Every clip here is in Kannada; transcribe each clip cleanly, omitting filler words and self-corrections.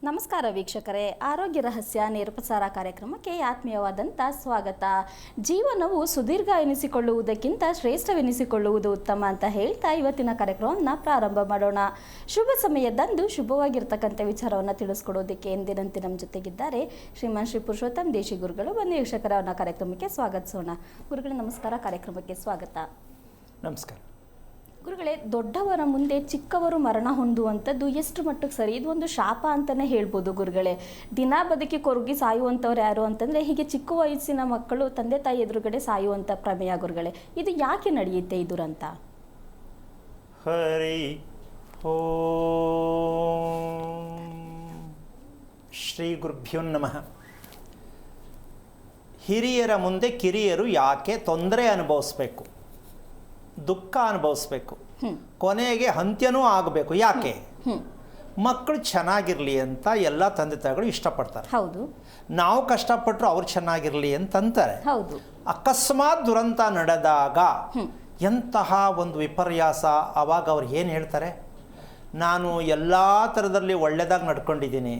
ನಮಸ್ಕಾರ ವೀಕ್ಷಕರೇ, ಆರೋಗ್ಯ ರಹಸ್ಯ ನೇರಪ್ರಸಾರ ಕಾರ್ಯಕ್ರಮಕ್ಕೆ ಆತ್ಮೀಯವಾದಂಥ ಸ್ವಾಗತ. ಜೀವನವು ಸುದೀರ್ಘ ಎನಿಸಿಕೊಳ್ಳುವುದಕ್ಕಿಂತ ಶ್ರೇಷ್ಠವೆನಿಸಿಕೊಳ್ಳುವುದು ಉತ್ತಮ ಅಂತ ಹೇಳ್ತಾ ಇವತ್ತಿನ ಕಾರ್ಯಕ್ರಮವನ್ನು ಪ್ರಾರಂಭ ಮಾಡೋಣ. ಶುಭ ಸಮಯದಂದು ಶುಭವಾಗಿರ್ತಕ್ಕಂಥ ವಿಚಾರವನ್ನು ತಿಳಿಸ್ಕೊಡೋದಕ್ಕೆ ಎಂದಿನಂತೆ ನಮ್ಮ ಜೊತೆಗಿದ್ದಾರೆ ಶ್ರೀಮಾನ್ ಶ್ರೀ ಪುರುಷೋತ್ತಮ್ ದೇಶಿ ಗುರುಗಳು. ಬನ್ನಿ ವೀಕ್ಷಕರನ್ನ ಕಾರ್ಯಕ್ರಮಕ್ಕೆ ಸ್ವಾಗತಿಸೋಣ. ಗುರುಗಳೇ ನಮಸ್ಕಾರ, ಕಾರ್ಯಕ್ರಮಕ್ಕೆ ಸ್ವಾಗತ. ನಮಸ್ಕಾರ ಗುರುಗಳೇ, ದೊಡ್ಡವರ ಮುಂದೆ ಚಿಕ್ಕವರು ಮರಣ ಹೊಂದುವಂಥದ್ದು ಎಷ್ಟು ಮಟ್ಟಿಗೆ ಸರಿ? ಇದು ಒಂದು ಶಾಪ ಅಂತಲೇ ಹೇಳ್ಬೋದು ಗುರುಗಳೇ. ದಿನ ಬದುಕಿ ಕೊರಗಿ ಸಾಯುವಂಥವ್ರು ಯಾರು ಅಂತಂದರೆ ಹೀಗೆ ಚಿಕ್ಕ ವಯಸ್ಸಿನ ಮಕ್ಕಳು ತಂದೆ ತಾಯಿ ಎದುರುಗಡೆ ಸಾಯುವಂಥ ಪ್ರಮೇಯ ಗುರುಗಳೇ. ಇದು ಯಾಕೆ ನಡೆಯುತ್ತೆ ಈ ದುರಂತ? ಹರಿ ಓಂ ಶ್ರೀ ಗುರುಭ್ಯೋ ನಮಃ. ಹಿರಿಯರ ಮುಂದೆ ಕಿರಿಯರು ಯಾಕೆ ತೊಂದರೆ ಅನುಭವಿಸ್ಬೇಕು, ದುಃಖ ಅನುಭವಿಸ್ಬೇಕು, ಕೊನೆಗೆ ಅಂತ್ಯನೂ ಆಗಬೇಕು? ಯಾಕೆ? ಮಕ್ಕಳು ಚೆನ್ನಾಗಿರಲಿ ಅಂತ ಎಲ್ಲ ತಂದೆ ತಾಯಿಗಳು ಇಷ್ಟಪಡ್ತಾರೆ. ಹೌದು. ನಾವು ಕಷ್ಟಪಟ್ಟರು ಅವ್ರು ಚೆನ್ನಾಗಿರಲಿ ಅಂತಂತಾರೆ. ಹೌದು. ಅಕಸ್ಮಾತ್ ದುರಂತ ನಡೆದಾಗ ಎಂತಹ ಒಂದು ವಿಪರ್ಯಾಸ, ಆವಾಗ ಅವ್ರು ಏನು ಹೇಳ್ತಾರೆ? ನಾನು ಎಲ್ಲ ಥರದಲ್ಲಿ ಒಳ್ಳೆಯದಾಗಿ ನಡ್ಕೊಂಡಿದ್ದೀನಿ,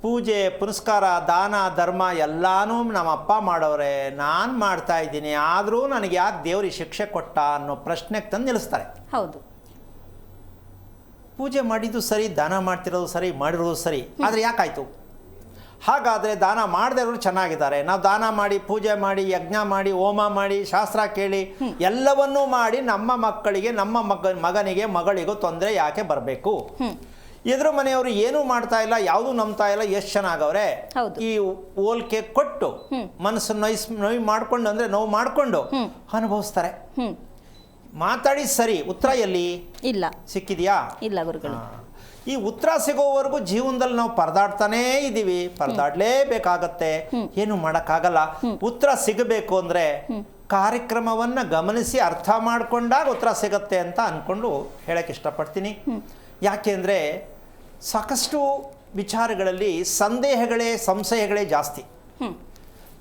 ಪೂಜೆ ಪುನಸ್ಕಾರ ದಾನ ಧರ್ಮ ಎಲ್ಲನೂ ನಮ್ಮ ಅಪ್ಪ ಮಾಡೋರೆ, ನಾನು ಮಾಡ್ತಾ ಇದ್ದೀನಿ, ಆದರೂ ನನಗೆ ಯಾಕೆ ದೇವ್ರಿಗೆ ಶಿಕ್ಷೆ ಕೊಟ್ಟ ಅನ್ನೋ ಪ್ರಶ್ನೆಗೆ ತಂದು ನಿಲ್ಲಿಸ್ತಾರೆ. ಹೌದು. ಪೂಜೆ ಮಾಡಿದ್ದು ಸರಿ, ದಾನ ಮಾಡ್ತಿರೋದು ಸರಿ, ಮಾಡಿರೋದು ಸರಿ, ಆದರೆ ಯಾಕಾಯಿತು? ಹಾಗಾದರೆ ದಾನ ಮಾಡದೇ ಇರೋರು ಚೆನ್ನಾಗಿದ್ದಾರೆ, ನಾವು ದಾನ ಮಾಡಿ ಪೂಜೆ ಮಾಡಿ ಯಜ್ಞ ಮಾಡಿ ಹೋಮ ಮಾಡಿ ಶಾಸ್ತ್ರ ಕೇಳಿ ಎಲ್ಲವನ್ನೂ ಮಾಡಿ ನಮ್ಮ ಮಕ್ಕಳಿಗೆ ನಮ್ಮ ಮಗನಿಗೆ ಮಗಳಿಗೂ ತೊಂದರೆ ಯಾಕೆ ಬರಬೇಕು? ಎದುರು ಮನೆಯವರು ಏನೂ ಮಾಡ್ತಾ ಇಲ್ಲ, ಯಾವುದೂ ನಂಬ್ತಾ ಇಲ್ಲ, ಎಷ್ಟು ಚೆನ್ನಾಗವ್ರೆ, ಈ ಹೋಲಿಕೆ ಕೊಟ್ಟು ಮನಸ್ಸನ್ನು ನೋವು ಮಾಡಿಕೊಂಡು ಅಂದರೆ ನೋವು ಮಾಡಿಕೊಂಡು ಅನುಭವಿಸ್ತಾರೆ. ಮಾತಾಡಿ ಸರಿ, ಉತ್ತರ ಎಲ್ಲಿ ಇಲ್ಲ ಸಿಕ್ಕಿದೆಯಾ? ಇಲ್ಲ ಗುರುಗಳು. ಈ ಉತ್ತರ ಸಿಗೋವರೆಗೂ ಜೀವನದಲ್ಲಿ ನಾವು ಪರದಾಡ್ತಾನೇ ಇದ್ದೀವಿ, ಪರದಾಡಲೇಬೇಕಾಗತ್ತೆ, ಏನು ಮಾಡೋಕ್ಕಾಗಲ್ಲ. ಉತ್ತರ ಸಿಗಬೇಕು ಅಂದರೆ ಕಾರ್ಯಕ್ರಮವನ್ನು ಗಮನಿಸಿ ಅರ್ಥ ಮಾಡಿಕೊಂಡಾಗ ಉತ್ತರ ಸಿಗತ್ತೆ ಅಂತ ಅಂದ್ಕೊಂಡು ಹೇಳಕ್ಕೆ ಇಷ್ಟಪಡ್ತೀನಿ. ಯಾಕೆಂದರೆ ಸಾಕಷ್ಟು ವಿಚಾರಗಳಲ್ಲಿ ಸಂದೇಹಗಳೇ ಸಂಶಯಗಳೇ ಜಾಸ್ತಿ,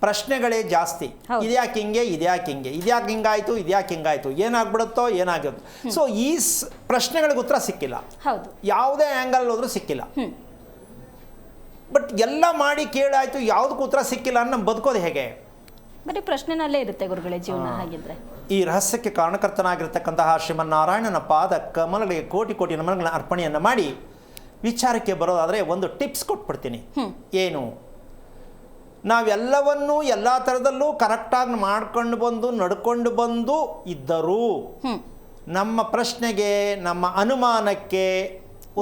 ಪ್ರಶ್ನೆಗಳೇ ಜಾಸ್ತಿ. ಇದ್ಯಾಕೆ ಹಿಂಗೆ, ಇದ್ಯಾಕೆ ಹಿಂಗೆ, ಇದ್ಯಾಕೆ ಹಿಂಗಾಯ್ತು, ಇದ್ಯಾಕೆ ಹಿಂಗಾಯ್ತು, ಏನಾಗ್ಬಿಡುತ್ತೋ ಏನಾಗಿರುತ್ತೋ. ಸೊ ಈ ಪ್ರಶ್ನೆಗಳಿಗೆ ಉತ್ತರ ಸಿಕ್ಕಿಲ್ಲ, ಯಾವುದೇ ಆ್ಯಂಗಲ್ ಹೋದ್ರೂ ಸಿಕ್ಕಿಲ್ಲ. ಬಟ್ ಎಲ್ಲ ಮಾಡಿ ಕೇಳಾಯ್ತು, ಯಾವುದಕ್ಕೂ ಉತ್ತರ ಸಿಕ್ಕಿಲ್ಲ ಅನ್ನೋ ಬದುಕೋದು ಹೇಗೆ? ಬರೀ ಪ್ರಶ್ನೆನಲ್ಲೇ ಇರುತ್ತೆ ಗುರುಗಳೇ ಜೀವನ. ಹಾಗಿದ್ರೆ ಈ ರಹಸ್ಯಕ್ಕೆ ಕಾರಣಕರ್ತನಾಗಿರ್ತಕ್ಕಂತಹ ಶ್ರೀಮನ್ನಾರಾಯಣನ ಪಾದ ಕಮಲಗಳಿಗೆ ಕೋಟಿ ಕೋಟಿ ನಮನಗಳ ಅರ್ಪಣೆಯನ್ನು ಮಾಡಿ ವಿಚಾರಕ್ಕೆ ಬರೋದಾದರೆ ಒಂದು ಟಿಪ್ಸ್ ಕೊಟ್ಬಿಡ್ತೀನಿ. ಏನು? ನಾವೆಲ್ಲವನ್ನೂ ಎಲ್ಲ ಥರದಲ್ಲೂ ಕರೆಕ್ಟಾಗಿ ಮಾಡ್ಕೊಂಡು ಬಂದು ನಡ್ಕೊಂಡು ಬಂದು ಇದ್ದರೂ ನಮ್ಮ ಪ್ರಶ್ನೆಗೆ, ನಮ್ಮ ಅನುಮಾನಕ್ಕೆ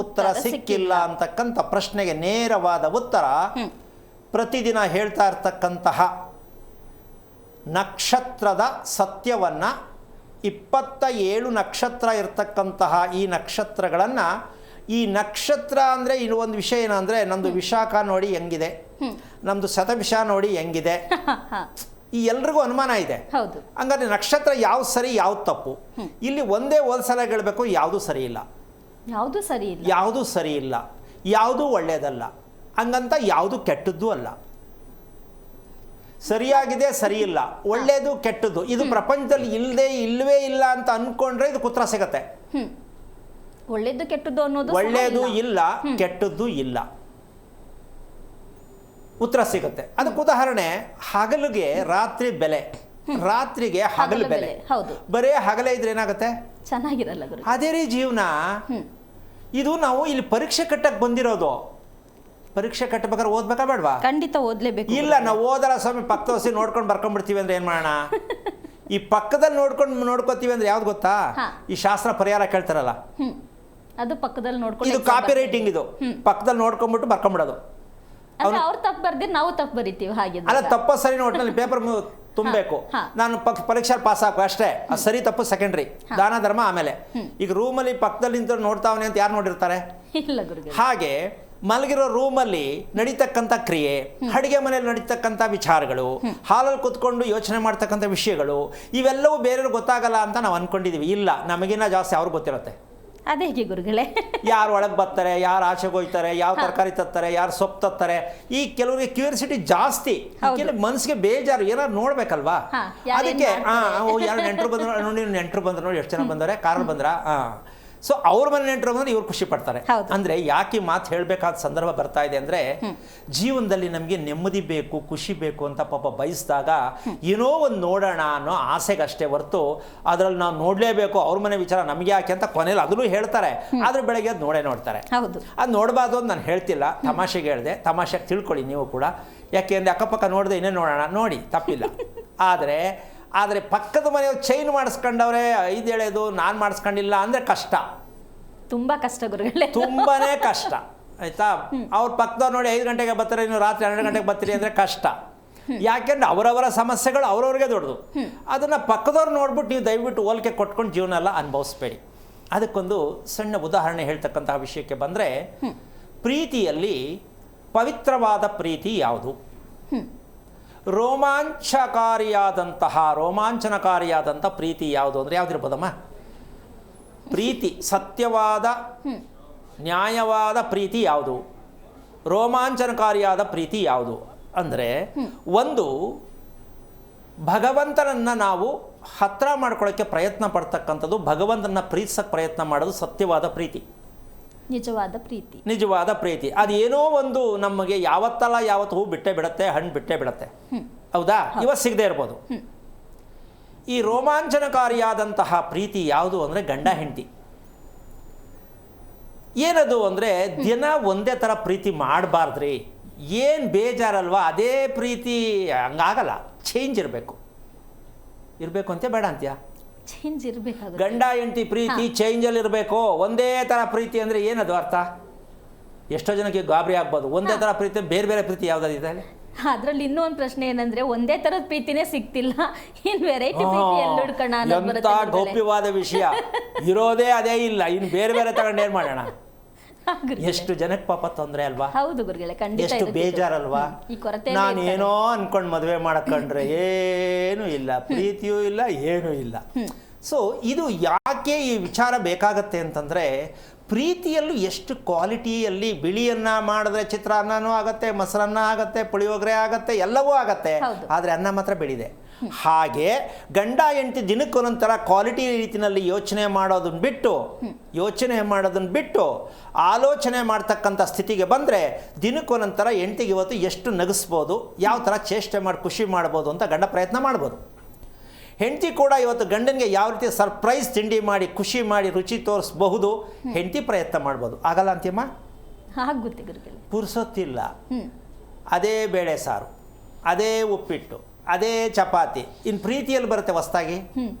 ಉತ್ತರ ಸಿಕ್ಕಿಲ್ಲ ಅಂತಕ್ಕಂಥ ಪ್ರಶ್ನೆಗೆ ನೇರವಾದ ಉತ್ತರ ಪ್ರತಿದಿನ ಹೇಳ್ತಾ ಇರ್ತಕ್ಕಂತಹ ನಕ್ಷತ್ರದ ಸತ್ಯವನ್ನು, 27 ನಕ್ಷತ್ರ ಇರ್ತಕ್ಕಂತಹ ಈ ನಕ್ಷತ್ರಗಳನ್ನು, ಈ ನಕ್ಷತ್ರ ಅಂದರೆ ಇನ್ನು ಒಂದು ವಿಷಯ ಏನಂದರೆ, ನಮ್ಮದು ವಿಶಾಖ ನೋಡಿ ಹೆಂಗಿದೆ, ನಮ್ಮದು ಶತಭಿಷ ನೋಡಿ ಹೆಂಗಿದೆ, ಈ ಎಲ್ರಿಗೂ ಅನುಮಾನ ಇದೆ. ಹಂಗಾದ್ರೆ ನಕ್ಷತ್ರ ಯಾವ್ದು ಸರಿ ಯಾವ್ದು ತಪ್ಪು? ಇಲ್ಲಿ ಒಂದೇ ಸಲ ಹೇಳಬೇಕು, ಯಾವುದೂ ಸರಿ ಇಲ್ಲ, ಯಾವುದೂ ಸರಿ ಇಲ್ಲ, ಯಾವುದೂ ಸರಿ ಇಲ್ಲ, ಯಾವುದೂ ಒಳ್ಳೆಯದಲ್ಲ, ಹಂಗಂತ ಯಾವುದು ಕೆಟ್ಟದ್ದು ಅಲ್ಲ. ಸರಿಯಾಗಿದೆ, ಸರಿ ಇಲ್ಲ, ಒಳ್ಳೆಯದು ಕೆಟ್ಟದ್ದು, ಇದು ಪ್ರಪಂಚದಲ್ಲಿ ಇಲ್ಲವೇ ಇಲ್ಲ ಅಂತ ಅಂದ್ಕೊಂಡ್ರೆ ಇದಕ್ಕೆ ಉತ್ತರ ಸಿಗತ್ತೆ. ಒಳ್ಳೆಯದು ಕೆಟ್ಟದ್ದು ಅನ್ನೋದು, ಒಳ್ಳೆಯದು ಇಲ್ಲ, ಕೆಟ್ಟದ್ದು ಇಲ್ಲ, ಉತ್ತರ ಸಿಗುತ್ತೆ. ಅದಕ್ಕೆ ಉದಾಹರಣೆ, ಹಗಲಿಗೆ ರಾತ್ರಿ ಬೆಲೆ, ರಾತ್ರಿಗೆ ಹಗಲು ಬೆಲೆ. ಬರೇ ಹಗಲೇ ಇದ್ರೆ ಏನಾಗುತ್ತೆ? ಚೆನ್ನಾಗಿರಲ್ಲ. ಅದೇ ರೀ ಜೀವನ. ಇದು ನಾವು ಇಲ್ಲಿ ಪರೀಕ್ಷೆ ಕಟ್ಟಕ್ಕೆ ಬಂದಿರೋದು. ಪರೀಕ್ಷೆ ಕಟ್ಟಬೇಕಾದ್ರೆ ಓದ್ಬೇಕಾ ಬೇಡವಾ? ಖಂಡಿತ ಓದ್ಲೇಬೇಕು. ಇಲ್ಲ, ನಾವು ಓದಲ್ಲ ಸ್ವಾಮಿ, ಪಕ್ಕದೋಸಿ ನೋಡ್ಕೊಂಡು ಬರ್ಕೊಂಡ್ಬಿಡ್ತೀವಿ ಅಂದ್ರೆ ಏನು ಮಾಡೋಣ? ಈ ಪಕ್ಕದಲ್ಲಿ ನೋಡ್ಕೋತೀವಿ ಅಂದ್ರೆ ಯಾವ್ದು ಗೊತ್ತಾ? ಈ ಶಾಸ್ತ್ರ ಪರಿಹಾರ ಕೇಳ್ತಾರಲ್ಲ, ಅದು ಪಕ್ಕದಲ್ಲಿ ನೋಡ್ಕೊಂಡು, ಇದು ಕಾಪಿ ರೈಟಿಂಗ್. ಇದು ಪಕ್ಕದಲ್ಲಿ ನೋಡ್ಕೊಂಡ್ಬಿಟ್ಟು ಬರ್ಕೊಂಡ್ಬಿಡೋದು. ಅವ್ರು ತಪ್ಪು ಬರ್ದಿರ್ ನಾವು ತಪ್ಪು ಬರಿತೀವಿ. ಹಾಗೆ ಅಲ್ಲ, ತಪ್ಪ ಸರಿ ನೋಡ್ನಲ್ಲಿ ಪೇಪರ್ ತುಂಬಬೇಕು. ನಾನು ಪರೀಕ್ಷೆ ಪಾಸ್ ಹಾಕು ಅಷ್ಟೇ. ಅದು ಸರಿ ತಪ್ಪು ಸೆಕೆಂಡ್ರಿ, ದಾನ ಧರ್ಮ ಆಮೇಲೆ. ಈಗ ರೂಮಲ್ಲಿ ಪಕ್ಕದಲ್ಲಿ ನಿಂತು ನೋಡ್ತಾವನೆ ಅಂತ ಯಾರು ನೋಡಿರ್ತಾರೆ? ಇಲ್ಲ ಗುರುಗಳು. ಹಾಗೆ ಮಲಗಿರೋ ರೂಮಲ್ಲಿ ನಡೀತಕ್ಕಂಥ ಕ್ರಿಯೆ, ಅಡುಗೆ ಮನೆಯಲ್ಲಿ ನಡೀತಕ್ಕಂಥ ವಿಚಾರಗಳು, ಹಾಲಲ್ಲಿ ಕೂತ್ಕೊಂಡು ಯೋಚನೆ ಮಾಡ್ತಕ್ಕಂಥ ವಿಷಯಗಳು, ಇವೆಲ್ಲವೂ ಬೇರೆಯವ್ರಿಗೆ ಗೊತ್ತಾಗಲ್ಲ ಅಂತ ನಾವು ಅಂದ್ಕೊಂಡಿದ್ದೀವಿ. ಇಲ್ಲ, ನಮಗಿನ್ನ ಜಾಸ್ತಿ ಅವ್ರಿಗೆ ಗೊತ್ತಿರುತ್ತೆ. ಅದೇ ಹೇಗೆ ಗುರುಗಳೇ? ಯಾರು ಒಳಗೆ ಬರ್ತಾರೆ, ಯಾರು ಆಚೆಗೆ ಹೋಗ್ತಾರೆ, ಯಾವ ತರಕಾರಿ ತತ್ತಾರೆ, ಯಾರು ಸೊಪ್ಪು ತತ್ತಾರೆ, ಈ ಕೆಲವರಿಗೆ ಕ್ಯೂರಿಯಾಸಿಟಿ ಜಾಸ್ತಿ, ಮನಸ್ಸಿಗೆ ಬೇಜಾರು, ಏನಾದ್ರು ನೋಡ್ಬೇಕಲ್ವಾ? ಅದಕ್ಕೆ ಯಾರು ನೆಂಟರು ಬಂದ್ರು ನೋಡಿ, ಎಷ್ಟು ಜನ ಬಂದವ್ರೆ, ಕಾರಲ್ಲಿ ಬಂದ್ರ, ಸೊ ಅವ್ರ ಮನೆ ನೆಂಟರು ಬಂದ್ರೆ ಇವ್ರು ಖುಷಿ ಪಡ್ತಾರೆ. ಹೌದು. ಅಂದ್ರೆ ಯಾಕೆ ಮಾತು ಹೇಳಬೇಕಾದ ಸಂದರ್ಭ ಬರ್ತಾ ಇದೆ ಅಂದ್ರೆ ಜೀವನದಲ್ಲಿ ನಮಗೆ ನೆಮ್ಮದಿ ಬೇಕು, ಖುಷಿ ಬೇಕು ಅಂತ ಪಾಪ ಬಯಸಿದಾಗ ಏನೋ ಒಂದು ನೋಡೋಣ ಅನ್ನೋ ಆಸೆಗಷ್ಟೇ ಹೊರತು ಅದ್ರಲ್ಲಿ ನಾವು ನೋಡ್ಲೇಬೇಕು ಅವ್ರ ಮನೆ ವಿಚಾರ ನಮ್ಗೆ ಯಾಕೆ ಅಂತ ಕೊನೆಯಲ್ಲಿ ಅದನ್ನು ಹೇಳ್ತಾರೆ. ಆದ್ರೆ ಬೆಳಗ್ಗೆ ಅದು ನೋಡ್ತಾರೆ. ಹೌದು. ಅದು ನೋಡಬಾರ್ದು ಅಂತ ನಾನು ಹೇಳ್ತಿಲ್ಲ, ತಮಾಷೆಗೆ ಹೇಳಿದೆ. ತಮಾಷೆಗೆ ತಿಳ್ಕೊಳ್ಳಿ ನೀವು ಕೂಡ. ಯಾಕೆ ಅಂದರೆ ಅಕ್ಕಪಕ್ಕ ನೋಡಿದೆ ಇನ್ನೇ ನೋಡೋಣ, ನೋಡಿ ತಪ್ಪಿಲ್ಲ. ಆದರೆ ಪಕ್ಕದ ಮನೆಯವ್ರು ಚೈನ್ ಮಾಡಿಸ್ಕೊಂಡವ್ರೆ 5 ಎಳೆದು ನಾನು ಮಾಡಿಸ್ಕೊಂಡಿಲ್ಲ ಅಂದರೆ ಕಷ್ಟ, ತುಂಬಾ ಕಷ್ಟ ಗುರುಗಳೇ, ತುಂಬಾನೇ ಕಷ್ಟ. ಆಯ್ತಾ? ಅವ್ರ ಪಕ್ಕದವ್ರು ನೋಡಿ 5 ಗಂಟೆಗೆ ಬರ್ತಾರೆ, ಇನ್ನು ರಾತ್ರಿ 12 ಗಂಟೆಗೆ ಬರ್ತೀರಿ ಅಂದರೆ ಕಷ್ಟ. ಯಾಕೆಂದ್ರೆ ಅವರವರ ಸಮಸ್ಯೆಗಳು ಅವ್ರವ್ರಿಗೆ ದೊಡ್ಡದು. ಅದನ್ನು ಪಕ್ಕದವ್ರು ನೋಡ್ಬಿಟ್ಟು ನೀವು ದಯವಿಟ್ಟು ಹೋಲಿಕೆ ಕೊಟ್ಕೊಂಡು ಜೀವನ ಎಲ್ಲ ಅನುಭವಿಸ್ಬೇಡಿ. ಅದಕ್ಕೊಂದು ಸಣ್ಣ ಉದಾಹರಣೆ ಹೇಳ್ತಕ್ಕಂತಹ ವಿಷಯಕ್ಕೆ ಬಂದರೆ, ಪ್ರೀತಿಯಲ್ಲಿ ಪವಿತ್ರವಾದ ಪ್ರೀತಿ ಯಾವುದು? ರೋಮಾಂಚನಕಾರಿಯಾದಂಥ ಪ್ರೀತಿ ಯಾವುದು ಅಂದರೆ ಯಾವುದಿರ್ಬೋದಮ್ಮ? ಪ್ರೀತಿ ಸತ್ಯವಾದ ನ್ಯಾಯವಾದ ಪ್ರೀತಿ ಯಾವುದು? ರೋಮಾಂಚನಕಾರಿಯಾದ ಪ್ರೀತಿ ಯಾವುದು ಅಂದರೆ, ಒಂದು ಭಗವಂತನನ್ನು ನಾವು ಹತ್ರ ಮಾಡ್ಕೊಳ್ಳೋಕ್ಕೆ ಪ್ರಯತ್ನ ಪಡ್ತಕ್ಕಂಥದ್ದು, ಭಗವಂತನ ಪ್ರೀತಿಸಕ್ಕೆ ಪ್ರಯತ್ನ ಮಾಡೋದು ಸತ್ಯವಾದ ಪ್ರೀತಿ, ನಿಜವಾದ ಪ್ರೀತಿ. ಅದೇನೋ ಒಂದು ನಮಗೆ ಯಾವತ್ತಲ್ಲ ಯಾವತ್ತು ಹೂ ಬಿಟ್ಟೇ ಬಿಡುತ್ತೆ, ಹಣ್ಣು ಬಿಟ್ಟೇ ಬಿಡುತ್ತೆ. ಹೌದಾ? ಇವತ್ತು ಸಿಗದೆ ಇರ್ಬೋದು. ಈ ರೋಮಾಂಚನಕಾರಿಯಾದಂತಹ ಪ್ರೀತಿ ಯಾವುದು ಅಂದರೆ ಗಂಡ ಹೆಂಡತಿ. ಏನದು ಅಂದರೆ, ದಿನ ಒಂದೇ ಥರ ಪ್ರೀತಿ ಮಾಡಬಾರ್ದ್ರಿ. ಏನು ಬೇಜಾರಲ್ವಾ? ಅದೇ ಪ್ರೀತಿ ಹಂಗಾಗಲ್ಲ, ಚೇಂಜ್ ಇರಬೇಕು ಅಂತೆ ಬೇಡ ಅಂತ್ಯಾ? ಚೇಂಜ್ ಇರಬೇಕು. ಗಂಡ ಹೆಂಡತಿ ಪ್ರೀತಿ ಚೇಂಜಲ್ಲಿ ಇರಬೇಕು. ಒಂದೇ ಥರ ಪ್ರೀತಿ ಅಂದರೆ ಏನದು ಅರ್ಥ? ಎಷ್ಟೋ ಜನಕ್ಕೆ ಗಾಬರಿ ಆಗ್ಬೋದು. ಒಂದೇ ಥರ ಪ್ರೀತಿ, ಬೇರೆ ಬೇರೆ ಪ್ರೀತಿ ಯಾವುದಾದಿದೆ? ಅದ್ರಲ್ಲಿ ಇನ್ನೂ ಒಂದು ಪ್ರಶ್ನೆ ಏನಂದ್ರೆ, ಒಂದೇ ಥರದ ಪ್ರೀತಿನೇ ಸಿಗ್ತಿಲ್ಲ, ಇನ್ನು ವೆರೈಟಿ ಪ್ರೀತಿ ಎಲ್ಲಿ ಹುಡ್ಕೋಣ ಅನ್ನೋದು ಎಂಥ ಗೌಪ್ಯವಾದ ವಿಷಯ. ಇರೋದೇ ಅದೇ ಇಲ್ಲ, ಇನ್ನು ಬೇರೆ ಬೇರೆ ತಗೊಂಡು ಏನು ಮಾಡೋಣ? ಎಷ್ಟು ಜನಕ್ಕೆ ಪಾಪ ತೊಂದರೆ ಅಲ್ವಾ? ಹೌದು ಗುರುಗಳೇ, ಖಂಡಿತ. ಎಷ್ಟು ಬೇಜಾರಲ್ವಾ? ಈ ಕೊರತೆ ನಾನು ಏನೋ ಅನ್ಕೊಂಡು ಮದುವೆ ಮಾಡಕೊಂಡ್ರೆ ಏನೂ ಇಲ್ಲ, ಪ್ರೀತಿಯೂ ಇಲ್ಲ, ಏನೂ ಇಲ್ಲ. ಸೊ ಇದು ಯಾಕೆ ಈ ವಿಚಾರ ಬೇಕಾಗತ್ತೆ ಅಂತಂದರೆ, ಪ್ರೀತಿಯಲ್ಲೂ ಎಷ್ಟು ಕ್ವಾಲಿಟಿಯಲ್ಲಿ, ಬಿಳಿಯನ್ನ ಮಾಡಿದ್ರೆ ಚಿತ್ರಾನ್ನನೂ ಆಗತ್ತೆ, ಮೊಸರನ್ನ ಆಗತ್ತೆ, ಪುಳಿಯೋಗರೆ ಆಗತ್ತೆ, ಎಲ್ಲವೂ ಆಗತ್ತೆ. ಆದರೆ ಅನ್ನ ಮಾತ್ರ ಬಿಳಿದೆ. ಹಾಗೆ ಗಂಡ ಹೆಂಡತಿ ದಿನಕ್ಕೊಂದೊಂಥರ ಕ್ವಾಲಿಟಿ ರೀತಿಯಲ್ಲಿ ಯೋಚನೆ ಮಾಡೋದನ್ನ ಬಿಟ್ಟು ಆಲೋಚನೆ ಮಾಡ್ತಕ್ಕಂಥ ಸ್ಥಿತಿಗೆ ಬಂದರೆ, ದಿನಕ್ಕೊಂದೊಂಥರ ಹೆಂಡತಿಗೆ ಇವತ್ತು ಎಷ್ಟು ನಗಿಸ್ಬೋದು, ಯಾವ ಥರ ಚೇಷ್ಟೆ ಮಾಡಿ ಖುಷಿ ಮಾಡ್ಬೋದು ಅಂತ ಗಂಡ ಪ್ರಯತ್ನ ಮಾಡ್ಬೋದು. ಹೆಂಡತಿ ಕೂಡ ಇವತ್ತು ಗಂಡನಿಗೆ ಯಾವ ರೀತಿ ಸರ್ಪ್ರೈಸ್ ತಿಂಡಿ ಮಾಡಿ ಖುಷಿ ಮಾಡಿ ರುಚಿ ತೋರಿಸಬಹುದು, ಹೆಂಡತಿ ಪ್ರಯತ್ನ ಮಾಡ್ಬೋದು. ಆಗಲ್ಲ ಅಂತೀಮ್ಮ? ಆಗುತ್ತೆ ಗುರುಗಳೇ. ಪುರ್ಸೊತ್ತಿಲ್ಲ, ಅದೇ ಬೇಳೆ ಸಾರು, ಅದೇ ಉಪ್ಪಿಟ್ಟು, ಅದೇ ಚಪಾತಿ. ಇನ್ನು ಪ್ರೀತಿಯಲ್ಲಿ ಬರುತ್ತೆ ಹೊಸ್ದಾಗಿ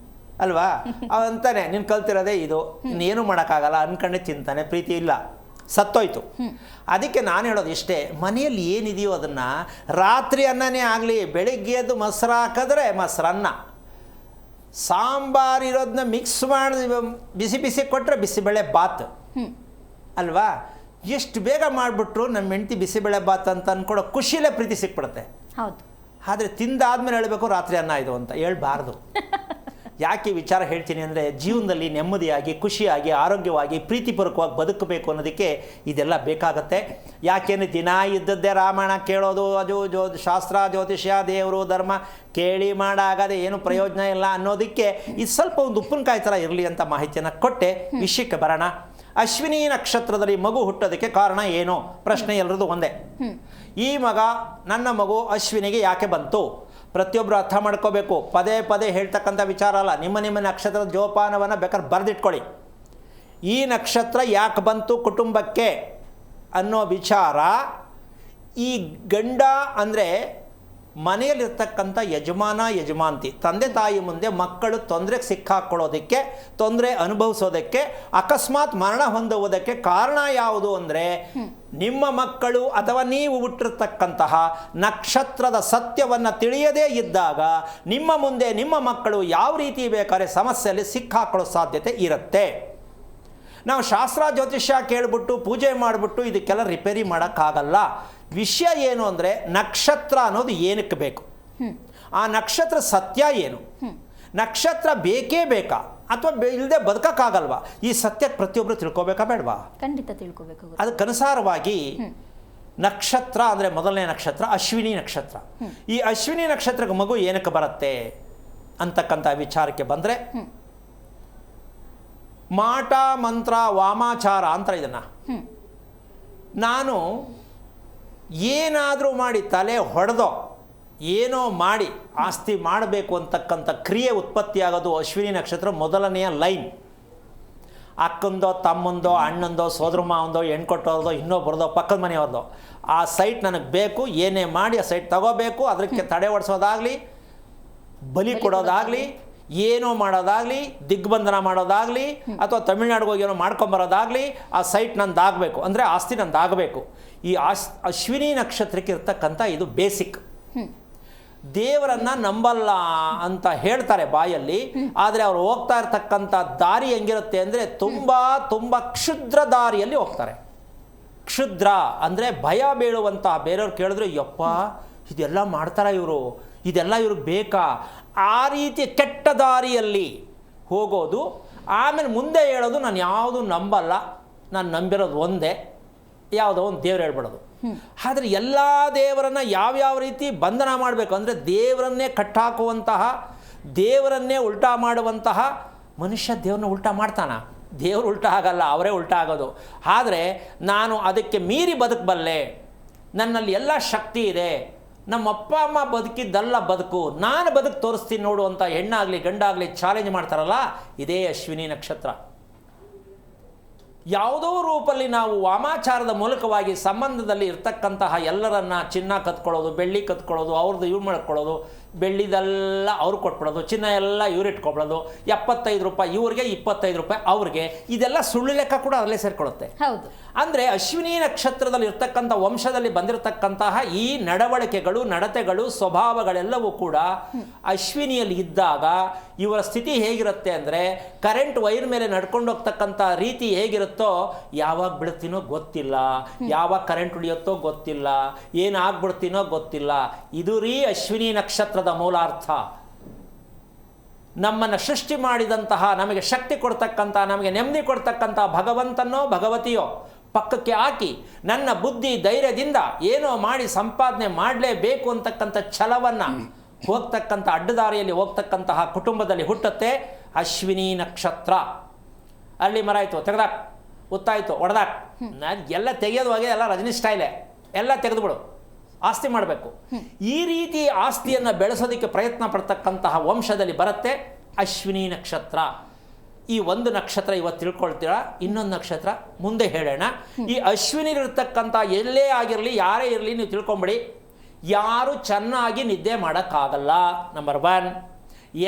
ಅಲ್ವಾ? ಅವಂತಾನೆ ನೀನು ಕಲ್ತಿರೋದೇ ಇದು, ಇನ್ನೇನು ಮಾಡೋಕ್ಕಾಗಲ್ಲ ಅನ್ಕೊಂಡೆ ತಿಂತಾನೆ, ಪ್ರೀತಿ ಇಲ್ಲ, ಸತ್ತೋಯ್ತು. ಅದಕ್ಕೆ ನಾನು ಹೇಳೋದು ಇಷ್ಟೇ, ಮನೆಯಲ್ಲಿ ಏನಿದೆಯೋ ಅದನ್ನು, ರಾತ್ರಿ ಅನ್ನನೇ ಆಗಲಿ, ಬೆಳಿಗ್ಗೆ ಎದ್ದು ಮೊಸರು ಹಾಕಿದ್ರೆ ಮೊಸರನ್ನ, ಸಾಂಬಾರು ಇರೋದನ್ನ ಮಿಕ್ಸ್ ಮಾಡಿ ಬಿಸಿ ಬಿಸಿ ಕೊಟ್ಟರೆ ಬಿಸಿಬೇಳೆ ಬಾತ್ ಅಲ್ವಾ? ಎಷ್ಟು ಬೇಗ ಮಾಡಿಬಿಟ್ರು ನಮ್ಮ ಹೆಂಡತಿ ಬಿಸಿಬೇಳೆ ಬಾತ್ ಅಂತ ಅಂದ್ಕೊಡೋ ಖುಷಿಲೇ ಪ್ರೀತಿ ಸಿಕ್ಬಿಡುತ್ತೆ. ಹೌದು. ಆದರೆ ತಿಂದಾದ್ಮೇಲೆ ಹೇಳಬೇಕು ರಾತ್ರಿ ಅನ್ನ ಇದು ಅಂತ ಹೇಳ್ಬಾರ್ದು. ಯಾಕೆ ವಿಚಾರ ಹೇಳ್ತೀನಿ ಅಂದರೆ, ಜೀವನದಲ್ಲಿ ನೆಮ್ಮದಿಯಾಗಿ, ಖುಷಿಯಾಗಿ, ಆರೋಗ್ಯವಾಗಿ, ಪ್ರೀತಿಪೂರ್ವಕವಾಗಿ ಬದುಕಬೇಕು ಅನ್ನೋದಕ್ಕೆ ಇದೆಲ್ಲ ಬೇಕಾಗತ್ತೆ. ಯಾಕೆಂದರೆ ದಿನ ಇದ್ದದ್ದೇ ರಾಮಾಯಣ ಕೇಳೋದು, ಅದು ಶಾಸ್ತ್ರ, ಜ್ಯೋತಿಷ್ಯ, ದೇವರು, ಧರ್ಮ ಕೇಳಿ ಮಾಡಾಗದೆ ಏನು ಪ್ರಯೋಜನ ಇಲ್ಲ ಅನ್ನೋದಕ್ಕೆ ಇದು ಸ್ವಲ್ಪ ಒಂದು ಉಪ್ಪಿನಕಾಯಿ ಥರ ಇರಲಿ ಅಂತ ಮಾಹಿತಿಯನ್ನು ಕೊಟ್ಟೆ. ವಿಷಯಕ್ಕೆ ಬರೋಣ. ಅಶ್ವಿನಿ ನಕ್ಷತ್ರದಲ್ಲಿ ಮಗು ಹುಟ್ಟೋದಕ್ಕೆ ಕಾರಣ ಏನು? ಪ್ರಶ್ನೆ ಎಲ್ಲರದು ಒಂದೇ. ಈ ಮಗ, ನನ್ನ ಮಗು ಅಶ್ವಿನಿಗೆ ಯಾಕೆ ಬಂತು? ಪ್ರತಿಯೊಬ್ಬರು ಅರ್ಥ ಮಾಡ್ಕೋಬೇಕು. ಪದೇ ಪದೇ ಹೇಳ್ತಕ್ಕಂಥ ವಿಚಾರ ಅಲ್ಲ. ನಿಮ್ಮ ನಕ್ಷತ್ರದ ಜೋಪಾನವನ್ನು ಬೇಕಾದ್ರೆ ಬರೆದಿಟ್ಕೊಳ್ಳಿ. ಈ ನಕ್ಷತ್ರ ಯಾಕೆ ಬಂತು ಕುಟುಂಬಕ್ಕೆ ಅನ್ನೋ ವಿಚಾರ, ಈ ಗಂಡ ಅಂದರೆ ಮನೆಯಲ್ಲಿರ್ತಕ್ಕಂಥ ಯಜಮಾನತಿ, ತಂದೆ ತಾಯಿ ಮುಂದೆ ಮಕ್ಕಳು ತೊಂದರೆಗೆ ಸಿಕ್ಕಾಕೊಳ್ಳೋದಕ್ಕೆ, ತೊಂದರೆ ಅನುಭವಿಸೋದಕ್ಕೆ, ಅಕಸ್ಮಾತ್ ಮರಣ ಹೊಂದುವುದಕ್ಕೆ ಕಾರಣ ಯಾವುದು ಅಂದರೆ, ನಿಮ್ಮ ಮಕ್ಕಳು ಅಥವಾ ನೀವು ಹುಟ್ಟಿರ್ತಕ್ಕಂತಹ ನಕ್ಷತ್ರದ ಸತ್ಯವನ್ನು ತಿಳಿಯದೇ ಇದ್ದಾಗ ನಿಮ್ಮ ಮುಂದೆ ನಿಮ್ಮ ಮಕ್ಕಳು ಯಾವ ರೀತಿ ಬೇಕಾದ್ರೆ ಸಮಸ್ಯೆಯಲ್ಲಿ ಸಿಕ್ಕಾಕೊಳ್ಳೋ ಸಾಧ್ಯತೆ ಇರುತ್ತೆ. ನಾವು ಶಾಸ್ತ್ರ ಜ್ಯೋತಿಷ್ಯ ಕೇಳಿಬಿಟ್ಟು ಪೂಜೆ ಮಾಡಿಬಿಟ್ಟು ಇದಕ್ಕೆಲ್ಲ ರಿಪೇರಿ ಮಾಡೋಕ್ಕಾಗಲ್ಲ. ವಿಷಯ ಏನು ಅಂದರೆ, ನಕ್ಷತ್ರ ಅನ್ನೋದು ಏನಕ್ಕೆ ಬೇಕು, ಆ ನಕ್ಷತ್ರ ಸತ್ಯ ಏನು, ನಕ್ಷತ್ರ ಬೇಕೇ ಬೇಕಾ ಅಥವಾ ಇಲ್ಲದೆ ಬದುಕಕ್ಕಾಗಲ್ವಾ? ಈ ಸತ್ಯ ಪ್ರತಿಯೊಬ್ಬರು ತಿಳ್ಕೊಬೇಕಾ ಬೇಡವಾ? ಖಂಡಿತ ತಿಳ್ಕೊಬೇಕು. ಅದಕ್ಕನುಸಾರವಾಗಿ ನಕ್ಷತ್ರ ಅಂದರೆ ಮೊದಲನೇ ನಕ್ಷತ್ರ ಅಶ್ವಿನಿ ನಕ್ಷತ್ರ. ಈ ಅಶ್ವಿನಿ ನಕ್ಷತ್ರಕ್ಕೆ ಮಗು ಏನಕ್ಕೆ ಬರುತ್ತೆ ಅಂತಕ್ಕಂಥ ವಿಚಾರಕ್ಕೆ ಬಂದರೆ, ಮಾಟ ಮಂತ್ರ ವಾಮಾಚಾರ ಅಂತ ಇದನ್ನು. ನಾನು ಏನಾದರೂ ಮಾಡಿ ತಲೆ ಹೊಡೆದೋ ಏನೋ ಮಾಡಿ ಆಸ್ತಿ ಮಾಡಬೇಕು ಅಂತಕ್ಕಂಥ ಕ್ರಿಯೆ ಉತ್ಪತ್ತಿಯಾಗೋದು ಅಶ್ವಿನಿ ನಕ್ಷತ್ರ ಮೊದಲನೆಯ ಲೈನ್. ಅಕ್ಕಂದೋ ತಮ್ಮಂದೋ ಅಣ್ಣಂದೋ ಸೋದರ ಮಾವಂದೋ ಹೆಣ್ಣು ಕೊಟ್ಟೋರ್ದೋ ಇನ್ನೊಬ್ಬರದೋ ಪಕ್ಕದ ಮನೆಯವ್ರದೋ ಆ ಸೈಟ್ ನನಗೆ ಬೇಕು, ಏನೇ ಮಾಡಿ ಆ ಸೈಟ್ ತಗೋಬೇಕು, ಅದಕ್ಕೆ ತಡೆ ಹೊಡಿಸೋದಾಗಲಿ, ಬಲಿ ಕೊಡೋದಾಗಲಿ, ಏನೋ ಮಾಡೋದಾಗಲಿ, ದಿಗ್ಬಂಧನ ಮಾಡೋದಾಗಲಿ, ಅಥವಾ ತಮಿಳ್ನಾಡಿಗೆ ಹೋಗಿ ಏನೋ ಮಾಡ್ಕೊಂಬರೋದಾಗಲಿ, ಆ ಸೈಟ್ ನಂದಾಗಬೇಕು ಅಂದರೆ ಆಸ್ತಿ ನಂದಾಗಬೇಕು. ಈ ಅಶ್ವಿನಿ ನಕ್ಷತ್ರಕ್ಕೆ ಇರ್ತಕ್ಕಂಥ ಇದು ಬೇಸಿಕ್. ದೇವರನ್ನ ನಂಬಲ್ಲ ಅಂತ ಹೇಳ್ತಾರೆ ಬಾಯಲ್ಲಿ, ಆದರೆ ಅವರು ಹೋಗ್ತಾ ಇರ್ತಕ್ಕಂಥ ದಾರಿ ಹೆಂಗಿರುತ್ತೆ ಅಂದರೆ ತುಂಬ ಕ್ಷುದ್ರ ದಾರಿಯಲ್ಲಿ ಹೋಗ್ತಾರೆ. ಕ್ಷುದ್ರ ಅಂದರೆ ಭಯ ಬೀಳುವಂತಹ, ಬೇರೆಯವ್ರು ಕೇಳಿದ್ರೆ ಯಪ್ಪ ಇದೆಲ್ಲ ಮಾಡ್ತಾರ ಇವರು, ಇದೆಲ್ಲ ಇವ್ರಿಗೆ ಬೇಕಾ, ಆ ರೀತಿ ಕೆಟ್ಟ ದಾರಿಯಲ್ಲಿ ಹೋಗೋದು. ಆಮೇಲೆ ಮುಂದೆ ಹೇಳೋದು ನಾನು ಯಾವುದು ನಂಬಲ್ಲ, ನಾನು ನಂಬಿರೋದು ಒಂದೇ, ಯಾವುದೋ ಒಂದು ದೇವ್ರು ಹೇಳ್ಬಿಡೋದು. ಆದರೆ ಎಲ್ಲ ದೇವರನ್ನು ಯಾವ್ಯಾವ ರೀತಿ ಬಂಧನ ಮಾಡಬೇಕು ಅಂದರೆ ದೇವರನ್ನೇ ಕಟ್ಟಾಕುವಂತಹ, ದೇವರನ್ನೇ ಉಲ್ಟಾ ಮಾಡುವಂತಹ ಮನುಷ್ಯ ದೇವ್ರನ್ನ ಉಲ್ಟಾ ಮಾಡ್ತಾನ? ದೇವರು ಉಲ್ಟಾ ಆಗಲ್ಲ, ಅವರೇ ಉಲ್ಟಾ ಆಗೋದು. ಆದರೆ ನಾನು ಅದಕ್ಕೆ ಮೀರಿ ಬದುಕಬಲ್ಲೆ, ನನ್ನಲ್ಲಿ ಎಲ್ಲ ಶಕ್ತಿ ಇದೆ, ನಮ್ಮ ಅಪ್ಪ ಅಮ್ಮ ಬದುಕಿದ್ದಲ್ಲ ಬದುಕು, ನಾನು ಬದುಕು ತೋರಿಸ್ತೀನಿ ನೋಡು ಅಂತ ಹೆಣ್ಣಾಗಲಿ ಗಂಡಾಗಲಿ ಚಾಲೆಂಜ್ ಮಾಡ್ತಾರಲ್ಲ, ಇದೇ ಅಶ್ವಿನಿ ನಕ್ಷತ್ರ. ಯಾವುದೋ ರೂಪಲ್ಲಿ ನಾವು ವಾಮಾಚಾರದ ಮೂಲಕವಾಗಿ ಸಂಬಂಧದಲ್ಲಿ ಇರ್ತಕ್ಕಂತಹ ಎಲ್ಲರನ್ನ ಚಿನ್ನ ಕತ್ಕೊಳ್ಳೋದು, ಬೆಳ್ಳಿ ಕತ್ಕೊಳ್ಳೋದು, ಅವ್ರದ್ದು ಇವ್ರು ಮಾಡ್ಕೊಳ್ಳೋದು, ಬೆಳ್ಳಿದೆಲ್ಲ ಅವ್ರು ಕೊಟ್ಬಿಡೋದು, ಚಿನ್ನ ಎಲ್ಲ ಇವ್ರು ಇಟ್ಕೊಬಿಡೋದು, 75 ರೂಪಾಯಿ ಇವ್ರಿಗೆ 25 ರೂಪಾಯಿ ಅವ್ರಿಗೆ, ಇದೆಲ್ಲ ಸುಳ್ಳು ಲೆಕ್ಕ ಕೂಡ ಅದರಲ್ಲೇ ಸೇರಿಕೊಳ್ಳುತ್ತೆ. ಹೌದು. ಅಂದರೆ ಅಶ್ವಿನಿ ನಕ್ಷತ್ರದಲ್ಲಿ ಇರ್ತಕ್ಕಂಥ ವಂಶದಲ್ಲಿ ಬಂದಿರತಕ್ಕಂತಹ ಈ ನಡವಳಿಕೆಗಳು, ನಡತೆಗಳು, ಸ್ವಭಾವಗಳೆಲ್ಲವೂ ಕೂಡ ಅಶ್ವಿನಿಯಲ್ಲಿ ಇದ್ದಾಗ ಇವರ ಸ್ಥಿತಿ ಹೇಗಿರುತ್ತೆ ಅಂದರೆ, ಕರೆಂಟ್ ವೈರ್ ಮೇಲೆ ನಡ್ಕೊಂಡು ಹೋಗ್ತಕ್ಕಂಥ ರೀತಿ ಹೇಗಿರುತ್ತೋ, ಯಾವಾಗ ಬಿಡ್ತೀನೋ ಗೊತ್ತಿಲ್ಲ, ಯಾವಾಗ ಕರೆಂಟ್ ಉಳಿಯುತ್ತೋ ಗೊತ್ತಿಲ್ಲ, ಏನಾಗ್ಬಿಡ್ತೀನೋ ಗೊತ್ತಿಲ್ಲ. ಇದು ರೀ ಅಶ್ವಿನಿ ನಕ್ಷತ್ರದ ಮೂಲಾರ್ಥ. ನಮ್ಮನ್ನು ಸೃಷ್ಟಿ ಮಾಡಿದಂತಹ, ನಮಗೆ ಶಕ್ತಿ ಕೊಡ್ತಕ್ಕಂಥ, ನಮಗೆ ನೆಮ್ಮದಿ ಕೊಡ್ತಕ್ಕಂಥ ಭಗವಂತನೋ ಭಗವತಿಯೋ ಪಕ್ಕಕ್ಕೆ ಹಾಕಿ ನನ್ನ ಬುದ್ಧಿ ಧೈರ್ಯದಿಂದ ಏನೋ ಮಾಡಿ ಸಂಪಾದನೆ ಮಾಡಲೇಬೇಕು ಅಂತಕ್ಕಂಥ ಛಲವನ್ನು ಹೋಗ್ತಕ್ಕಂಥ, ಅಡ್ಡದಾರಿಯಲ್ಲಿ ಹೋಗ್ತಕ್ಕಂತಹ ಕುಟುಂಬದಲ್ಲಿ ಹುಟ್ಟುತ್ತೆ ಅಶ್ವಿನಿ ನಕ್ಷತ್ರ. ಅಲ್ಲಿ ಮರ ಆಯಿತು ತೆಗೆದಾಕ್, ಉತ್ತಾಯಿತು ಹೊಡೆದಾಕ್, ನಾನು ಎಲ್ಲ ತೆಗೆಯೋದು ಹೋಗಿ ಎಲ್ಲ ರಜನಿ ಸ್ಟೈಲೇ, ಎಲ್ಲ ತೆಗೆದುಬಿಡು, ಆಸ್ತಿ ಮಾಡಬೇಕು. ಈ ರೀತಿ ಆಸ್ತಿಯನ್ನು ಬೆಳೆಸೋದಕ್ಕೆ ಪ್ರಯತ್ನ ಪಡ್ತಕ್ಕಂತಹ ವಂಶದಲ್ಲಿ ಬರುತ್ತೆ ಅಶ್ವಿನಿ ನಕ್ಷತ್ರ. ಈ ಒಂದು ನಕ್ಷತ್ರ ಇವತ್ತು ತಿಳ್ಕೊಳ್ತೀರಾ, ಇನ್ನೊಂದು ನಕ್ಷತ್ರ ಮುಂದೆ ಹೇಳೋಣ. ಈ ಅಶ್ವಿನಿಲಿರ್ತಕ್ಕಂಥ ಎಲ್ಲೇ ಆಗಿರಲಿ, ಯಾರೇ ಇರಲಿ, ನೀವು ತಿಳ್ಕೊಂಬಿಡಿ, ಯಾರು ಚೆನ್ನಾಗಿ ನಿದ್ದೆ ಮಾಡೋಕ್ಕಾಗಲ್ಲ, ನಂಬರ್ 1.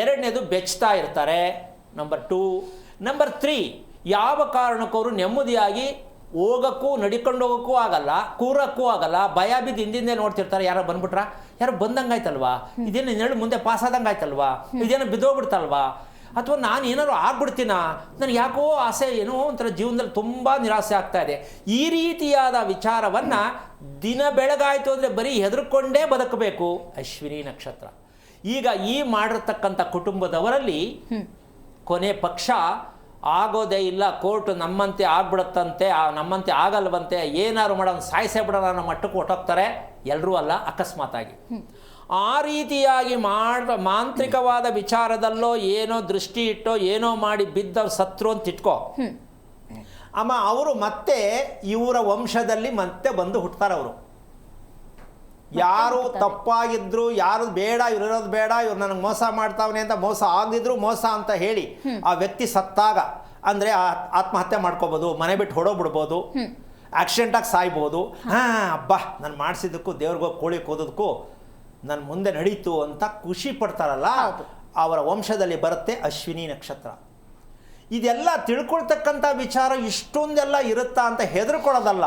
ಎರಡನೇದು ಬೆಚ್ತಾ ಇರ್ತಾರೆ, ನಂಬರ್ 2. ನಂಬರ್ 3, ಯಾವ ಕಾರಣಕ್ಕೂ ಅವರು ನೆಮ್ಮದಿಯಾಗಿ ಹೋಗೋಕ್ಕೂ ನಡಿಕೊಂಡು ಹೋಗೋಕ್ಕೂ ಆಗಲ್ಲ, ಕೂರಕ್ಕೂ ಆಗಲ್ಲ, ಭಯ ಬಿದ್ದು ಹಿಂದಿಂದೆ ನೋಡ್ತಿರ್ತಾರೆ, ಯಾರೋ ಬಂದ್ಬಿಟ್ರ, ಯಾರೋ ಬಂದಂಗಾಯ್ತಲ್ವಾ, ಇದೇನು ನೆರಳು ಮುಂದೆ ಪಾಸ್ ಆದಂಗಾಯ್ತಲ್ವಾ, ಇದೇನೋ ಬಿದ್ದೋಗ್ಬಿಡ್ತಲ್ವಾ, ಅಥವಾ ನಾನು ಏನಾದ್ರು ಆಗ್ಬಿಡ್ತೀನ, ನನಗೆ ಯಾಕೋ ಆಸೆ, ಏನೋ ಒಂಥರ ಜೀವನದಲ್ಲಿ ತುಂಬ ನಿರಾಸೆ ಆಗ್ತಾ ಇದೆ. ಈ ರೀತಿಯಾದ ವಿಚಾರವನ್ನು ದಿನ ಬೆಳಗಾಯಿತು ಅಂದರೆ ಬರೀ ಹೆದರ್ಕೊಂಡೇ ಬದುಕಬೇಕು ಅಶ್ವಿನಿ ನಕ್ಷತ್ರ. ಈಗ ಈ ಮಾಡಿರ್ತಕ್ಕಂಥ ಕುಟುಂಬದವರಲ್ಲಿ ಕೊನೆ ಪಕ್ಷ ಆಗೋದೇ ಇಲ್ಲ, ಕೋರ್ಟ್ ನಮ್ಮಂತೆ ಆಗ್ಬಿಡುತ್ತಂತೆ, ನಮ್ಮಂತೆ ಆಗಲ್ವಂತೆ, ಏನಾದ್ರು ಮಾಡೋದು ಸಾಯಿಸೇ ಬಿಡೋಣ ಅನ್ನೋ ಮಟ್ಟಕ್ಕೆ ಹೊಟ್ಟೋಗ್ತಾರೆ. ಎಲ್ಲರೂ ಅಲ್ಲ, ಅಕಸ್ಮಾತಾಗಿ. ಆ ರೀತಿಯಾಗಿ ಮಾಂತ್ರಿಕವಾದ ವಿಚಾರದಲ್ಲೋ ಏನೋ ದೃಷ್ಟಿ ಇಟ್ಟೋ ಏನೋ ಮಾಡಿ ಬಿದ್ದವ್ರು ಸತ್ರು ಅಂತ ಇಟ್ಕೋ ಅಮ್ಮ, ಅವರು ಮತ್ತೆ ಇವರ ವಂಶದಲ್ಲಿ ಮತ್ತೆ ಬಂದು ಹುಟ್ಟುತ್ತಾರೆ. ಅವರು ಯಾರು ತಪ್ಪಾಗಿದ್ರು, ಯಾರು ಬೇಡ, ಇರೋದು ಬೇಡ, ಇವ್ರು ನನಗೆ ಮೋಸ ಮಾಡ್ತಾವನೆ ಅಂತ ಮೋಸ ಆಗಿದ್ರು ಮೋಸ ಅಂತ ಹೇಳಿ ಆ ವ್ಯಕ್ತಿ ಸತ್ತಾಗ, ಅಂದರೆ ಆತ್ಮಹತ್ಯೆ ಮಾಡ್ಕೋಬೋದು, ಮನೆ ಬಿಟ್ಟು ಹೊಡೋಗ್ಬಿಡ್ಬೋದು, ಆಕ್ಸಿಡೆಂಟಾಗಿ ಸಾಯ್ಬೋದು. ಅಬ್ಬಾ ನಾನು ಮಾಡಿಸಿದ್ದಕ್ಕೂ ದೇವ್ರಿಗೋ ಕೋಳಿ ಕೋದೋದಕ್ಕೂ ನನ್ನ ಮುಂದೆ ನಡೀತು ಅಂತ ಖುಷಿ ಪಡ್ತಾರಲ್ಲ, ಅವರ ವಂಶದಲ್ಲಿ ಬರುತ್ತೆ ಅಶ್ವಿನಿ ನಕ್ಷತ್ರ. ಇದೆಲ್ಲ ತಿಳ್ಕೊಳ್ತಕ್ಕಂಥ ವಿಚಾರ ಇಷ್ಟೊಂದೆಲ್ಲ ಇರುತ್ತಾ ಅಂತ ಹೆದರ್ಕೊಳ್ಳೋದಲ್ಲ.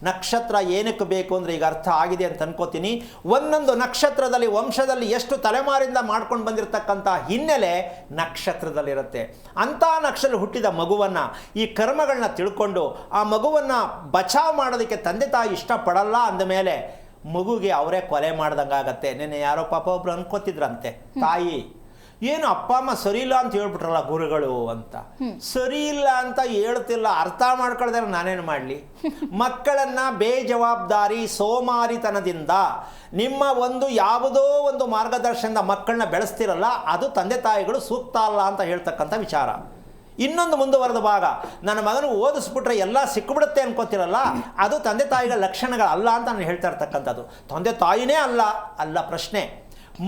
ನಕ್ಷತ್ರ ಏನಕ್ಕೆ ಬೇಕು ಅಂದರೆ ಈಗ ಅರ್ಥ ಆಗಿದೆ ಅಂತ ಅನ್ಕೋತೀನಿ. ಒಂದೊಂದು ನಕ್ಷತ್ರದಲ್ಲಿ ವಂಶದಲ್ಲಿ ಎಷ್ಟು ತಲೆಮಾರಿಂದ ಮಾಡ್ಕೊಂಡು ಬಂದಿರತಕ್ಕಂಥ ಹಿನ್ನೆಲೆ ನಕ್ಷತ್ರದಲ್ಲಿರುತ್ತೆ. ಅಂಥ ನಕ್ಷತ್ರ ಹುಟ್ಟಿದ ಮಗುವನ್ನು, ಈ ಕರ್ಮಗಳನ್ನ ತಿಳ್ಕೊಂಡು ಆ ಮಗುವನ್ನು ಬಚಾವ್ ಮಾಡೋದಕ್ಕೆ ತಂದೆ ತಾಯಿ ಇಷ್ಟಪಡಲ್ಲ ಅಂದಮೇಲೆ ಮಗುಗೆ ಅವರೇ ಕೊಲೆ ಮಾಡ್ದಂಗಾಗತ್ತೆ. ನೆನ್ನೆ ಯಾರೋ ಪಾಪ ಒಬ್ರು ಅನ್ಕೋತಿದ್ರಂತೆ, ತಾಯಿ ಏನು ಅಪ್ಪ ಅಮ್ಮ ಸರಿ ಇಲ್ಲ ಅಂತ ಹೇಳ್ಬಿಟ್ರಲ್ಲ ಗುರುಗಳು ಅಂತ. ಸರಿ ಇಲ್ಲ ಅಂತ ಹೇಳ್ತಿಲ್ಲ, ಅರ್ಥ ಮಾಡ್ಕೊಳ್ದೆ ನಾನೇನು ಮಾಡಲಿ? ಮಕ್ಕಳನ್ನು ಬೇಜವಾಬ್ದಾರಿ ಸೋಮಾರಿತನದಿಂದ ನಿಮ್ಮ ಒಂದು ಯಾವುದೋ ಒಂದು ಮಾರ್ಗದರ್ಶನದ ಮಕ್ಕಳನ್ನ ಬೆಳೆಸ್ತಿರಲ್ಲ, ಅದು ತಂದೆ ತಾಯಿಗಳು ಸೂಕ್ತ ಅಲ್ಲ ಅಂತ ಹೇಳ್ತಕ್ಕಂಥ ವಿಚಾರ. ಇನ್ನೊಂದು ಮುಂದುವರೆದ ಭಾಗ, ನನ್ನ ಮಗನಿಗೆ ಓದಿಸ್ಬಿಟ್ರೆ ಎಲ್ಲ ಸಿಕ್ಕಿಬಿಡುತ್ತೆ ಅನ್ಕೋತಿರಲ್ಲ, ಅದು ತಂದೆ ತಾಯಿಗಳ ಲಕ್ಷಣಗಳಲ್ಲ ಅಂತ ನಾನು ಹೇಳ್ತಾ ಇರ್ತಕ್ಕಂಥದ್ದು. ತಂದೆ ತಾಯಿನೇ ಅಲ್ಲ ಪ್ರಶ್ನೆ.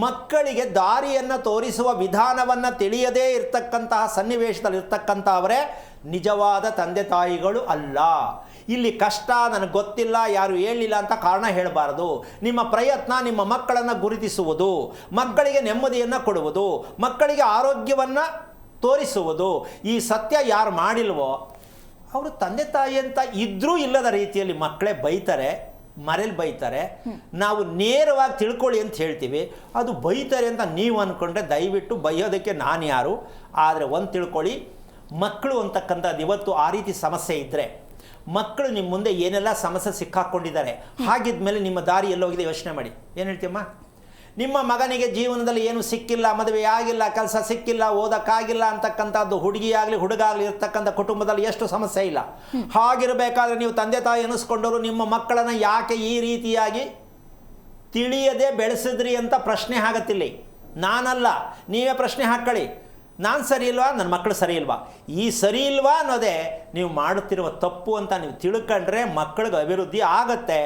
ಮಕ್ಕಳಿಗೆ ದಾರಿಯನ್ನು ತೋರಿಸುವ ವಿಧಾನವನ್ನು ತಿಳಿಯದೇ ಇರ್ತಕ್ಕಂತಹ ಸನ್ನಿವೇಶದಲ್ಲಿ ಇರ್ತಕ್ಕಂಥವರೇ ನಿಜವಾದ ತಂದೆ ತಾಯಿಗಳು ಅಲ್ಲ. ಇಲ್ಲಿ ಕಷ್ಟ ನನಗೆ ಗೊತ್ತಿಲ್ಲ, ಯಾರು ಹೇಳಿಲ್ಲ ಅಂತ ಕಾರಣ ಹೇಳಬಾರದು. ನಿಮ್ಮ ಪ್ರಯತ್ನ ನಿಮ್ಮ ಮಕ್ಕಳನ್ನು ಗುರುತಿಸುವುದು, ಮಕ್ಕಳಿಗೆ ನೆಮ್ಮದಿಯನ್ನು ಕೊಡುವುದು, ಮಕ್ಕಳಿಗೆ ಆರೋಗ್ಯವನ್ನು ತೋರಿಸುವುದು. ಈ ಸತ್ಯ ಯಾರು ಮಾಡಿಲ್ವೋ ಅವರು ತಂದೆ ತಾಯಿ ಅಂತ ಇದ್ರೂ ಇಲ್ಲದ ರೀತಿಯಲ್ಲಿ ಮಕ್ಕಳೇ ಬೈತಾರೆ, ಮರೇಲಿ ಬೈತಾರೆ. ನಾವು ನೇರವಾಗಿ ತಿಳ್ಕೊಳ್ಳಿ ಅಂತ ಹೇಳ್ತೀವಿ, ಅದು ಬೈತಾರೆ ಅಂತ ನೀವು ಅಂದ್ಕೊಂಡ್ರೆ ದಯವಿಟ್ಟು ಬೈಯೋದಕ್ಕೆ ನಾನು ಯಾರು. ಆದರೆ ಒಂದು ತಿಳ್ಕೊಳ್ಳಿ, ಮಕ್ಕಳು ಅಂತಕ್ಕಂಥದ್ದು ಇವತ್ತು ಆ ರೀತಿ ಸಮಸ್ಯೆ ಇದ್ದರೆ, ಮಕ್ಕಳು ನಿಮ್ಮ ಮುಂದೆ ಏನೆಲ್ಲ ಸಮಸ್ಯೆ ಸಿಕ್ಕಾಕ್ಕೊಂಡಿದ್ದಾರೆ, ಹಾಗಿದ್ಮೇಲೆ ನಿಮ್ಮ ದಾರಿ ಎಲ್ಲೋಗಿದೆ ಯೋಚನೆ ಮಾಡಿ. ಏನು ಹೇಳ್ತೀಯಮ್ಮ? ನಿಮ್ಮ ಮಗನಿಗೆ ಜೀವನದಲ್ಲಿ ಏನು ಸಿಕ್ಕಿಲ್ಲ, ಮದುವೆ ಆಗಿಲ್ಲ, ಕೆಲಸ ಸಿಕ್ಕಿಲ್ಲ, ಓದಕ್ಕಾಗಿಲ್ಲ ಅಂತಕ್ಕಂಥದ್ದು ಹುಡುಗಿಯಾಗಲಿ ಹುಡುಗಾಗಲಿ ಇರ್ತಕ್ಕಂಥ ಕುಟುಂಬದಲ್ಲಿ ಎಷ್ಟು ಸಮಸ್ಯೆ ಇಲ್ಲ. ಹಾಗಿರಬೇಕಾದ್ರೆ ನೀವು ತಂದೆ ತಾಯಿ ಅನ್ನಿಸ್ಕೊಂಡವರು ನಿಮ್ಮ ಮಕ್ಕಳನ್ನು ಯಾಕೆ ಈ ರೀತಿಯಾಗಿ ತಿಳಿಯದೆ ಬೆಳೆಸಿದ್ರಿ ಅಂತ ಪ್ರಶ್ನೆ ಆಗತ್ತಿಲ್ಲ. ನಾನಲ್ಲ, ನೀವೇ ಪ್ರಶ್ನೆ ಹಾಕ್ಕೊಳ್ಳಿ. ನಾನು ಸರಿ ಇಲ್ವಾ, ನನ್ನ ಮಕ್ಕಳು ಸರಿ ಇಲ್ವಾ? ಈ ಸರಿ ಇಲ್ವಾ ಅನ್ನೋದೇ ನೀವು ಮಾಡುತ್ತಿರುವ ತಪ್ಪು ಅಂತ ನೀವು ತಿಳ್ಕೊಂಡ್ರೆ ಮಕ್ಕಳಿಗೆ ಅಭಿವೃದ್ಧಿ ಆಗತ್ತೆ.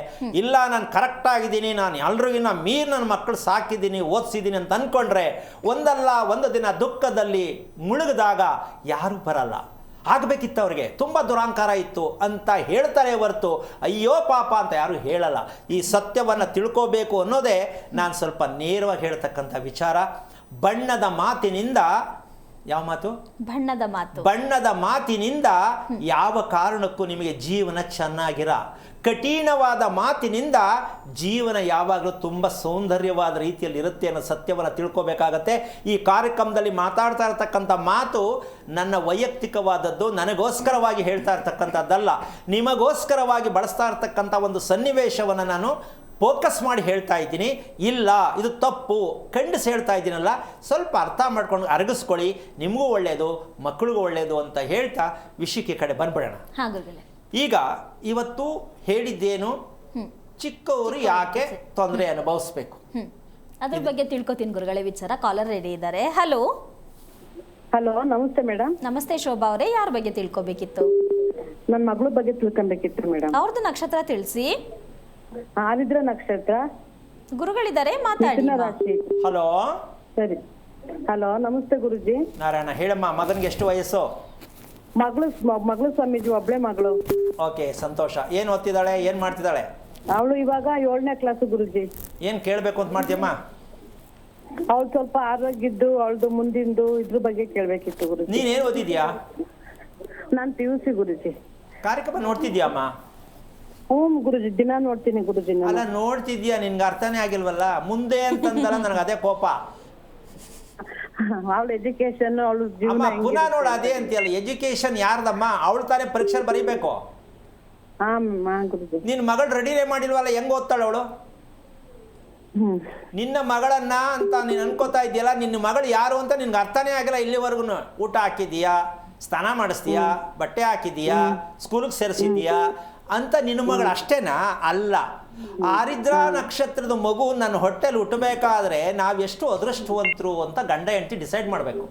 ಇಲ್ಲ ನಾನು ಕರೆಕ್ಟಾಗಿದ್ದೀನಿ, ನಾನು ಎಲ್ರಿಗಿನ್ನ ಮೀರಿ ನನ್ನ ಮಕ್ಕಳು ಸಾಕಿದ್ದೀನಿ, ಓದಿಸಿದ್ದೀನಿ ಅಂತ ಅಂದ್ಕೊಂಡ್ರೆ ಒಂದಲ್ಲ ಒಂದು ದಿನ ದುಃಖದಲ್ಲಿ ಮುಳುಗಿದಾಗ ಯಾರೂ ಬರಲ್ಲ. ಆಗಬೇಕಿತ್ತು, ಅವ್ರಿಗೆ ತುಂಬ ದುರಾಂಕಾರ ಇತ್ತು ಅಂತ ಹೇಳ್ತಾರೆ ಹೊರತು ಅಯ್ಯೋ ಪಾಪ ಅಂತ ಯಾರು ಹೇಳಲ್ಲ. ಈ ಸತ್ಯವನ್ನು ತಿಳ್ಕೋಬೇಕು ಅನ್ನೋದೇ ನಾನು ಸ್ವಲ್ಪ ನೇರವಾಗಿ ಹೇಳ್ತಕ್ಕಂಥ ವಿಚಾರ. ಬಣ್ಣದ ಮಾತಿನಿಂದ, ಯಾವ ಮಾತು? ಬಣ್ಣದ ಮಾತು. ಬಣ್ಣದ ಮಾತಿನಿಂದ ಯಾವ ಕಾರಣಕ್ಕೂ ನಿಮಗೆ ಜೀವನ ಚೆನ್ನಾಗಿರ. ಕಠಿಣವಾದ ಮಾತಿನಿಂದ ಜೀವನ ಯಾವಾಗಲೂ ತುಂಬ ಸೌಂದರ್ಯವಾದ ರೀತಿಯಲ್ಲಿ ಇರುತ್ತೆ ಅನ್ನೋ ಸತ್ಯವನ್ನು ತಿಳ್ಕೊಬೇಕಾಗತ್ತೆ. ಈ ಕಾರ್ಯಕ್ರಮದಲ್ಲಿ ಮಾತಾಡ್ತಾ ಇರ್ತಕ್ಕಂಥ ಮಾತು ನನ್ನ ವೈಯಕ್ತಿಕವಾದದ್ದು, ನನಗೋಸ್ಕರವಾಗಿ ಹೇಳ್ತಾ ಇರ್ತಕ್ಕಂಥದ್ದಲ್ಲ. ನಿಮಗೋಸ್ಕರವಾಗಿ ಬಳಸ್ತಾ ಇರ್ತಕ್ಕಂಥ ಒಂದು ಸನ್ನಿವೇಶವನ್ನು ನಾನು ಫೋಕಸ್ ಮಾಡಿ ಹೇಳ್ತಾ ಇದ್ದೀನಿ. ಇಲ್ಲ ಇದು ತಪ್ಪು ಖಂಡಿಸಿ ಹೇಳ್ತಾ ಇದ್ದೀನಲ್ಲ, ಸ್ವಲ್ಪ ಅರ್ಥ ಮಾಡ್ಕೊಂಡು ಅರಗಿಸ್ಕೊಳ್ಳಿ, ನಿಮಗೂ ಒಳ್ಳೆಯದು, ಮಕ್ಕಳಿಗೂ ಒಳ್ಳೆಯದು ಅಂತ ಹೇಳ್ತಾ ವಿಷಯಕ್ಕೆ ಕಡೆ ಬಂದ್ಬಿಡೋಣ. ಈಗ ಇವತ್ತು ಹೇಳಿದ್ದೇನು, ಚಿಕ್ಕವರು ಯಾಕೆ ತೊಂದರೆ ಅನುಭವಿಸ್ಬೇಕು ಅದ್ರ ಬಗ್ಗೆ ತಿಳ್ಕೊತೀನಿ ಗುರುಗಳೇ. ವಿಚಾರ ಕಾಲರ್ ರೆಡಿ ಇದ್ದಾರೆ. ಹಲೋ ಹಲೋ, ನಮಸ್ತೆ ಮೇಡಮ್. ನಮಸ್ತೆ ಶೋಭಾ ಅವರೇ, ಯಾರ ಬಗ್ಗೆ ತಿಳ್ಕೊಬೇಕಿತ್ತು? ನನ್ನ ಮಗಳ ಬಗ್ಗೆ ತಿಳ್ಕೊಬೇಕಿತ್ತು ಮೇಡಮ್. ಅವ್ರದ್ದು ನಕ್ಷತ್ರ ತಿಳಿಸಿ. ಆರಿದ್ರ ನಕ್ಷತ್ರ, ಗುರುಗಳಿದ್ದಾರೆ, ಮಾತಾಡಿ. ರಾಶಿ. ಹಲೋ. ಸರಿ. ಹಲೋ, ನಮಸ್ತೆ ಗುರುಜಿ. ನಾರಾಯಣ, ಹೇಳಮ್ಮ. ಮಗನಿಗೆ ಎಷ್ಟು ವಯಸ್ಸು? ಮಗಳು ಸ್ವಾಮೀಜಿ, ಒಬ್ಳೆ ಮಗಳು. ಓಕೆ, ಸಂತೋಷ. ಏನು ಓದ್ತಿದ್ದಾಳೆ, ಏನು ಮಾಡ್ತಿದ್ದಾಳೆ? ಅವಳು ಇವಾಗ 7ನೇ ಕ್ಲಾಸ್ ಗುರುಜಿ. ಏನು ಕೇಳಬೇಕು ಅಂತ ಮಾಡ್ತೀಯಮ್ಮ? ಅವಳು ಸ್ವಲ್ಪ ಆರೋಗ್ಯದ್ದು, ಅವಳದು ಮುಂದಿಂದು ಇದ್ರ ಬಗ್ಗೆ ಕೇಳಬೇಕಿತ್ತು ಗುರುಜಿ. ನೀನೇನು ಓದಿದ್ಯಾ? ನಾನು PUC ಗುರುಜಿ. ಕಾರ್ಯಕ್ರಮ ನೋಡ್ತಿದ್ಯಮ್ಮ? ಹ್ಞೂ ಗುರುಜಿ, ದಿನ ನೋಡ್ತೀನಿ ಗುರುಜಿ. ಅಲ್ಲ, ನೋಡ್ತಿದ್ಯಾ, ನಿನ್ಗೆ ಅರ್ಥನೇ ಆಗಿಲ್ವಲ್ಲ. ಮುಂದೆ ಅಂತಂದಲ್ಲ, ನನಗೆ ಅದೇ ಕೋಪ. ಅವಳ ಎಜುಕೇಶನ್, ಅವಳು ಅಮ್ಮ ಪುನಃ ನೋಡ ಅದೇ ಅಂತೀಯಲ್ಲ. ಎಜುಕೇಶನ್ ಯಾರ್ದಮ್ಮ? ಅವಳು ತಾನೇ ಪರೀಕ್ಷೆ ಬರೀಬೇಕು. ನಿನ್ನ ಮಗಳು ರೆಡಿನೇ ಮಾಡಿಲ್ವಲ್ಲ, ಹೆಂಗ್ ಓದ್ತಾಳೆ ಅವಳು? ನಿನ್ನ ಮಗಳನ್ನ ಅಂತ ನೀನು ಅನ್ಕೋತಾ ಇದೆಯಲ್ಲ, ನಿನ್ನ ಮಗಳು ಯಾರು ಅಂತ ನಿನ್ಗೆ ಅರ್ಥನೇ ಆಗಿಲ್ಲ ಇಲ್ಲಿವರೆಗೂ. ಊಟ ಹಾಕಿದೀಯಾ, ಸ್ನಾನ ಮಾಡಿಸ್ತೀಯಾ, ಬಟ್ಟೆ ಹಾಕಿದೀಯಾ, ಸ್ಕೂಲಿಗೆ ಸೇರಿಸಿದೀಯಾ ಅಂತ ನಿನ್ನ ಮಗಳು ಅಷ್ಟೇನಾ? ಅಲ್ಲ. ಆರಿದ್ರ ನಕ್ಷತ್ರದ ಮಗು ನನ್ನ ಹೊಟ್ಟೆಲಿ ಹುಟ್ಟಬೇಕಾದ್ರೆ ನಾವೆಷ್ಟು ಅದೃಷ್ಟವಂತರು ಅಂತ ಗಂಡ ಹೆಂಡತಿ ಡಿಸೈಡ್ ಮಾಡಬೇಕು.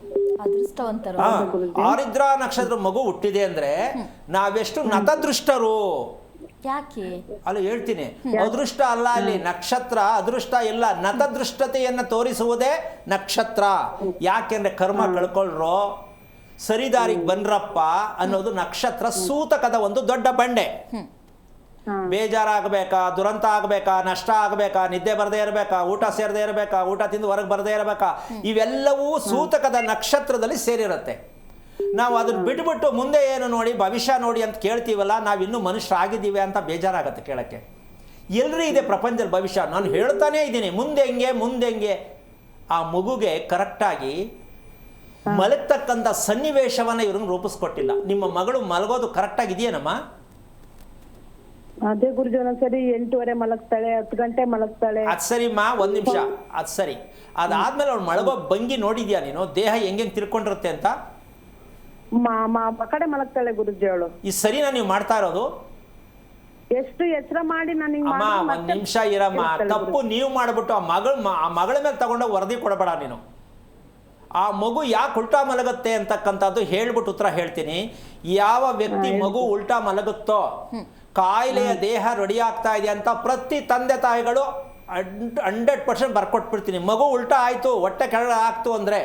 ಅದೃಷ್ಟವಂತರು. ಆರಿದ್ರ ನಕ್ಷತ್ರದ ಮಗು ಹುಟ್ಟಿದೆ ಅಂದ್ರೆ ನಾವೆಷ್ಟು ನತದೃಷ್ಟರು. ಯಾಕೆ? ಅಲ್ಲಿ ಹೇಳ್ತೀನಿ, ಅದೃಷ್ಟ ಅಲ್ಲ, ಅಲ್ಲಿ ನಕ್ಷತ್ರ. ಅದೃಷ್ಟ ಇಲ್ಲ, ನತದೃಷ್ಟತೆಯನ್ನು ತೋರಿಸುವುದೇ ನಕ್ಷತ್ರ. ಯಾಕೆಂದ್ರೆ ಕರ್ಮ ಕಳ್ಕೊಳ್ರೋ, ಸರಿದಾರಿಗೆ ಬನ್ರಪ್ಪ ಅನ್ನೋದು ನಕ್ಷತ್ರ ಸೂತಕದ ಒಂದು ದೊಡ್ಡ ಬಂಡೆ. ಬೇಜಾರಾಗಬೇಕಾ, ದುರಂತ ಆಗಬೇಕಾ, ನಷ್ಟ ಆಗಬೇಕಾ, ನಿದ್ದೆ ಬರದೇ ಇರಬೇಕಾ, ಊಟ ಸೇರದೇ ಇರಬೇಕಾ, ಊಟ ತಿಂದು ಹೊರಗೆ ಬರದೇ ಇರಬೇಕಾ, ಇವೆಲ್ಲವೂ ಸೂತಕದ ನಕ್ಷತ್ರದಲ್ಲಿ ಸೇರಿರುತ್ತೆ. ನಾವು ಅದನ್ನ ಬಿಟ್ಬಿಟ್ಟು ಮುಂದೆ ಏನು ನೋಡಿ, ಭವಿಷ್ಯ ನೋಡಿ ಅಂತ ಕೇಳ್ತೀವಲ್ಲ, ನಾವಿನ್ನೂ ಮನುಷ್ಯರಾಗಿದ್ದೀವಿ ಅಂತ ಬೇಜಾರಾಗತ್ತೆ ಕೇಳಕ್ಕೆ. ಎಲ್ಲರೂ ಇದೆ ಪ್ರಪಂಚದಲ್ಲಿ ಭವಿಷ್ಯ. ನಾನು ಹೇಳ್ತಾನೇ ಇದ್ದೀನಿ, ಮುಂದೆ ಹೆಂಗೆ. ಆ ಮಗುಗೆ ಕರೆಕ್ಟಾಗಿ ಮಲಗ್ತಕ್ಕಂಥ ಸನ್ನಿವೇಶವನ್ನ ಇವ್ರನ್ನ ರೂಪಿಸ್ಕೊಟ್ಟಿಲ್ಲ. ನಿಮ್ಮ ಮಗಳು ಮಲಗೋದು ಕರೆಕ್ಟಾಗಿ ಇದೆಯೇನಮ್ಮ? ಅದೇ ಗುರುಜಿ, ಒಂದೊಂದ್ಸರಿ 8:30 ಮಲಗ್ತಾಳೆ, 10 ಗಂಟೆ ಮಲಗ್ತಾಳೆ. ಅದ್ ಸರಿಮ್ಮ, ಒಂದ್ ನಿಮಿಷ, ಅದ್ ಸರಿ. ಅದಾದ್ಮೇಲೆ ಅವ್ಳು ಮಲಗೋ ಭಂಗಿ ನೋಡಿದ್ಯಾ ನೀನು? ದೇಹ ಹೆಂಗೆ ತಿರ್ಕೊಂಡಿರುತ್ತೆ ಅಂತ. ಕಡೆ ಮಲಗ್ತಾಳೆ ಗುರುಜಿ ಅವಳು. ಈ ಸರಿನಾ ನೀವು ಮಾಡ್ತಾ ಇರೋದು? ಎಷ್ಟು ಎಚ್ಚರ ಮಾಡಿ ನಾನು ಅಮ್ಮ ಒಂದ್ ನಿಮಿಷ ಇರಮ್ಮ. ತಪ್ಪು ನೀವು ಮಾಡ್ಬಿಟ್ಟು ಆ ಮಗಳ ಮೇಲೆ ತಗೊಂಡೋಗಿ ವರದಿ ಕೊಡಬೇಡ ನೀನು. ಆ ಮಗು ಯಾಕೆ ಉಲ್ಟಾ ಮಲಗುತ್ತೆ ಅಂತಕ್ಕಂಥದ್ದು ಹೇಳ್ಬಿಟ್ಟು ಉತ್ತರ ಹೇಳ್ತೀನಿ. ಯಾವ ವ್ಯಕ್ತಿ ಮಗು ಉಲ್ಟಾ ಮಲಗುತ್ತೋ ಕಾಯಿಲೆಯ ದೇಹ ರೆಡಿ ಆಗ್ತಾ ಇದೆ ಅಂತ ಪ್ರತಿ ತಂದೆ ತಾಯಿಗಳು 100% ಬರ್ಕೊಟ್ಬಿಡ್ತೀನಿ. ಮಗು ಉಲ್ಟಾ ಆಯ್ತು, ಹೊಟ್ಟೆ ಕೆಳಗೆ ಆಗ್ತು ಅಂದ್ರೆ,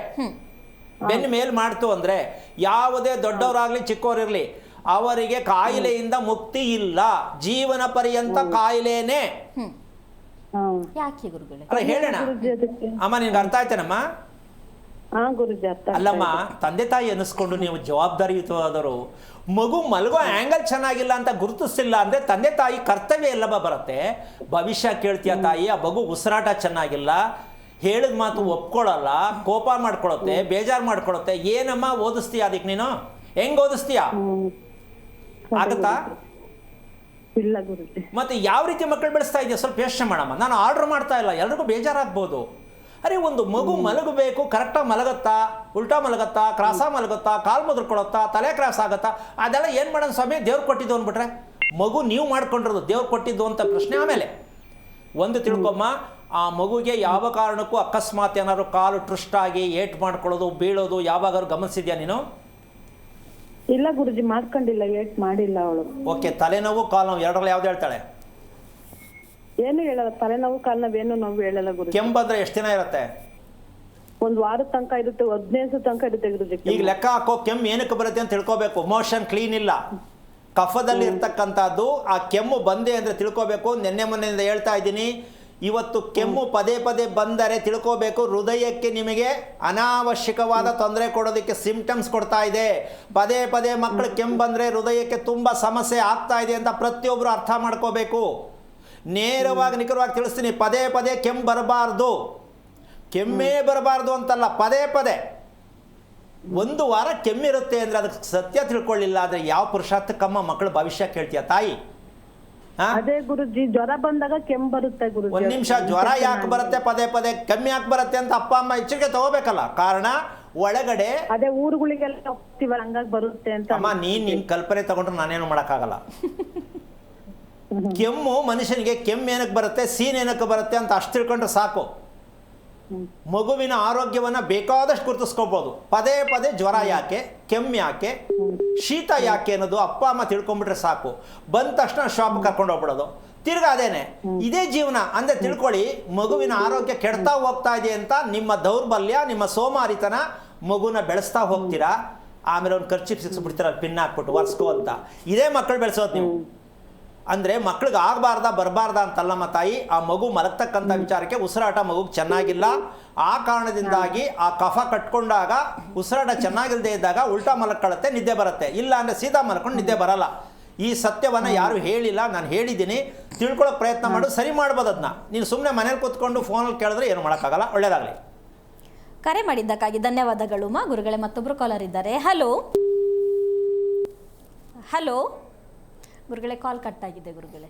ಬೆನ್ನ ಮೇಲ್ ಮಾಡ್ತು ಅಂದ್ರೆ, ಯಾವುದೇ ದೊಡ್ಡವರಾಗ್ಲಿ ಚಿಕ್ಕವರಿರ್ಲಿ ಅವರಿಗೆ ಕಾಯಿಲೆಯಿಂದ ಮುಕ್ತಿ ಇಲ್ಲ, ಜೀವನ ಪರ್ಯಂತ ಕಾಯಿಲೆನೇ. ಯಾಕೆ ಗುರುಗಳೇ? ಅಲ್ಲ ಹೇಳೋಣ ಅಮ್ಮ, ನಿನ್ಗೆ ಅರ್ಥ ಆಯ್ತೇನಮ್ಮ? ಗುರುಜಿ ಅರ್ಥ ಅಲ್ಲಮ್ಮ, ತಂದೆ ತಾಯಿ ಅನ್ನಿಸ್ಕೊಂಡು ನೀವು ಜವಾಬ್ದಾರಿಯುತವಾದರು ಮಗು ಮಲಗೋ ಆಂಗಲ್ ಚೆನ್ನಾಗಿಲ್ಲ ಅಂತ ಗುರುತಿಸಿಲ್ಲ ಅಂದ್ರೆ ತಂದೆ ತಾಯಿ ಕರ್ತವ್ಯ ಎಲ್ಲವ ಬರುತ್ತೆ. ಭವಿಷ್ಯ ಕೇಳ್ತೀಯ ತಾಯಿ, ಆ ಮಗು ಉಸಿರಾಟ ಚೆನ್ನಾಗಿಲ್ಲ, ಹೇಳಿದ ಮಾತು ಒಪ್ಕೊಳ್ಳಲ್ಲ, ಕೋಪ ಮಾಡ್ಕೊಳತ್ತೆ, ಬೇಜಾರು ಮಾಡ್ಕೊಳತ್ತೆ, ಏನಮ್ಮ ಓದಿಸ್ತೀಯ ಅದಕ್ಕೆ ನೀನು? ಹೆಂಗ್ ಓದಿಸ್ತೀಯ? ಆಗತ್ತಾ? ಇಲ್ಲ ಗುರುಜಿ. ಮತ್ತೆ ಯಾವ ರೀತಿ ಮಕ್ಕಳು ಬೆಳೆಸ್ತಾ ಇದೆಯಾ ಸ್ವಲ್ಪ ಯೋಚನೆ ಮಾಡಮ್ಮ. ನಾನು ಆರ್ಡರ್ ಮಾಡ್ತಾ ಇಲ್ಲ, ಎಲ್ರಿಗೂ ಬೇಜಾರಾಗ್ಬೋದು. ಅರೆ ಒಂದು ಮಗು ಮಲಗಬೇಕು, ಕರೆಕ್ಟಾಗಿ ಮಲಗತ್ತಾ, ಉಲ್ಟಾ ಮಲಗತ್ತಾ, ಕ್ರಾಸ ಮಲಗತ್ತಾ, ಕಾಲು ಮುದ್ರಕೊಳತ್ತಾ, ತಲೆ ಕ್ರಾಸ್ ಆಗತ್ತಾ, ಅದೆಲ್ಲ ಏನು ಮಾಡೋಣ ಸ್ವಾಮಿ, ದೇವ್ರು ಕೊಟ್ಟಿದ್ದು ಅಂದ್ಬಿಟ್ರೆ ಮಗು ನೀವು ಮಾಡ್ಕೊಂಡಿರೋದು ದೇವ್ರು ಕೊಟ್ಟಿದ್ದು ಅಂತ ಪ್ರಶ್ನೆ. ಆಮೇಲೆ ಒಂದು ತಿಳ್ಕೊಮ್ಮ, ಆ ಮಗುಗೆ ಯಾವ ಕಾರಣಕ್ಕೂ ಅಕಸ್ಮಾತ್ ಏನಾದ್ರು ಕಾಲು ಟ್ವಿಸ್ಟ್ ಆಗಿ ಏಟ್ ಮಾಡ್ಕೊಳ್ಳೋದು, ಬೀಳೋದು ಯಾವಾಗಾದ್ರು ಗಮನಿಸಿದ್ಯಾ ನೀನು? ಇಲ್ಲ ಗುರುಜಿ, ಮಾಡ್ಕೊಂಡಿಲ್ಲ, ಏಟ್ ಮಾಡಿಲ್ಲ ಅವಳು. ಓಕೆ, ತಲೆನೋವು ಕಾಲು ನೋವು ಎರಡರಲ್ಲಿ ಯಾವ್ದು ಹೇಳ್ತಾಳೆ? ಏನು ಹೇಳಲ್ಲ, ತಲೆನೋವು ಕಾಲು ನೋವು ಏನು ನೋವು ಹೇಳಲ್ಲ ಗುರುಜಿ. ಕೆಮ್ಮು ಬಂದ್ರೆ ಎಷ್ಟು ದಿನ ಇರುತ್ತೆ? ಒಂದ್ ವಾರದ ತನಕ ಇರುತ್ತೆ, 15 ದಿವಸ ತನಕ ಇರುತ್ತೆ ಗುರುಜಿ. ಈಗ ಲೆಕ್ಕ ಹಾಕೋ, ಕೆಮ್ಮು ಏನಕ್ಕೆ ಬರುತ್ತೆ ಅಂತ ತಿಳ್ಕೊಬೇಕು. ಮೋಷನ್ ಕ್ಲೀನ್ ಇಲ್ಲ, ಕಫದಲ್ಲಿ ಇರ್ತಕ್ಕಂಥದ್ದು. ಆ ಕೆಮ್ಮು ಬಂದೆ ಅಂದ್ರೆ ತಿಳ್ಕೊಬೇಕು. ನಿನ್ನೆ ಮೊನ್ನೆಯಿಂದ ಹೇಳ್ತಾ ಇದ್ದೀನಿ, ಇವತ್ತು ಕೆಮ್ಮು ಪದೇ ಪದೇ ಬಂದರೆ ತಿಳ್ಕೋಬೇಕು, ಹೃದಯಕ್ಕೆ ನಿಮಗೆ ಅನಾವಶ್ಯಕವಾದ ತೊಂದರೆ ಕೊಡೋದಕ್ಕೆ ಸಿಂಪ್ಟಮ್ಸ್ ಕೊಡ್ತಾ ಇದೆ. ಪದೇ ಪದೇ ಮಕ್ಕಳು ಕೆಮ್ಮು ಬಂದರೆ ಹೃದಯಕ್ಕೆ ತುಂಬ ಸಮಸ್ಯೆ ಆಗ್ತಾ ಇದೆ ಅಂತ ಪ್ರತಿಯೊಬ್ಬರು ಅರ್ಥ ಮಾಡ್ಕೋಬೇಕು. ನೇರವಾಗಿ ನಿಖರವಾಗಿ ತಿಳಿಸ್ತೀನಿ, ಪದೇ ಪದೇ ಕೆಮ್ಮು ಬರಬಾರ್ದು, ಕೆಮ್ಮೇ ಬರಬಾರ್ದು ಅಂತಲ್ಲ, ಪದೇ ಪದೇ ಒಂದು ವಾರ ಕೆಮ್ಮಿರುತ್ತೆ ಅಂದರೆ ಅದಕ್ಕೆ ಸತ್ಯ ತಿಳ್ಕೊಳ್ಳಿಲ್ಲ ಆದರೆ ಯಾವ ಪುರುಷಾರ್ಥಕ್ಕಮ್ಮ ಮಕ್ಕಳು ಭವಿಷ್ಯ ಕೇಳ್ತೀಯ ತಾಯಿ? ಅದೇ ಗುರುಜಿ, ಜ್ವರ ಬಂದಾಗ ಕೆಮ್ಮು ಬರುತ್ತೆ ಗುರುಜಿ. ಒಂದ್ ನಿಮಿಷ, ಜ್ವರ ಯಾಕೆ ಬರುತ್ತೆ ಪದೇ ಪದೇ, ಕೆಮ್ಮು ಯಾಕೆ ಬರುತ್ತೆ ಅಂತ ಅಪ್ಪ ಅಮ್ಮ ಎಚ್ಚರಿಕೆ ತಗೋಬೇಕಲ್ಲ. ಕಾರಣ ಒಳಗಡೆ ಅದೇ ಊರುಗಳಿಗೆಲ್ಲ ಹೋಗ್ತೀವಲ್ಲ, ಹಂಗಾಗಿ ಬರುತ್ತೆ ಅಂತ. ಅಮ್ಮ, ನಿನ್ ಕಲ್ಪನೆ ತಗೊಂಡ್ರೆ ನಾನೇನು ಮಾಡೋಕ್ಕಾಗಲ್ಲ. ಕೆಮ್ಮು ಮನುಷ್ಯನಿಗೆ ಕೆಮ್ಮು ಏನಕ್ಕೆ ಬರುತ್ತೆ, ಸೀನ್ ಏನಕ್ಕೆ ಬರುತ್ತೆ ಅಂತ ಅಷ್ಟು ತಿಳ್ಕೊಂಡ್ರೆ ಸಾಕು. ಮಗುವಿನ ಆರೋಗ್ಯವನ್ನ ಬೇಕಾದಷ್ಟು ಗುರುತಿಸ್ಕೋಬಹುದು. ಪದೇ ಪದೇ ಜ್ವರ ಯಾಕೆ, ಕೆಮ್ಮು ಯಾಕೆ, ಶೀತ ಯಾಕೆ ಅನ್ನೋದು ಅಪ್ಪ ಅಮ್ಮ ತಿಳ್ಕೊಂಡ್ಬಿಟ್ರೆ ಸಾಕು. ಬಂದ ತಕ್ಷಣ ಶಾಪ್ ಕರ್ಕೊಂಡು ಹೋಗ್ಬಿಡೋದು, ತಿರ್ಗಾ ಅದೇನೆ. ಇದೇ ಜೀವನ ಅಂದ್ರೆ ತಿಳ್ಕೊಳ್ಳಿ. ಮಗುವಿನ ಆರೋಗ್ಯ ಕೆಡ್ತಾ ಹೋಗ್ತಾ ಇದೆ ಅಂತ ನಿಮ್ಮ ದೌರ್ಬಲ್ಯ, ನಿಮ್ಮ ಸೋಮಾರಿತನ ಮಗುನ ಬೆಳೆಸ್ತಾ ಹೋಗ್ತೀರಾ. ಆಮೇಲೆ ಒಂದು ಖರ್ಚು ಸಿಕ್ಸ್ಬಿಡ್ತೀರ, ಪಿನ್ ಹಾಕ್ಬಿಟ್ಟು ಒರ್ಸ್ಕೋ ಅಂತ. ಇದೇ ಮಕ್ಕಳು ಬೆಳೆಸೋದು ನೀವು. ಅಂದರೆ ಮಕ್ಳಿಗೆ ಆಗಬಾರ್ದ ಬರಬಾರ್ದ ಅಂತಲ್ಲಮ್ಮ ತಾಯಿ, ಆ ಮಗು ಮಲಗ್ತಕ್ಕಂಥ ವಿಚಾರಕ್ಕೆ ಉಸಿರಾಟ ಮಗುಗೆ ಚೆನ್ನಾಗಿಲ್ಲ. ಆ ಕಾರಣದಿಂದಾಗಿ ಆ ಕಫ ಕಟ್ಕೊಂಡಾಗ ಉಸಿರಾಟ ಚೆನ್ನಾಗಿಲ್ಲದೆ ಇದ್ದಾಗ ಉಲ್ಟಾ ಮಲಕ್ಕೊಳ್ಳುತ್ತೆ, ನಿದ್ದೆ ಬರುತ್ತೆ. ಇಲ್ಲ ಅಂದರೆ ಸೀದಾ ಮಲ್ಕೊಂಡು ನಿದ್ದೆ ಬರಲ್ಲ. ಈ ಸತ್ಯವನ್ನು ಯಾರು ಹೇಳಿಲ್ಲ, ನಾನು ಹೇಳಿದ್ದೀನಿ. ತಿಳ್ಕೊಳ್ಳೋಕೆ ಪ್ರಯತ್ನ ಮಾಡು, ಸರಿ ಮಾಡ್ಬೋದು ಅದನ್ನ. ನೀನು ಸುಮ್ಮನೆ ಮನೇಲಿ ಕೂತ್ಕೊಂಡು ಫೋನಲ್ಲಿ ಕೇಳಿದ್ರೆ ಏನು ಮಾಡೋಕ್ಕಾಗಲ್ಲ. ಒಳ್ಳೇದಾಗಲಿ. ಕರೆ ಮಾಡಿದ್ದಕ್ಕಾಗಿ ಧನ್ಯವಾದಗಳು ಮಾ ಗುರುಗಳೇ. ಮತ್ತೊಬ್ಬರು ಕಾಲರ್ ಇದ್ದಾರೆ. ಹಲೋ ಹಲೋ ಗುರುಗಳೇ, ಕಾಲ್ ಕಟ್ ಆಗಿದೆ ಗುರುಗಳೇ.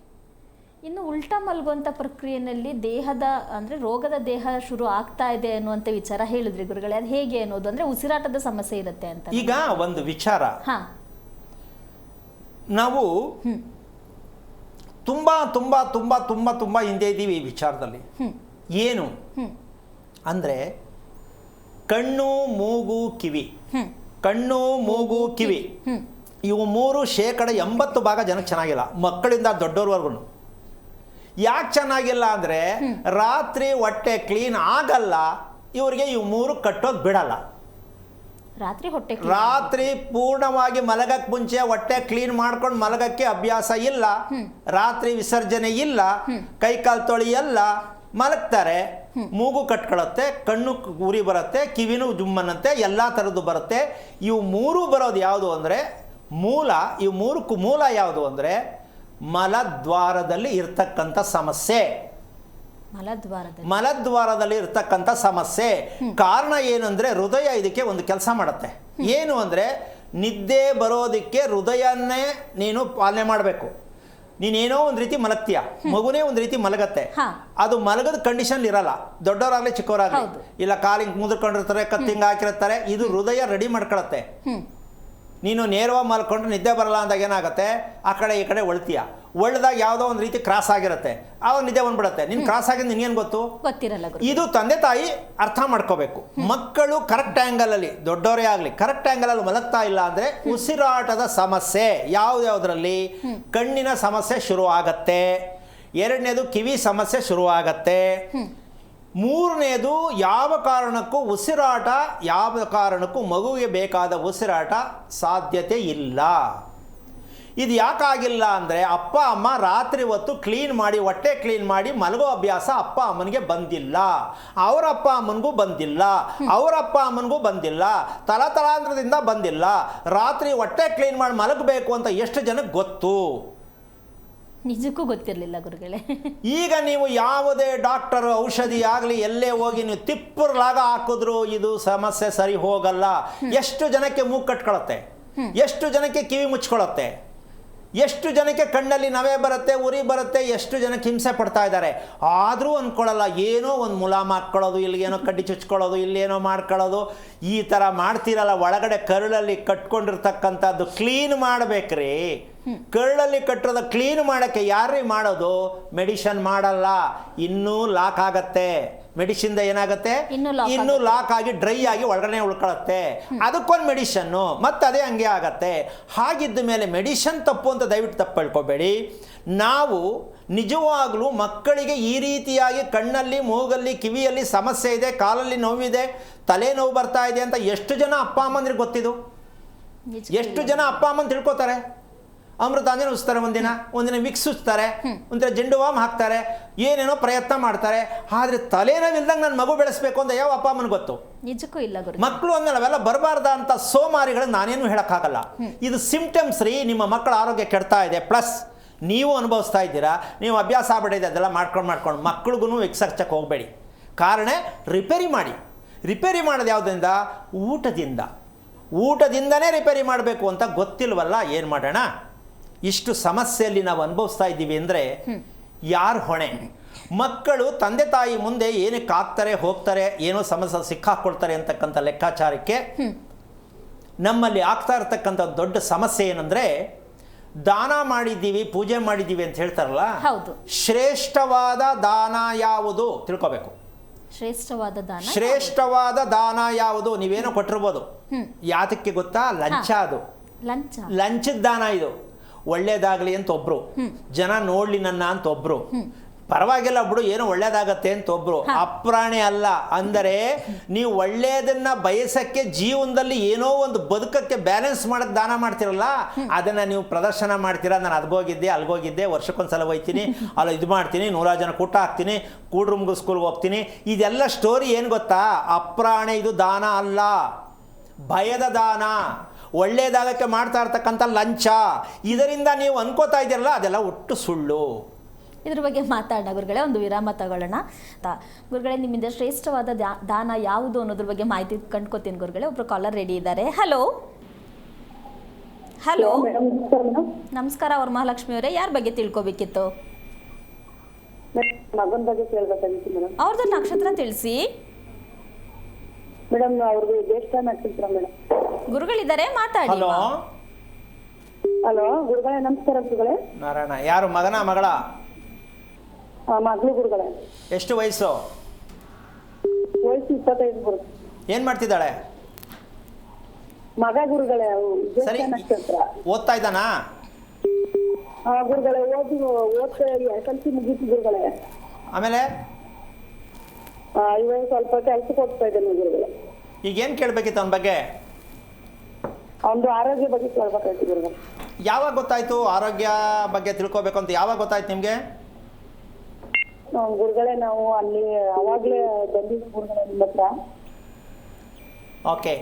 ಇನ್ನು ಉಲ್ಟಾ ಮಲ್ಗುವಂಥ ಪ್ರಕ್ರಿಯೆಯಲ್ಲಿ ದೇಹದ ಅಂದರೆ ರೋಗದ ದೇಹ ಶುರು ಆಗ್ತಾ ಇದೆ ಅನ್ನುವಂಥ ವಿಚಾರ ಹೇಳಿದ್ರಿ ಗುರುಗಳೇ. ಅದು ಹೇಗೆ ಅನ್ನೋದು ಅಂದರೆ ಉಸಿರಾಟದ ಸಮಸ್ಯೆ ಇರುತ್ತೆ ಅಂತ. ಈಗ ಒಂದು ವಿಚಾರ, ನಾವು ತುಂಬಾ ತುಂಬಾ ತುಂಬಾ ತುಂಬಾ ತುಂಬಾ ಹಿಂದೆ ಇದ್ದೀವಿ ಈ ವಿಚಾರದಲ್ಲಿ. ಏನು ಅಂದರೆ ಕಣ್ಣು ಮೂಗು ಕಿವಿ, ಕಣ್ಣು ಮೂಗು ಕಿವಿ ಇವು 80% ಜನಕ್ಕೆ ಚೆನ್ನಾಗಿಲ್ಲ, ಮಕ್ಕಳಿಂದ ದೊಡ್ಡವ್ರವರೆಗೂ. ಯಾಕೆ ಚೆನ್ನಾಗಿಲ್ಲ ಅಂದರೆ ರಾತ್ರಿ ಹೊಟ್ಟೆ ಕ್ಲೀನ್ ಆಗಲ್ಲ, ಇವರಿಗೆ ಇವು 3 ಕಟ್ಟೋದು ಬಿಡಲ್ಲ. ರಾತ್ರಿ ಪೂರ್ಣವಾಗಿ ಮಲಗಕ್ಕೆ ಮುಂಚೆ ಹೊಟ್ಟೆ ಕ್ಲೀನ್ ಮಾಡ್ಕೊಂಡು ಮಲಗಕ್ಕೆ ಅಭ್ಯಾಸ ಇಲ್ಲ, ರಾತ್ರಿ ವಿಸರ್ಜನೆ ಇಲ್ಲ, ಕೈಕಾಲು ತೊಳೆಯಲ್ಲ, ಮಲಗ್ತಾರೆ. ಮೂಗು ಕಟ್ಕೊಳ್ಳುತ್ತೆ, ಕಣ್ಣು ಉರಿ ಬರುತ್ತೆ, ಕಿವಿನೂ ಜುಮ್ಮನಂತೆ ಎಲ್ಲ ಥರದ್ದು ಬರುತ್ತೆ. ಇವು 3 ಬರೋದು ಯಾವುದು ಅಂದರೆ ಮೂಲ. ಇವು 3ಕ್ಕೂ ಮೂಲ ಯಾವುದು ಅಂದರೆ ಮಲದ್ವಾರದಲ್ಲಿ ಇರ್ತಕ್ಕಂಥ ಸಮಸ್ಯೆ. ಮಲದ್ವಾರದಲ್ಲಿ ಇರ್ತಕ್ಕಂಥ ಸಮಸ್ಯೆ. ಕಾರಣ ಏನಂದ್ರೆ ಹೃದಯ ಇದಕ್ಕೆ ಒಂದು ಕೆಲಸ ಮಾಡುತ್ತೆ. ಏನು ಅಂದರೆ ನಿದ್ದೆ ಬರೋದಕ್ಕೆ ಹೃದಯನ್ನೇ ನೀನು ಪಾಲನೆ ಮಾಡಬೇಕು. ನೀನೇನೋ ಒಂದು ರೀತಿ ಮಲಗ್ತೀಯ, ಮಗುನೇ ಒಂದು ರೀತಿ ಮಲಗತ್ತೆ. ಅದು ಮಲಗದ ಕಂಡೀಷನ್ ಇರಲ್ಲ, ದೊಡ್ಡವರಾಗ್ಲಿ ಚಿಕ್ಕವರಾಗ್ಲಿ. ಇಲ್ಲ ಕಾಲಿಂಗ್ ಮುದ್ಕೊಂಡಿರ್ತಾರೆ, ಕತ್ತಿಂಗ್ ಹಾಕಿರ್ತಾರೆ, ಇದು ಹೃದಯ ರೆಡಿ ಮಾಡ್ಕೊಳತ್ತೆ. ನೀನು ನೇರವಾಗಿ ಮಲ್ಕೊಂಡ್ರೆ ನಿದ್ದೆ ಬರಲ್ಲ ಅಂದಾಗ ಏನಾಗುತ್ತೆ, ಆ ಕಡೆ ಈ ಕಡೆ ಒಳ್ತೀಯ. ಒಳ್ದಾಗ ಯಾವುದೋ ಒಂದು ರೀತಿ ಕ್ರಾಸ್ ಆಗಿರುತ್ತೆ, ಆವಾಗ ನಿದ್ದೆ ಬಂದ್ಬಿಡುತ್ತೆ. ನೀನು ಕ್ರಾಸ್ ಆಗಿದ್ದು ನಿನಗೇನು ಗೊತ್ತಿರಲ್ಲ. ಇದು ತಂದೆ ತಾಯಿ ಅರ್ಥ ಮಾಡ್ಕೋಬೇಕು. ಮಕ್ಕಳು ಕರೆಕ್ಟ್ ಆ್ಯಂಗಲಲ್ಲಿ, ದೊಡ್ಡವರೇ ಆಗಲಿ ಕರೆಕ್ಟ್ ಆ್ಯಂಗಲಲ್ಲಿ ಮಲಗ್ತಾ ಇಲ್ಲ ಅಂದರೆ ಉಸಿರಾಟದ ಸಮಸ್ಯೆ ಯಾವುದ್ಯಾವುದರಲ್ಲಿ, ಕಣ್ಣಿನ ಸಮಸ್ಯೆ ಶುರು ಆಗತ್ತೆ. ಎರಡನೇದು ಕಿವಿ ಸಮಸ್ಯೆ ಶುರುವಾಗತ್ತೆ. ಮೂರನೇದು ಯಾವ ಕಾರಣಕ್ಕೂ ಉಸಿರಾಟ, ಯಾವ ಕಾರಣಕ್ಕೂ ಮಗುವಿಗೆ ಬೇಕಾದ ಉಸಿರಾಟ ಸಾಧ್ಯತೆ ಇಲ್ಲ. ಇದು ಯಾಕಾಗಿಲ್ಲ ಅಂದರೆ ಅಪ್ಪ ಅಮ್ಮ ರಾತ್ರಿ ಹೊತ್ತು ಕ್ಲೀನ್ ಮಾಡಿ, ಹೊಟ್ಟೆ ಕ್ಲೀನ್ ಮಾಡಿ ಮಲಗೋ ಅಭ್ಯಾಸ ಅಪ್ಪ ಅಮ್ಮನಿಗೆ ಬಂದಿಲ್ಲ, ಅವರ ಅಪ್ಪ ಅಮ್ಮನಿಗೂ ಬಂದಿಲ್ಲ, ಅವರ ಅಪ್ಪ ಅಮ್ಮನಿಗೂ ಬಂದಿಲ್ಲ, ತಲಾಂತರದಿಂದ ಬಂದಿಲ್ಲ. ರಾತ್ರಿ ಹೊಟ್ಟೆ ಕ್ಲೀನ್ ಮಾಡಿ ಮಲಗಬೇಕು ಅಂತ ಎಷ್ಟು ಜನಕ್ಕೆ ಗೊತ್ತು? ನಿಜಕ್ಕೂ ಗೊತ್ತಿರಲಿಲ್ಲ ಗುರುಗಳೇ. ಈಗ ನೀವು ಯಾವುದೇ ಡಾಕ್ಟರ್ ಔಷಧಿ ಆಗಲಿ ಎಲ್ಲೇ ಹೋಗಿ ನೀವು ತಿಪ್ಪರ್ಲಾಗ ಹಾಕಿದ್ರು ಇದು ಸಮಸ್ಯೆ ಸರಿ ಹೋಗಲ್ಲ. ಎಷ್ಟು ಜನಕ್ಕೆ ಮೂಗು ಕಟ್ಕೊಳತ್ತೆ, ಎಷ್ಟು ಜನಕ್ಕೆ ಕಿವಿ ಮುಚ್ಕೊಳ್ಳುತ್ತೆ, ಎಷ್ಟು ಜನಕ್ಕೆ ಕಣ್ಣಲ್ಲಿ ನವೆ ಬರುತ್ತೆ, ಉರಿ ಬರುತ್ತೆ, ಎಷ್ಟು ಜನಕ್ಕೆ ಹಿಂಸೆ ಪಡ್ತಾ ಇದ್ದಾರೆ. ಆದರೂ ಅಂದ್ಕೊಳ್ಳಲ್ಲ, ಏನೋ ಒಂದು ಮುಲಾಮ್ ಹಾಕ್ಕೊಳ್ಳೋದು, ಇಲ್ಲಿಗೇನೋ ಕಡ್ಡಿ ಚುಚ್ಕೊಳ್ಳೋದು, ಇಲ್ಲೇನೋ ಮಾಡ್ಕೊಳ್ಳೋದು, ಈ ಥರ ಮಾಡ್ತೀರಲ್ಲ. ಒಳಗಡೆ ಕರುಳಲ್ಲಿ ಕಟ್ಕೊಂಡಿರ್ತಕ್ಕಂಥದ್ದು ಕ್ಲೀನ್ ಮಾಡಬೇಕ್ರಿ. ಕರುಳಲ್ಲಿ ಕಟ್ಟಿರೋದು ಕ್ಲೀನ್ ಮಾಡೋಕ್ಕೆ ಯಾರ್ರೀ ಮಾಡೋದು? ಮೆಡಿಷನ್ ಮಾಡಲ್ಲ, ಇನ್ನೂ ಲಾಕ್ ಆಗತ್ತೆ. ಮೆಡಿಸಿನ್ದ ಏನಾಗುತ್ತೆ, ಇನ್ನೂ ಲಾಕ್ ಆಗಿ ಡ್ರೈ ಆಗಿ ಒಳಗಡೆ ಉಳ್ಕೊಳ್ಳುತ್ತೆ. ಅದಕ್ಕೊಂದು ಮೆಡಿಷನ್ನು, ಮತ್ತೆ ಅದೇ ಹಂಗೆ ಆಗತ್ತೆ. ಹಾಗಿದ್ದ ಮೇಲೆ ಮೆಡಿಷನ್ ತಪ್ಪು ಅಂತ ದಯವಿಟ್ಟು ತಪ್ಪು ಹೇಳ್ಕೊಬೇಡಿ. ನಾವು ನಿಜವಾಗ್ಲೂ ಮಕ್ಕಳಿಗೆ ಈ ರೀತಿಯಾಗಿ ಕಣ್ಣಲ್ಲಿ, ಮೂಗಲ್ಲಿ, ಕಿವಿಯಲ್ಲಿ ಸಮಸ್ಯೆ ಇದೆ, ಕಾಲಲ್ಲಿ ನೋವಿದೆ, ತಲೆನೋವು ಬರ್ತಾ ಇದೆ ಅಂತ ಎಷ್ಟು ಜನ ಅಪ್ಪ ಅಮ್ಮಂದ್ರಿಗೆ ಗೊತ್ತಿದ್ದು? ಎಷ್ಟು ಜನ ಅಪ್ಪ ಅಮ್ಮನ ತಿಳ್ಕೊತಾರೆ? ಅಮೃತಾಂಜನ ಉಚ್ತಾರೆ, ಒಂದಿನ ವಿಕ್ಸ್ ಉಚ್ತಾರೆ, ಒಂಥರ ಜೆಂಡು ಬಾಮ್ ಹಾಕ್ತಾರೆ, ಏನೇನೋ ಪ್ರಯತ್ನ ಮಾಡ್ತಾರೆ. ಆದರೆ ತಲೆನೋವಿಲ್ದಂಗೆ ನನ್ನ ಮಗು ಬೆಳೆಸಬೇಕು ಅಂತ ಯಾವ ಅಪ್ಪ ಅಮ್ಮನ ಗೊತ್ತು? ನಿಜಕ್ಕೂ ಇಲ್ಲ ಗುರು. ಮಕ್ಕಳು ಅಂದಮೇಲೆ ಅವೆಲ್ಲ ಬರಬಾರ್ದ ಅಂತ ಸೋಮಾರಿಗಳು ನಾನೇನು ಹೇಳೋಕ್ಕಾಗಲ್ಲ. ಇದು ಸಿಂಪ್ಟಮ್ಸ್ ರೀ. ನಿಮ್ಮ ಮಕ್ಕಳ ಆರೋಗ್ಯ ಕೆಡ್ತಾ ಇದೆ, ಪ್ಲಸ್ ನೀವು ಅನುಭವಿಸ್ತಾ ಇದ್ದೀರಾ. ನೀವು ಅಭ್ಯಾಸ ಆಗ್ಬಿಟ್ಟಿದೆ ಅದೆಲ್ಲ ಮಾಡ್ಕೊಂಡು ಮಕ್ಳಿಗೂ ವಿಕ್ಸರ್ಚಕ್ಕೆ ಹೋಗಬೇಡಿ. ಕಾರಣ ರಿಪೇರಿ ಮಾಡಿ. ರಿಪೇರಿ ಮಾಡೋದು ಯಾವುದರಿಂದ? ಊಟದಿಂದನೇ ರಿಪೇರಿ ಮಾಡಬೇಕು ಅಂತ ಗೊತ್ತಿಲ್ವಲ್ಲ, ಏನು ಮಾಡೋಣ? ಇಷ್ಟು ಸಮಸ್ಯೆಯಲ್ಲಿ ನಾವು ಅನುಭವಿಸ್ತಾ ಇದ್ದೀವಿ ಅಂದರೆ ಯಾರು ಹೊಣೆ? ಮಕ್ಕಳು ತಂದೆ ತಾಯಿ ಮುಂದೆ ಏನಕ್ಕೆ ಆಗ್ತಾರೆ ಹೋಗ್ತಾರೆ, ಏನೋ ಸಮಸ್ಯೆ ಸಿಕ್ಕಾಕೊಳ್ತಾರೆ ಅಂತಕ್ಕಂಥ ಲೆಕ್ಕಾಚಾರಕ್ಕೆ ನಮ್ಮಲ್ಲಿ ಆಗ್ತಾ ಇರತಕ್ಕಂಥ ದೊಡ್ಡ ಸಮಸ್ಯೆ ಏನಂದರೆ, ದಾನ ಮಾಡಿದ್ದೀವಿ, ಪೂಜೆ ಮಾಡಿದ್ದೀವಿ ಅಂತ ಹೇಳ್ತಾರಲ್ಲ, ಶ್ರೇಷ್ಠವಾದ ದಾನ ಯಾವುದು ತಿಳ್ಕೊಬೇಕು. ಶ್ರೇಷ್ಠವಾದ ದಾನ ಯಾವುದು? ನೀವೇನೋ ಕೊಟ್ಟಿರ್ಬೋದು, ಯಾತಕ್ಕೆ ಗೊತ್ತಾ? ಲಂಚ. ಅದು ಲಂಚದ ದಾನ. ಇದು ಒಳ್ಳೇದಾಗಲಿ ಅಂತ ಒಬ್ರು, ಜನ ನೋಡ್ಲಿ ನನ್ನ ಅಂತ ಒಬ್ರು, ಪರವಾಗಿಲ್ಲ ಬಿಡು ಏನೋ ಒಳ್ಳೇದಾಗತ್ತೆ ಅಂತ ಒಬ್ರು. ಅಪ್ರಾಣಿ ಅಲ್ಲ. ಅಂದರೆ ನೀವು ಒಳ್ಳೇದನ್ನ ಬಯಸಕ್ಕೆ, ಜೀವನದಲ್ಲಿ ಏನೋ ಒಂದು ಬದುಕಕ್ಕೆ ಬ್ಯಾಲೆನ್ಸ್ ಮಾಡಕ್ಕೆ ದಾನ ಮಾಡ್ತಿರಲ್ಲ, ಅದನ್ನ ನೀವು ಪ್ರದರ್ಶನ ಮಾಡ್ತೀರಾ. ನಾನು ಅಲ್ಗೋಗಿದ್ದೆ, ವರ್ಷಕ್ಕೊಂದ್ಸಲ ಹೋಗ್ತೀನಿ, ಅಲ್ಲ ಇದು ಮಾಡ್ತೀನಿ, 100 ಜನ ಊಟ ಹಾಕ್ತೀನಿ, ಕೂಡ್ರೂಮ್ಗೆ ಸ್ಕೂಲ್ಗೆ ಹೋಗ್ತೀನಿ. ಇದೆಲ್ಲ ಸ್ಟೋರಿ ಏನು ಗೊತ್ತಾ? ಅಪ್ರಾಣಿ. ಇದು ದಾನ ಅಲ್ಲ, ಭಯದ ದಾನ. ಒಳ್ಳೇದಾಗಕ್ಕೆ ಮಾಡ್ತಾ ಇರ್ತಕ್ಕಂಥ ಲಂಚ. ಇದರಿಂದ ನೀವು ಅನ್ಕೋತಾ ಇದ್ದೀರಲ್ಲ, ಅದೆಲ್ಲ ಒಟ್ಟು ಸುಳ್ಳು. ಇದ್ರ ಬಗ್ಗೆ ಮಾತಾಡೋಣ ಗುರುಗಳೇ. ಒಂದು ವಿರಾಮ ತಗೊಳ್ಳೋಣ. ಗುರುಗಳೇ, ನಿಮ್ಮಿಂದ ಶ್ರೇಷ್ಠವಾದ ದಾನ ಯಾವುದು ಅನ್ನೋದ್ರ ಬಗ್ಗೆ ಮಾಹಿತಿ ಕಂಡ್ಕೋತೀನಿ ಗುರುಗಳೇ. ಒಬ್ರು ಕಾಲರ್ ರೆಡಿ ಇದ್ದಾರೆ. ಹಲೋ. ನಮಸ್ಕಾರ. ಅವ್ರ ಮಹಾಲಕ್ಷ್ಮಿ ಅವರೇ, ಯಾರ ಬಗ್ಗೆ ತಿಳ್ಕೊಬೇಕಿತ್ತು? ಅವ್ರದ್ದು ನಕ್ಷತ್ರ ತಿಳಿಸಿ ಮೇಡಮ್. ಅವ್ರಿಗೆ ಜ್ಯೇಷ್ಠ ನಕ್ಷತ್ರ ಮೇಡಮ್. ಗುರುಗಳಿದ್ದಾರೆ, ಮಾತಾಡಿ. ಹಲೋ ಗುರುಗಳೇ, ನಮಸ್ಕಾರ ಗುರುಗಳೇ. ನಾರಾಯಣ. ಯಾರು, ಮಗನ ಮಗಳ? ಮಗಳು ಗುರುಗಳೇ. ಎಷ್ಟು ವಯಸ್ಸು? ವಯಸ್ಸು 25 ಗುರು. ಏನ್ ಮಾಡ್ತಿದ್ದಾಳೆ? ಮಗ ಗುರುಗಳೇ. ಜ್ಯೇಷ್ಠ ನಕ್ಷತ್ರ. ಓದ್ತಾ ಇದ್ದಾನಾ? ಗುರುಗಳೇ, ಓದ್ತಾ SLC ಮುಗೀತು ಗುರುಗಳೇ. ಆಮೇಲೆ ಇವಾಗ ಸ್ವಲ್ಪ ಕೆಲ್ಸಕ್ಕೆ ಹೋಗ್ತಾ ಇದ್ದೇನೆ ಗುರುಗಳೇ. ಈಗ ಏನ್ ಕೇಳ್ಬೇಕಿತ್ತು ಅವನ ಬಗ್ಗೆ? ಅವನದು ಆರೋಗ್ಯ ಬಗ್ಗೆ ಕೇಳ್ಬೇಕಾಯ್ತು ಗುರುಗಳೇ. ಯಾವಾಗ ಗೊತ್ತಾಯ್ತು ಆರೋಗ್ಯ ಬಗ್ಗೆ ತಿಳ್ಕೊಬೇಕು ಅಂತ? ಯಾವಾಗ ಗೊತ್ತಾಯ್ತು ನಿಮ್ಗೆ? ಗುರುಗಳೇ, ನಾವು ಅಲ್ಲಿ ಅವಾಗ್ಲೇ ಬಂದಿದ್ದ ಗುರುಗಳೇ ನಿಮ್ಮ ಹತ್ರ. ಓಕೆ.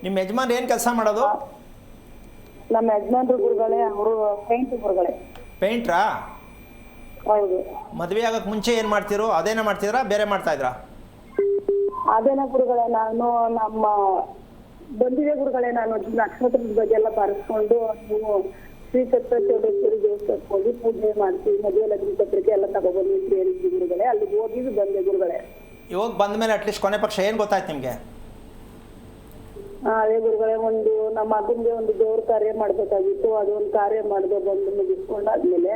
ನಿಮ್ಮ ಯಜಮಾನ್ ಏನ್ ಕೆಲಸ ಮಾಡೋದು? ನಮ್ಮ ಯಜಮಾನ್ರು ಗುರುಗಳೇ, ಅವರು ಪೇಂಟ್ ಗುರುಗಳೇ. ಪೇಂಟ್ರಾ? ಹೌದು. ಮದುವೆ ಆಗಕ್ಕೆ ಮುಂಚೆ ಏನು ಮಾಡ್ತಿರೋ ಅದೇನ ಮಾಡ್ತಿದ್ರಾ, ಬೇರೆ ಮಾಡ್ತಾ ಇದ್ರಾ? ಅದೇನ ಗುರುಗಳೇ, ನಾನು ನಮ್ಮ ಬಂದಿದೆ ಗುರುಗಳೇ. ನಾನು ನಕ್ಷತ್ರದ ಬಗ್ಗೆ ಎಲ್ಲ ಬರೆಸ್ಕೊಂಡು ನೀವು ಶ್ರೀ ಚಕ್ರೇಶ್ವರಿ ದೇವಸ್ಥಾನಕ್ಕೆ ಹೋಗಿ ಪೂಜೆ ಮಾಡ್ತೀವಿ, ಮದುವೆ ಲಗ್ನ ಪತ್ರಿಕೆ ಎಲ್ಲ ತಗೊಬಂದು ಹೇಳಿದ್ವಿ ಗುರುಗಳೇ. ಅಲ್ಲಿಗೆ ಹೋಗಿ ಬಂದೆ ಗುರುಗಳೇ. ಇವಾಗ ಬಂದ ಮೇಲೆ ಅಟ್ಲೀಸ್ಟ್ ಕೊನೆ ಪಕ್ಷ ಏನು ಗೊತ್ತಾಯ್ತು ನಿಮಗೆ? ಅದೇ ಗುರುಗಳೇ, ಒಂದು ನಮ್ಮ ಮಗನ್ಗೆ ಒಂದು ದೇವ್ರ ಕಾರ್ಯ ಮಾಡ್ಬೇಕಾಗಿತ್ತು. ಅದೊಂದು ಕಾರ್ಯ ಮಾಡದೆ ಬಂದು ಮುಗಿಸ್ಕೊಂಡಾದ್ಮೇಲೆ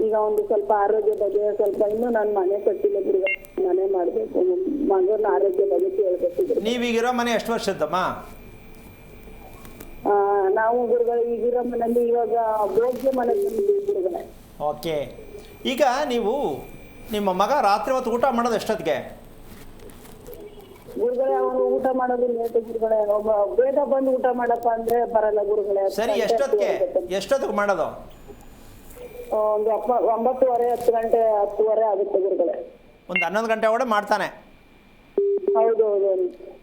ಈಗ ಒಂದು ಸ್ವಲ್ಪ ಆರೋಗ್ಯ ಬಗ್ಗೆ ಸ್ವಲ್ಪ ಇನ್ನೂ ನಾನು ಮನೆ ಕಟ್ಟಿಲ್ಲ ಗುರುಗಳೇ, ಮನೆ ಮಾಡ್ಬೇಕು. ಮಗನ ಆರೋಗ್ಯ ಬಗ್ಗೆ ಕೇಳ್ಬೇಕು ಗುರುಗಳೇ. ನೀವೀಗಿರೋ ಮನೆ ಎಷ್ಟು ವರ್ಷದ್ದಮ್ಮ? ನಾವು ಗುರುಗಳೇ ಈಗಿರೋ ಮನೆಯಲ್ಲಿ ಇವಾಗ ಭೋಗ್ಯ ಮನೆ ತಂದಿದ್ದೀವಿ ಗುರುಗಳೇ. ಓಕೆ. ಈಗ ನೀವು ನಿಮ್ಮ ಮಗ ರಾತ್ರಿ ಹೊತ್ತು ಊಟ ಮಾಡೋದು ಎಷ್ಟೊತ್ತಿಗೆ? ಗುರುಗಳೇ ಅವನು ಊಟ ಮಾಡೋದು ಲೇಟ್ ಗುರುಗಳೇ. ಬೇಗ ಬಂದು ಊಟ ಮಾಡಪ್ಪ ಅಂದ್ರೆ ಬರಲ್ಲ ಗುರುಗಳೇ. ಸರಿ, ಎಷ್ಟೊತ್ತಿಗೆ ಮಾಡೋದು? ಒಂದು 9:30 10 ಗಂಟೆ 10:30 ಆಗುತ್ತೆ ಗುರುಗಳೇ. ಒಂದು 11 ಗಂಟೆ ಒಳಗೆ ಮಾಡ್ತಾನೆ. ಹೌದು ಹೌದು.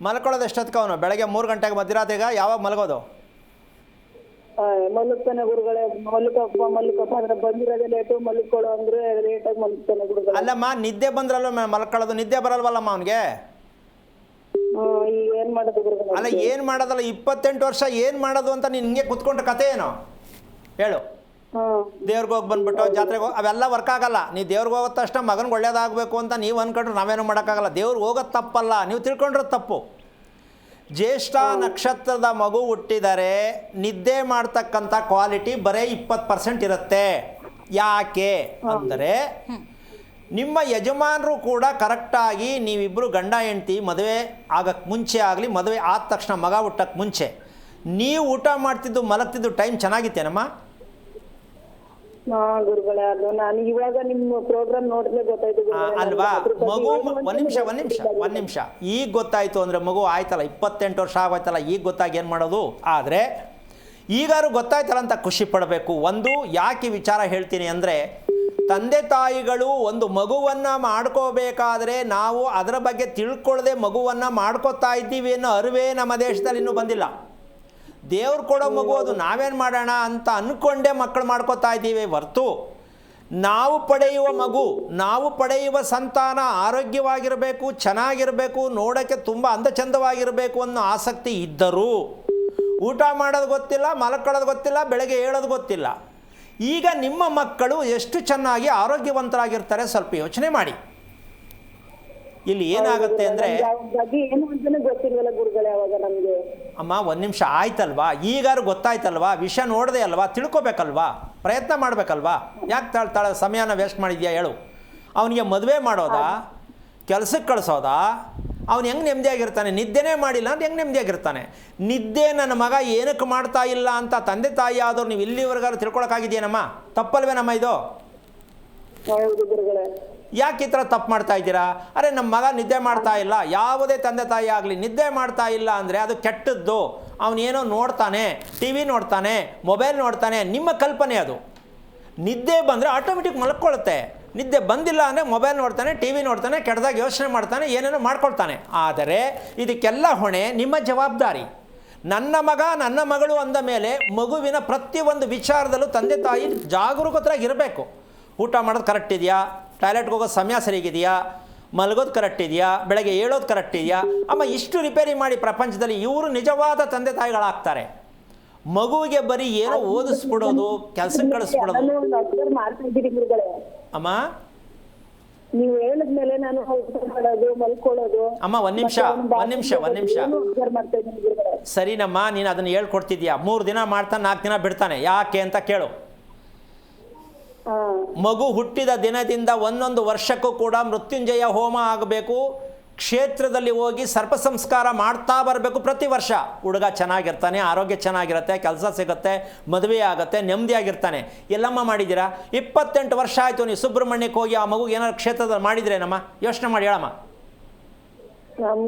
ಮಲ್ಕೊಳ್ಳೋದು ಎಷ್ಟೊತ್ತಿಗೆ ಅವನು? ಬೆಳಗ್ಗೆ 3 ಗಂಟೆಗೆ ಮಧ್ಯರಾತ್ರಿಗೆ ಯಾವಾಗ ಮಲಗೋದು? ಮಲಗ್ತಾನೆ ಗುರುಗಳೇ. ಮಲ್ಕಪ್ಪ ಅಂದ್ರೆ ಬಂದಿರೋದೇ ಲೇಟು, ಮಲ್ಕೊಳ್ಳೋ ಅಂದ್ರೆ ಲೇಟಾಗಿ ಮಲ್ಗ್ತಾನೆ ಗುರುಗಳೇ. ಅಲ್ಲಮ್ಮ, ನಿದ್ದೆ ಬಂದ್ರಲ್ವ ಮಲ್ಕೊಳ್ಳೋದು? ನಿದ್ದೆ ಬರಲ್ವಲ್ಲಮ್ಮ ಅವನಿಗೆ? ಈಗ ಏನ್ ಮಾಡೋದು ಗುರುಗಳೇ? ಅಲ್ಲ, ಏನು ಮಾಡೋದಲ್ಲ, 28 ವರ್ಷ ಏನು ಮಾಡೋದು ಅಂತ ನೀನು ಹಿಂಗೆ ಕುತ್ಕೊಂಡ್ರೆ ಕತೆ ಏನು ಹೇಳು? ದೇವ್ರಿಗೆ ಹೋಗಿ ಬಂದ್ಬಿಟ್ಟು ಜಾತ್ರೆಗೆ ಹೋಗಿ ಅವೆಲ್ಲ ವರ್ಕ್ ಆಗಲ್ಲ. ನೀವು ದೇವ್ರಿಗೆ ಹೋಗೋದು ತಕ್ಷಣ ಮಗನಿಗೆ ಒಳ್ಳೇದಾಗಬೇಕು ಅಂತ ನೀವು ಅಂದ್ಕೊಂಡ್ರೆ ನಾವೇನು ಮಾಡೋಕ್ಕಾಗಲ್ಲ. ದೇವ್ರಿಗೆ ಹೋಗೋದು ತಪ್ಪಲ್ಲ, ನೀವು ತಿಳ್ಕೊಂಡಿರೋದು ತಪ್ಪು. ಜ್ಯೇಷ್ಠ ನಕ್ಷತ್ರದ ಮಗು ಹುಟ್ಟಿದರೆ ನಿದ್ದೆ ಮಾಡ್ತಕ್ಕಂಥ ಕ್ವಾಲಿಟಿ ಬರೀ 20% ಇರುತ್ತೆ. ಯಾಕೆ ಅಂದರೆ ನಿಮ್ಮ ಯಜಮಾನರು ಕೂಡ ಕರೆಕ್ಟಾಗಿ ನೀವಿಬ್ಬರು ಗಂಡ ಹೆಂಡ್ತಿ ಮದುವೆ ಆಗಕ್ಕೆ ಮುಂಚೆ ಆಗಲಿ ಮದುವೆ ಆದ ತಕ್ಷಣ ಮಗ ಹುಟ್ಟಕ್ಕೆ ಮುಂಚೆ ನೀವು ಊಟ ಮಾಡ್ತಿದ್ದು ಮಲಗ್ತಿದ್ದು ಟೈಮ್ ಚೆನ್ನಾಗಿತ್ತೇನಮ್ಮ? ಗುರುಗಳೇ, ಅದು ನಾನು ಇವಾಗ ನಿಮ್ಮ ಪ್ರೋಗ್ರಾಮ್ ನೋಡಿದ್ರೆ ಗೊತ್ತಾಯ್ತು ಅಲ್ವಾ? ಮಗು ಒಂದ್ ನಿಮಿಷ ಈಗ ಗೊತ್ತಾಯ್ತು ಅಂದ್ರೆ ಮಗು ಆಯ್ತಲ್ಲ, 28 ವರ್ಷ ಆಗೋಯ್ತಲ್ಲ, ಈಗ ಗೊತ್ತಾಗಿ ಏನು ಮಾಡೋದು? ಆದರೆ ಈಗಾರು ಗೊತ್ತಾಯ್ತಲ್ಲ ಅಂತ ಖುಷಿ ಪಡಬೇಕು. ಒಂದು ಯಾಕೆ ವಿಚಾರ ಹೇಳ್ತೀನಿ ಅಂದರೆ, ತಂದೆ ತಾಯಿಗಳು ಒಂದು ಮಗುವನ್ನು ಮಾಡ್ಕೋಬೇಕಾದ್ರೆ ನಾವು ಅದರ ಬಗ್ಗೆ ತಿಳ್ಕೊಳ್ಳದೆ ಮಗುವನ್ನು ಮಾಡ್ಕೋತಾ ಇದ್ದೀವಿ ಅನ್ನೋ ಅರಿವೇ ನಮ್ಮ ದೇಶದಲ್ಲಿ ಇನ್ನೂ ಬಂದಿಲ್ಲ. ದೇವ್ರು ಕೊಡೋ ಮಗು ಅದು ನಾವೇನು ಮಾಡೋಣ ಅಂತ ಅಂದ್ಕೊಂಡೇ ಮಕ್ಕಳು ಮಾಡ್ಕೋತಾ ಇದ್ದೀವಿ ಹೊರ್ತು ನಾವು ಪಡೆಯುವ ಮಗು, ನಾವು ಪಡೆಯುವ ಸಂತಾನ ಆರೋಗ್ಯವಾಗಿರಬೇಕು, ಚೆನ್ನಾಗಿರಬೇಕು, ನೋಡೋಕ್ಕೆ ತುಂಬ ಅಂದಚಂದವಾಗಿರಬೇಕು ಅನ್ನೋ ಆಸಕ್ತಿ ಇದ್ದರೂ ಊಟ ಮಾಡೋದು ಗೊತ್ತಿಲ್ಲ, ಮಲ್ಕೊಳ್ಳೋದು ಗೊತ್ತಿಲ್ಲ, ಬೆಳಗ್ಗೆ ಹೇಳೋದು ಗೊತ್ತಿಲ್ಲ. ಈಗ ನಿಮ್ಮ ಮಕ್ಕಳು ಎಷ್ಟು ಚೆನ್ನಾಗಿ ಆರೋಗ್ಯವಂತರಾಗಿರ್ತಾರೆ ಸ್ವಲ್ಪ ಯೋಚನೆ ಮಾಡಿ. ಇಲ್ಲಿ ಏನಾಗುತ್ತೆ ಅಂದರೆ, ಅಮ್ಮ ಒಂದು ನಿಮಿಷ ಆಯ್ತಲ್ವಾ, ಈಗಾರು ಗೊತ್ತಾಯ್ತಲ್ವಾ, ವಿಷಯ ನೋಡದೆ ಅಲ್ವಾ, ತಿಳ್ಕೊಬೇಕಲ್ವಾ, ಪ್ರಯತ್ನ ಮಾಡಬೇಕಲ್ವಾ? ಯಾಕೆ ತಾಳೆ ಸಮಯನ ವೇಸ್ಟ್ ಮಾಡಿದ್ಯಾ ಹೇಳು? ಅವನಿಗೆ ಮದುವೆ ಮಾಡೋದಾ, ಕೆಲಸಕ್ಕೆ ಕಳಿಸೋದಾ? ಅವನು ಹೆಂಗೆ ನೆಮ್ಮದಿಯಾಗಿರ್ತಾನೆ? ನಿದ್ದೆನೇ ಮಾಡಿಲ್ಲ ಅಂತ ಹೆಂಗೆ ನೆಮ್ಮದಿಯಾಗಿರ್ತಾನೆ? ನಿದ್ದೆ ನನ್ನ ಮಗ ಏನಕ್ಕೆ ಮಾಡ್ತಾ ಇಲ್ಲ ಅಂತ ತಂದೆ ತಾಯಿ ಆದವ್ರು ನೀವು ಇಲ್ಲಿವರೆಗಾದ್ರು ತಿಳ್ಕೊಳಕ್ಕಾಗಿದೆಯೇನಮ್ಮ? ತಪ್ಪಲ್ವೇನಮ್ಮ ಇದು? ಯಾಕೆ ಈ ಥರ ತಪ್ಪು ಮಾಡ್ತಾ ಇದ್ದೀರಾ? ಅರೆ ನಮ್ಮ ಮಗ ನಿದ್ದೆ ಮಾಡ್ತಾ ಇಲ್ಲ, ಯಾವುದೇ ತಂದೆ ತಾಯಿ ಆಗಲಿ ನಿದ್ದೆ ಮಾಡ್ತಾ ಇಲ್ಲ ಅಂದರೆ ಅದು ಕೆಟ್ಟದ್ದು. ಅವನೇನೋ ನೋಡ್ತಾನೆ, ಟಿ ವಿ ನೋಡ್ತಾನೆ, ಮೊಬೈಲ್ ನೋಡ್ತಾನೆ, ನಿಮ್ಮ ಕಲ್ಪನೆ ಅದು. ನಿದ್ದೆ ಬಂದರೆ ಆಟೋಮೆಟಿಕ್ ಮಲ್ಕೊಳ್ಳುತ್ತೆ. ನಿದ್ದೆ ಬಂದಿಲ್ಲ ಅಂದರೆ ಮೊಬೈಲ್ ನೋಡ್ತಾನೆ, ಟಿ ವಿ ನೋಡ್ತಾನೆ, ಕೆಟ್ಟದಾಗ ಯೋಚನೆ ಮಾಡ್ತಾನೆ, ಏನೇನೋ ಮಾಡ್ಕೊಳ್ತಾನೆ. ಆದರೆ ಇದಕ್ಕೆಲ್ಲ ಹೊಣೆ ನಿಮ್ಮ ಜವಾಬ್ದಾರಿ. ನನ್ನ ಮಗ ನನ್ನ ಮಗಳು ಅಂದ ಮೇಲೆ ಮಗುವಿನ ಪ್ರತಿಯೊಂದು ವಿಚಾರದಲ್ಲೂ ತಂದೆ ತಾಯಿ ಜಾಗರೂಕರಾಗಿರಬೇಕು. ಊಟ ಮಾಡೋದು ಕರೆಕ್ಟ್ ಇದೆಯಾ, ಟಾಯ್ಲೆಟ್ಗೆ ಹೋಗೋದು ಸಮಯ ಸರಿಗಿದೆಯಾ, ಮಲಗೋದು ಕರೆಕ್ಟ್ ಇದೆಯಾ, ಬೆಳಗ್ಗೆ ಏಳೋದು ಕರೆಕ್ಟ್ ಇದೆಯಾ? ಅಮ್ಮ ಇಷ್ಟು ರಿಪೇರಿ ಮಾಡಿ ಪ್ರಪಂಚದಲ್ಲಿ ಇವರು ನಿಜವಾದ ತಂದೆ ತಾಯಿಗಳಾಗ್ತಾರೆ. ಮಗುವಿಗೆ ಬರೀ ಏನೋ ಓದಿಸ್ಬಿಡೋದು, ಕೆಲಸಕ್ಕೆ ಕಳಿಸ್ಬಿಡೋದು. ಅಮ್ಮ ನೀವು ಹೇಳಿದ್ಮೇಲೆ ನಾನು ಮಲ್ಕೊಳ್ಳೋದು. ಅಮ್ಮ ಒಂದ್ ನಿಮಿಷ ಸರಿನಮ್ಮ, ನೀನು ಅದನ್ನ ಹೇಳ್ಕೊಡ್ತಿದ್ಯಾ. 3 ದಿನ ಮಾಡ್ತಾನೆ, 4 ದಿನ ಬಿಡ್ತಾನೆ, ಯಾಕೆ ಅಂತ ಕೇಳು. ಮಗು ಹುಟ್ಟಿದ ದಿನದಿಂದ 1 ವರ್ಷಕ್ಕೂ ಕೂಡ ಮೃತ್ಯುಂಜಯ ಹೋಮ ಆಗಬೇಕು. ಕ್ಷೇತ್ರದಲ್ಲಿ ಹೋಗಿ ಸರ್ಪ ಸಂಸ್ಕಾರ ಮಾಡ್ತಾ ಬರಬೇಕು ಪ್ರತಿ ವರ್ಷ. ಹುಡುಗ ಚೆನ್ನಾಗಿರ್ತಾನೆ, ಆರೋಗ್ಯ ಚೆನ್ನಾಗಿರುತ್ತೆ, ಕೆಲಸ ಸಿಗುತ್ತೆ, ಮದುವೆ ಆಗುತ್ತೆ, ನೆಮ್ಮದಿಯಾಗಿರ್ತಾನೆ. ಎಲ್ಲಮ್ಮ ಮಾಡಿದ್ದೀರಾ? 28 ವರ್ಷ ಆಯಿತು ನೀವು ಸುಬ್ರಹ್ಮಣ್ಯಕ್ಕೆ ಹೋಗಿ ಆ ಮಗುಗೆ ಏನಾದ್ರು ಕ್ಷೇತ್ರದಲ್ಲಿ ಮಾಡಿದ್ರೇನಮ್ಮ? ಯೋಚನೆ ಮಾಡಿ ಹೇಳಮ್ಮ.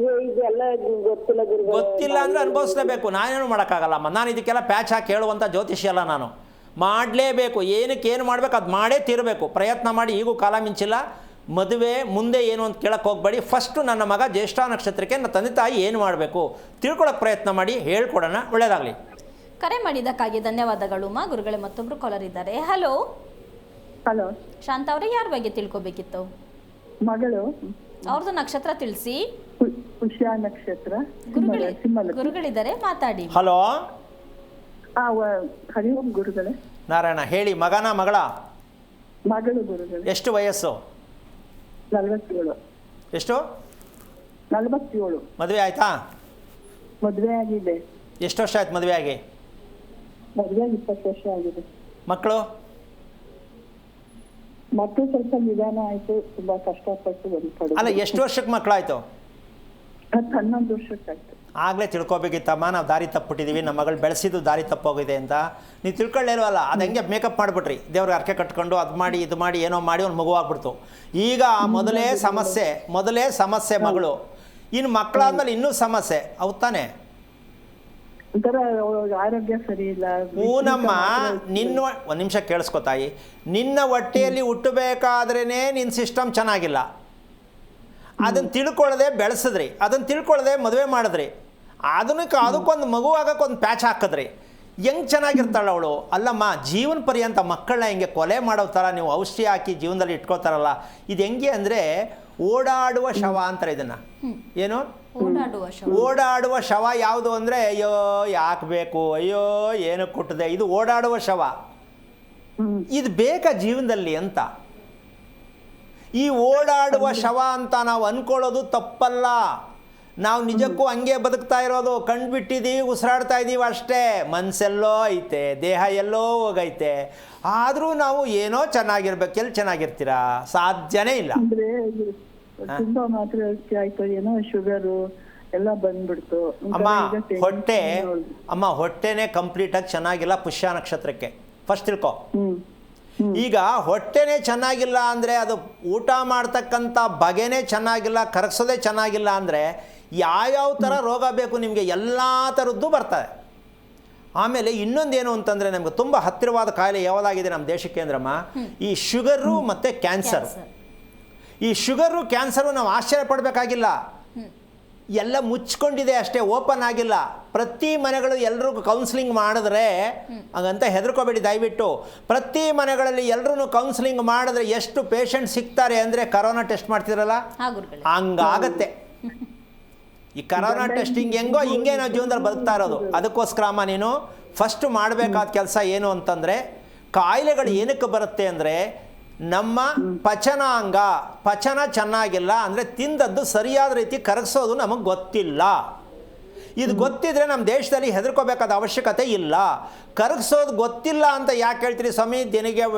ಗೊತ್ತಿಲ್ಲ ಅಂದರೆ ಅನುಭವಿಸ್ಲೇಬೇಕು, ನಾನೇನು ಮಾಡೋಕ್ಕಾಗಲ್ಲಮ್ಮ. ನಾನು ಇದಕ್ಕೆಲ್ಲ ಪ್ಯಾಚ್ ಹಾಕಿ ಹೇಳುವಂಥ ಜ್ಯೋತಿಷಿ ಅಲ್ಲ ನಾನು. ಮಾಡಲೇಬೇಕು, ಏನಕ್ಕೆ ಏನು ಮಾಡಬೇಕು ಅದು ಮಾಡೇ ತೀರಬೇಕು. ಪ್ರಯತ್ನ ಮಾಡಿ, ಈಗೂ ಕಾಲ ಮಿಂಚಿಲ್ಲ. ಮದುವೆ ಮುಂದೆ ಏನು ಅಂತ ಕೇಳಕ್ಕೆ ಹೋಗಬೇಡಿ. ಫಸ್ಟು ನನ್ನ ಮಗ ಜ್ಯೇಷ್ಠ ನಕ್ಷತ್ರಕ್ಕೆ ನನ್ನ ತಂದೆ ತಾಯಿ ಏನು ಮಾಡಬೇಕು ತಿಳ್ಕೊಳ್ಳೋಕೆ ಪ್ರಯತ್ನ ಮಾಡಿ, ಹೇಳ್ಕೊಡೋಣ. ಒಳ್ಳೆಯದಾಗಲಿ. ಕರೆ ಮಾಡಿದ್ದಕ್ಕಾಗಿ ಧನ್ಯವಾದಗಳು ಮಾ. ಗುರುಗಳೇ, ಮತ್ತೊಬ್ಬರು ಕಾಲರ್ ಇದ್ದಾರೆ. ಹಲೋ ಹಲೋ ಶಾಂತ ಅವರೇ, ಯಾರ ಬಗ್ಗೆ ತಿಳ್ಕೊಬೇಕಿತ್ತು? ಮಗಳು. ಅವ್ರದ್ದು ನಕ್ಷತ್ರ ತಿಳಿಸಿ. ಉಷಾ ನಕ್ಷತ್ರ. ಗುರುಗಳಿದ್ದಾರೆ, ಮಾತಾಡಿ. ಹಲೋ. ಹರಿ ಓಂ ಗುರುಗಳೇ. ನಾರಾಯಣ. ಹೇಳಿ. ಮಗನ ಮಗಳ? ಮಗಳು ಗುರುಗಳೇ. ಎಷ್ಟು ವಯಸ್ಸು? 47. ಎಷ್ಟು? 47. ಮದುವೆ ಆಯ್ತಾ? ಮದುವೆ ಆಗಿದೆ. ಎಷ್ಟು ವರ್ಷ ಆಯ್ತು ಮದುವೆ ಆಗಿ? ಮದುವೆ 20 ವರ್ಷ ಆಗಿದೆ. ಮಕ್ಕಳು? ಮಕ್ಕಳು ಸ್ವಲ್ಪ ನಿಧಾನ ಆಯ್ತು, ತುಂಬಾ ಕಷ್ಟಪಟ್ಟು ಬಂದ್ಪಡು. ಅಲ್ಲ, ಎಷ್ಟು ವರ್ಷಕ್ಕೆ ಮಕ್ಕಳಾಯ್ತು? 11 ವರ್ಷಕ್ಕಾಯ್ತು. ಆಗಲೇ ತಿಳ್ಕೊಬೇಕಿತ್ತಮ್ಮ, ನಾವು ದಾರಿ ತಪ್ಪಿಟ್ಟಿದ್ದೀವಿ, ನಮ್ಮ ಮಗಳು ಬೆಳೆಸಿದ್ದು ದಾರಿ ತಪ್ಪೋಗಿದೆ ಅಂತ. ನೀವು ತಿಳ್ಕೊಳ್ಳೇಲ್ವಲ್ಲ, ಅದು ಹೆಂಗೆ ಮೇಕಪ್ ಮಾಡಿಬಿಟ್ರಿ, ದೇವ್ರಿಗೆ ಅರ್ಕೆ ಕಟ್ಕೊಂಡು ಅದು ಮಾಡಿ ಇದು ಮಾಡಿ ಏನೋ ಮಾಡಿ ಒಂದು ಮಗುವಾಗ್ಬಿಡ್ತು. ಈಗ ಮೊದಲೇ ಸಮಸ್ಯೆ ಮಗಳು, ಇನ್ನು ಮಕ್ಕಳಾದ್ಮೇಲೆ ಇನ್ನೂ ಸಮಸ್ಯೆ. ಹೌದು ತಾನೆ? ಒಂಥರ ಆರೋಗ್ಯ ಸರಿ ಇಲ್ಲ. ಹೂನಮ್ಮ, ಒಂದು ನಿಮಿಷ ಕೇಳಿಸ್ಕೊತಾಯಿ. ನಿನ್ನ ಹೊಟ್ಟೆಯಲ್ಲಿ ಹುಟ್ಟಬೇಕಾದ್ರೇ ನಿನ್ನ ಸಿಸ್ಟಮ್ ಚೆನ್ನಾಗಿಲ್ಲ. ಅದನ್ನು ತಿಳ್ಕೊಳ್ಳದೆ ಬೆಳೆಸಿದ್ರಿ, ಅದನ್ನು ತಿಳ್ಕೊಳ್ಳದೆ ಮದುವೆ ಮಾಡಿದ್ರಿ, ಅದಕ್ಕೊಂದು ಮಗು ಆಗಕ್ಕೊಂದು ಪ್ಯಾಚ್ ಹಾಕಿದ್ರಿ. ಹೆಂಗೆ ಚೆನ್ನಾಗಿರ್ತಾಳೆ ಅವಳು? ಅಲ್ಲಮ್ಮ, ಜೀವನ ಪರ್ಯಂತ ಮಕ್ಕಳನ್ನ ಹಿಂಗೆ ಕೊಲೆ ಮಾಡೋ ಥರ ನೀವು ಔಷಧಿ ಹಾಕಿ ಜೀವನದಲ್ಲಿ ಇಟ್ಕೋತಾರಲ್ಲ, ಇದು ಹೆಂಗೆ ಅಂದರೆ ಓಡಾಡುವ ಶವ ಅಂತಾರೆ ಇದನ್ನು. ಏನು ಓಡಾಡುವ ಶವ? ಯಾವುದು ಅಂದರೆ ಅಯ್ಯೋ ಯಾಕೆ ಬೇಕು, ಅಯ್ಯೋ ಏನು ಕೊಟ್ಟಿದೆ, ಇದು ಓಡಾಡುವ ಶವ. ಇದು ಬೇಕಾ ಜೀವನದಲ್ಲಿ ಅಂತ? ಈ ಓಡಾಡುವ ಶವ ಅಂತ ನಾವು ಅಂದ್ಕೊಳ್ಳೋದು ತಪ್ಪಲ್ಲ. ನಾವು ನಿಜಕ್ಕೂ ಹಂಗೆ ಬದುಕ್ತಾ ಇರೋದು, ಕಂಡುಬಿಟ್ಟಿದ್ದೀವಿ, ಉಸಿರಾಡ್ತಾ ಇದ್ದೀವಿ ಅಷ್ಟೇ. ಮನಸ್ಸೆಲ್ಲೋ ಐತೆ, ದೇಹ ಎಲ್ಲೋ ಹೋಗೈತೆ. ಆದರೂ ನಾವು ಏನೋ ಚೆನ್ನಾಗಿರ್ಬೇಕು. ಎಲ್ಲಿ ಚೆನ್ನಾಗಿರ್ತೀರಾ? ಸಾಧ್ಯನೇ ಇಲ್ಲ. ತುಂಬಾ ಮಾತ್ರ ಆಯ್ತು, ಏನೋ ಶುಗರು ಎಲ್ಲ ಬಂದ್ಬಿಡ್ತು. ಹೊಟ್ಟೆನೇ ಕಂಪ್ಲೀಟಾಗಿ ಚೆನ್ನಾಗಿಲ್ಲ ಪುಷ್ಯ ನಕ್ಷತ್ರಕ್ಕೆ. ಫಸ್ಟ್ ತಿಳ್ಕೊ. ಈಗ ಹೊಟ್ಟೆನೇ ಚೆನ್ನಾಗಿಲ್ಲ ಅಂದರೆ ಅದು ಊಟ ಮಾಡ್ತಕ್ಕಂಥ ಬಗೆನೇ ಚೆನ್ನಾಗಿಲ್ಲ, ಕರಗಿಸೋದೇ ಚೆನ್ನಾಗಿಲ್ಲ ಅಂದರೆ ಯಾವ್ಯಾವ ಥರ ರೋಗ ಬೇಕು ನಿಮಗೆ, ಎಲ್ಲ ಥರದ್ದು ಬರ್ತದೆ. ಆಮೇಲೆ ಇನ್ನೊಂದೇನು ಅಂತಂದರೆ, ನಮಗೆ ತುಂಬ ಹತ್ತಿರವಾದ ಕಾಯಿಲೆ ಯಾವುದಾಗಿದೆ ನಮ್ಮ ದೇಶಕ್ಕೆ ಅಂದ್ರಮ್ಮ, ಈ ಶುಗರು ಮತ್ತು ಕ್ಯಾನ್ಸರ್. ಈ ಶುಗರು ಕ್ಯಾನ್ಸರು ನಾವು ಆಶ್ಚರ್ಯ ಪಡಬೇಕಾಗಿಲ್ಲ, ಎಲ್ಲ ಮುಚ್ಕೊಂಡಿದೆ ಅಷ್ಟೇ, ಓಪನ್ ಆಗಿಲ್ಲ. ಪ್ರತಿ ಮನೆಗಳು ಎಲ್ರಿಗೂ ಕೌನ್ಸಿಲಿಂಗ್ ಮಾಡಿದ್ರೆ, ಹಾಗಂತ ಹೆದರ್ಕೋಬೇಡಿ ದಯವಿಟ್ಟು. ಪ್ರತಿ ಮನೆಗಳಲ್ಲಿ ಎಲ್ಲರೂ ಕೌನ್ಸಿಲಿಂಗ್ ಮಾಡಿದ್ರೆ ಎಷ್ಟು ಪೇಷಂಟ್ ಸಿಗ್ತಾರೆ ಅಂದರೆ, ಕರೋನಾ ಟೆಸ್ಟ್ ಮಾಡ್ತಿರಲ್ಲ ಹಂಗಾಗತ್ತೆ. ಈ ಕರೋನಾ ಟೆಸ್ಟಿಂಗ್ ಹೆಂಗೋ ಹಿಂಗೆ ನಾವು ಜೀವನದಲ್ಲಿ ಬದುಕ್ತಾ ಇರೋದು. ಅದಕ್ಕೋಸ್ಕರ ಅಮ್ಮ, ನೀನು ಫಸ್ಟ್ ಮಾಡಬೇಕಾದ ಕೆಲಸ ಏನು ಅಂತಂದರೆ, ಕಾಯಿಲೆಗಳು ಏನಕ್ಕೆ ಬರುತ್ತೆ ಅಂದರೆ, ನಮ್ಮ ಪಚನ ಚೆನ್ನಾಗಿಲ್ಲ ಅಂದರೆ, ತಿಂದದ್ದು ಸರಿಯಾದ ರೀತಿ ಕರಗಿಸೋದು ನಮಗೆ ಗೊತ್ತಿಲ್ಲ. ಇದು ಗೊತ್ತಿದ್ರೆ ನಮ್ಮ ದೇಶದಲ್ಲಿ ಹೆದರ್ಕೋಬೇಕಾದ ಅವಶ್ಯಕತೆ ಇಲ್ಲ. ಕರಗಿಸೋದು ಗೊತ್ತಿಲ್ಲ ಅಂತ ಯಾಕೆ ಹೇಳ್ತೀರಿ ಸ್ವಾಮಿ?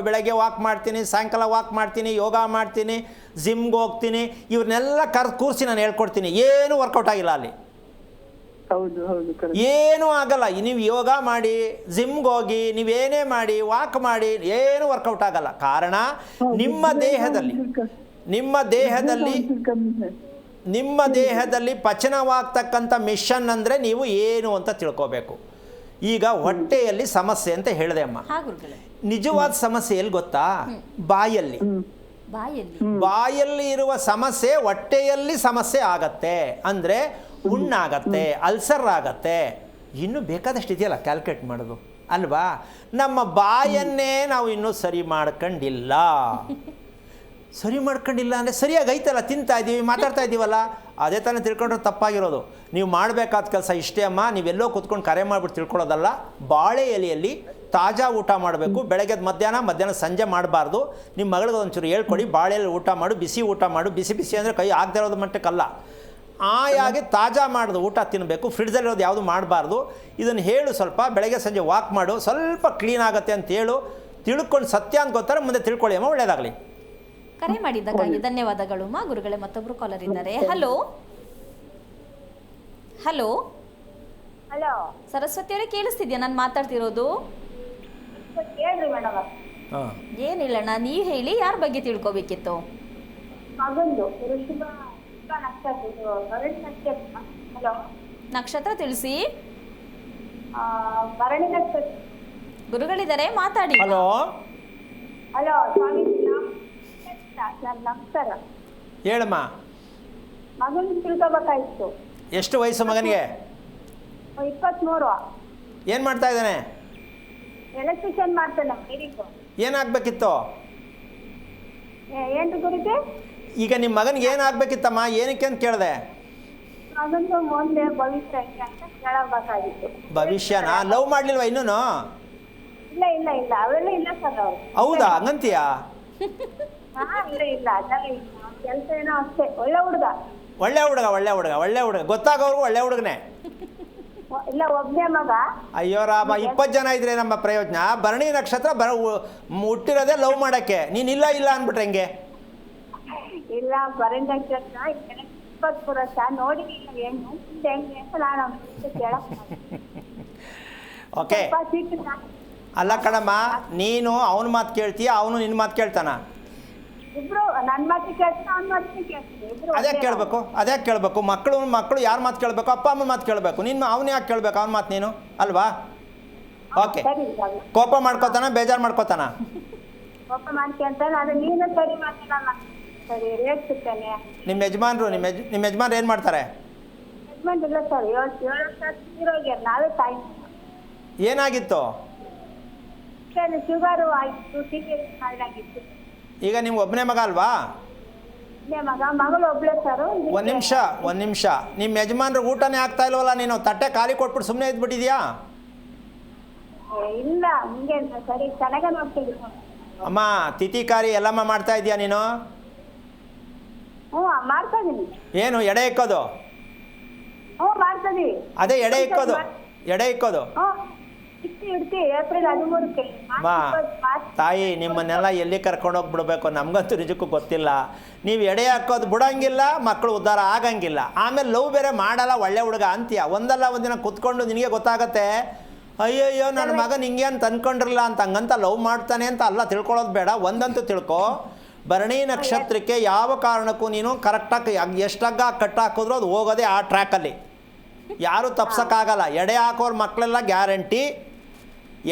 ಬೆಳಗ್ಗೆ ವಾಕ್ ಮಾಡ್ತೀನಿ, ಸಾಯಂಕಾಲ ವಾಕ್ ಮಾಡ್ತೀನಿ, ಯೋಗ ಮಾಡ್ತೀನಿ, ಜಿಮ್ಗೆ ಹೋಗ್ತೀನಿ, ಇವ್ರನ್ನೆಲ್ಲ ಕೂರಿಸಿ ನಾನು ಹೇಳ್ಕೊಡ್ತೀನಿ. ಏನೂ ವರ್ಕೌಟ್ ಆಗಿಲ್ಲ ಅಲ್ಲಿ. ಏನೂ ಆಗಲ್ಲ. ನೀವು ಯೋಗ ಮಾಡಿ, ಜಿಮ್ಗೆ ಹೋಗಿ, ನೀವೇನೇ ಮಾಡಿ, ವಾಕ್ ಮಾಡಿ, ಏನೂ ವರ್ಕೌಟ್ ಆಗಲ್ಲ. ಕಾರಣ ನಿಮ್ಮ ದೇಹದಲ್ಲಿ ಪಚನವಾಗ್ತಕ್ಕಂಥ ಮಿಷನ್ ಅಂದರೆ ನೀವು ಏನು ಅಂತ ತಿಳ್ಕೋಬೇಕು. ಈಗ ಹೊಟ್ಟೆಯಲ್ಲಿ ಸಮಸ್ಯೆ ಅಂತ ಹೇಳಿದೆ ಅಮ್ಮ. ನಿಜವಾದ ಸಮಸ್ಯೆ ಎಲ್ಲಿ ಗೊತ್ತಾ? ಬಾಯಲ್ಲಿ ಇರುವ ಸಮಸ್ಯೆ ಹೊಟ್ಟೆಯಲ್ಲಿ ಸಮಸ್ಯೆ ಆಗತ್ತೆ. ಅಂದರೆ ಹುಣ್ಣಾಗತ್ತೆ, ಅಲ್ಸರ್ ಆಗತ್ತೆ, ಇನ್ನೂ ಬೇಕಾದಷ್ಟು ಇದೆಯಲ್ಲ ಕ್ಯಾಲ್ಕುಲೇಟ್ ಮಾಡೋದು ಅಲ್ವಾ? ನಮ್ಮ ಬಾಯನ್ನೇ ನಾವು ಇನ್ನೂ ಸರಿ ಮಾಡ್ಕೊಂಡಿಲ್ಲ ಅಂದರೆ ಸರಿಯಾಗಿ ಐತಲ್ಲ, ತಿಂತಾ ಇದ್ದೀವಿ, ಮಾತಾಡ್ತಾ ಇದ್ದೀವಲ್ಲ, ಅದೇ ತಾನೇ ತಿಳ್ಕೊಂಡ್ರೆ ತಪ್ಪಾಗಿರೋದು. ನೀವು ಮಾಡಬೇಕಾದ ಕೆಲಸ ಇಷ್ಟೇ ಅಮ್ಮ. ನೀವೆಲ್ಲೋ ಕೂತ್ಕೊಂಡು ಕರೆ ಮಾಡಿಬಿಟ್ಟು ತಿಳ್ಕೊಳ್ಳೋದಲ್ಲ. ಬಾಳೆ ಎಲೆಯಲ್ಲಿ ತಾಜಾ ಊಟ ಮಾಡಬೇಕು. ಬೆಳಗ್ಗೆ ಮಧ್ಯಾಹ್ನ ಸಂಜೆ ಮಾಡಬಾರ್ದು. ನಿಮ್ಮ ಮಗಳಿಗೆ ಒಂಚೂರು ಹೇಳ್ಕೊಡಿ, ಬಾಳೆ ಎಲೆ ಊಟ ಮಾಡು, ಬಿಸಿ ಊಟ ಮಾಡು. ಬಿಸಿ ಅಂದರೆ ಕೈ ಆಗದೆ ಇರೋದು ಮಟ್ಟಕ್ಕಲ್ಲ, ಆಯಾಗಿ ತಾಜಾ ಮಾಡಿದ ಊಟ ತಿನ್ನಬೇಕು. ಫ್ರಿಡ್ಜಲ್ಲಿರೋದು ಯಾವುದು ಮಾಡಬಾರ್ದು. ಇದನ್ನು ಹೇಳು. ಸ್ವಲ್ಪ ಬೆಳಗ್ಗೆ ಸಂಜೆ ವಾಕ್ ಮಾಡು, ಸ್ವಲ್ಪ ಕ್ಲೀನ್ ಆಗುತ್ತೆ ಅಂತ ಹೇಳು. ತಿಳ್ಕೊಂಡು ಸತ್ಯ ಅಂತ ಗೊತ್ತಾರೆ, ಮುಂದೆ ತಿಳ್ಕೊಳ್ಳಿ ಅಮ್ಮ. ಒಳ್ಳೆಯದಾಗಲಿ. ಕರೆ ಮಾಡಿದ್ದಕ್ಕಾಗಿ ಧನ್ಯವಾದಗಳು ಮಾ. ಗುರುಗಳೇ, ಮತ್ತೊಬ್ರು ಕಾಲರ್ ಇದ್ದಾರೆ. ಹಲೋ ಹಲೋ ಹಲೋ ಸರಸ್ವತಿ ಅವರೇ, ಕೇಳಿಸ್ತಿದ್ಯಾ ನಾನು ಮಾತಾಡ್ತಿರೋದು? ಹೇಳ್ರಿ ಮೇಡಮ್. ಏನಿಲ್ಲಣ್ಣ, ನೀವು ಹೇಳಿ, ಯಾರ ಬಗ್ಗೆ ತಿಳ್ಕೊಬೇಕಿತ್ತು? ಮಗಂದು ಋಷಭ ನಕ್ಷತ್ರ. ಹಲೋ, ನಕ್ಷತ್ರ ತಿಳಿಸಿ. ಭರಣಿ ನಕ್ಷತ್ರ. ಗುರುಗಳಿದ್ದಾರೆ, ಮಾತಾಡಿ. ಹಲೋ ಹಲೋ ಸ್ವಾಮೀಜಿ, ನಮಸ್ಕಾರ. ಹೇಳಮ್ಮ. ಮಗನಿಗೆ ತಿಳ್ಕೊಬೇಕಾಯ್ತು. ಎಷ್ಟು ವಯಸ್ಸು ಮಗನಿಗೆ? 23. ಏನು ಮಾಡ್ತಾ ಇದ್ದಾನೆ? ಎಲೆಕ್ಟ್ರಿಷಿಯನ್ ಮಾಡ್ತಾನೆ. ಏನಾಗಬೇಕಿತ್ತು? ಏನು ಗುರುಜಿ? ಈಗ ನಿಮ್ಮ ಮಗನಿಗೆ ಏನಾಗಬೇಕಿತ್ತಮ್ಮ? ಏನಕ್ಕೆ ಅಂತ ಕೇಳಿದೆ. ಮಗನಿಗೆ ಮುಂದೆ ಭವಿಷ್ಯ ಅಂತ ಕೇಳಬೇಕಾಗಿತ್ತು. ಭವಿಷ್ಯನಾ? ಲವ್ ಮಾಡಲಿಲ್ವಾ ಇನ್ನೂ? ಇಲ್ಲ ಅವೆಲ್ಲ ಇಲ್ಲ ಸರ್. ಅವರು ಹೌದಾ? ಹಂಗಂತೀಯಾ? ಇಲ್ಲ ಅದೆಲ್ಲ ಕೆಲಸ ಏನೋ ಅಷ್ಟೇ. ಒಳ್ಳೆ ಹುಡುಗ. ಗೊತ್ತಾಗೋರ್ಗು ಒಳ್ಳೆ ಹುಡುಗನೇ. ಇಲ್ಲ ಒಬ್ನೇ ಮಗ. ಅಯ್ಯೋ ರಾಮ, 20 ಜನ ಇದ್ರೆ ನಮ್ಮ ಪ್ರಯೋಜನ. ಭರಣಿ ನಕ್ಷತ್ರ ಹುಟ್ಟಿರೋದೇ ಲವ್ ಮಾಡಕ್ಕೆ, ನೀನ್ ಇಲ್ಲ ಇಲ್ಲ ಅನ್ಬಿಟ್ರೆ ಹೆಂಗೆ? ಇಲ್ಲ ಬರಂಗ 20 ವರ್ಷ ನೋಡಿ ಹೆಣ್ಣು ಹೆಂಗೆ ಅಂತ ನಾನು ಕೇಳಕ್ ಓಕೆ. ಅಲ್ಲ ಕಣಮ್ಮ, ನೀನು ಅವನ ಮಾತು ಕೇಳ್ತೀಯ, ಅವನು ನಿನ್ನ ಮಾತು ಕೇಳ್ತಾನ? ಇಬ್ರು ನನ್ನ ಮಾತು ಕೇಳ್ತೀನಿ, ಅವ್ನ ಮಾತು ಕೇಳ್ತೀನಿ. ಅದ್ಯಾಕೆ ಕೇಳಬೇಕು? ಮಕ್ಕಳು ಯಾರ ಮಾತು ಕೇಳಬೇಕು? ಅಪ್ಪ ಅಮ್ಮನ ಮಾತು ಕೇಳಬೇಕು. ನೀನು ಅವನು ಯಾಕೆ ಕೇಳಬೇಕು ಅವನ ಮಾತು ನೀನು, ಅಲ್ವಾ? ಓಕೆ. ಕೋಪ ಮಾಡ್ಕೋತಾನ, ಬೇಜಾರು ಮಾಡ್ಕೋತಾನ? ಕೋಪ ಮಾಡ್ಕೊಂತಾನೆ, ಅದು ನೀನು ಸರಿ ಮಾತಾಡಲ್ಲ. ಸರಿ ರೇಟ್ ಸಿಗ್ತಾನೆ. ನಿಮ್ಮ ಯಜಮಾನ್ರು ಏನು ಮಾಡ್ತಾರೆ? ಯಜಮಾನ್ ಇಲ್ಲ ಸರ್, 7 ವರ್ಷ ತೀರೋಗ್ಯಾರ. ನಾವೇ ತಾಯಿ. ಏನಾಗಿತ್ತು? ಶುಗರು ಆಯ್ತು, ಸೀರಿಯಸ್ ಆಗಿತ್ತು. ಈಗ ನೀವು ಒಬ್ಬನೇ ಮಗ ಅಲ್ವಾ? ಮಗಳು ಒಬ್ಳೆ ಸರ್. ಒಂದು ನಿಮಿಷ. ನಿಮ್ಮ ಯಜಮಾನ್ರು ಊಟನೇ ಆಗ್ತಾ ಇಲ್ವಲ್ಲ, ನೀನು ತಟ್ಟೆ ಖಾಲಿ ಕೊಟ್ಬಿಟ್ಟು ಸುಮ್ಮನೆ ಇದ್ಬಿಟ್ಟಿದ್ಯಾ? ಇಲ್ಲ, ಹಿಂಗೆ ಸರಿ ಚೆನ್ನಾಗ ನೋಡ್ತಿದ್ವಿ. ಅಮ್ಮ, ತಿಥಿಕಾರಿ ಎಲ್ಲಮ್ಮ ಮಾಡ್ತಾ ಇದೀಯಾ ನೀನು? ಹ್ಞೂ ಮಾಡ್ತಾ ಇದೀನಿ. ಏನು ಎಡೆ ಇಕ್ಕೋದು? ಹ್ಞೂ ಮಾಡ್ತಾ ಇದೀವಿ. ಅದೇ ಎಡೆ ಇಕ್ಕೋದು. ಏಪ್ರಿಲ್ 13ಕ್ಕೆ. ತಾಯಿ, ನಿಮ್ಮನ್ನೆಲ್ಲ ಎಲ್ಲಿ ಕರ್ಕೊಂಡೋಗ್ಬಿಡ್ಬೇಕು ನಮ್ಗಂತೂ ನಿಜಕ್ಕೂ ಗೊತ್ತಿಲ್ಲ. ನೀವು ಎಡೆ ಹಾಕೋದು ಬಿಡೋಂಗಿಲ್ಲ, ಮಕ್ಕಳು ಉದ್ಧಾರ ಆಗಂಗಿಲ್ಲ. ಆಮೇಲೆ ಲವ್ ಬೇರೆ ಮಾಡಲ್ಲ, ಒಳ್ಳೆ ಹುಡುಗ ಅಂತೀಯ. ಒಂದಲ್ಲ ಒಂದಿನ ಕುತ್ಕೊಂಡು ನಿನಗೆ ಗೊತ್ತಾಗತ್ತೆ, ಅಯ್ಯಯ್ಯೋ ನನ್ನ ಮಗ ನಿಂಗೇನು ತಂದ್ಕೊಂಡಿರಲ್ಲ ಅಂತ. ಹಂಗಂತ ಲವ್ ಮಾಡ್ತಾನೆ ಅಂತ ಅಲ್ಲ ತಿಳ್ಕೊಳ್ಳೋದು ಬೇಡ. ಒಂದಂತೂ ತಿಳ್ಕೊ, ಭರಣಿ ನಕ್ಷತ್ರಕ್ಕೆ ಯಾವ ಕಾರಣಕ್ಕೂ ನೀನು ಕರೆಕ್ಟಾಗಿ ಎಷ್ಟಗ್ಗ ಕಟ್ಟಾಕಿದ್ರು ಅದು ಹೋಗೋದೇ ಆ ಟ್ರ್ಯಾಕಲ್ಲಿ. ಯಾರೂ ತಪ್ಸೋಕ್ಕಾಗಲ್ಲ. ಎಡೆ ಹಾಕೋರು ಮಕ್ಕಳೆಲ್ಲ ಗ್ಯಾರಂಟಿ.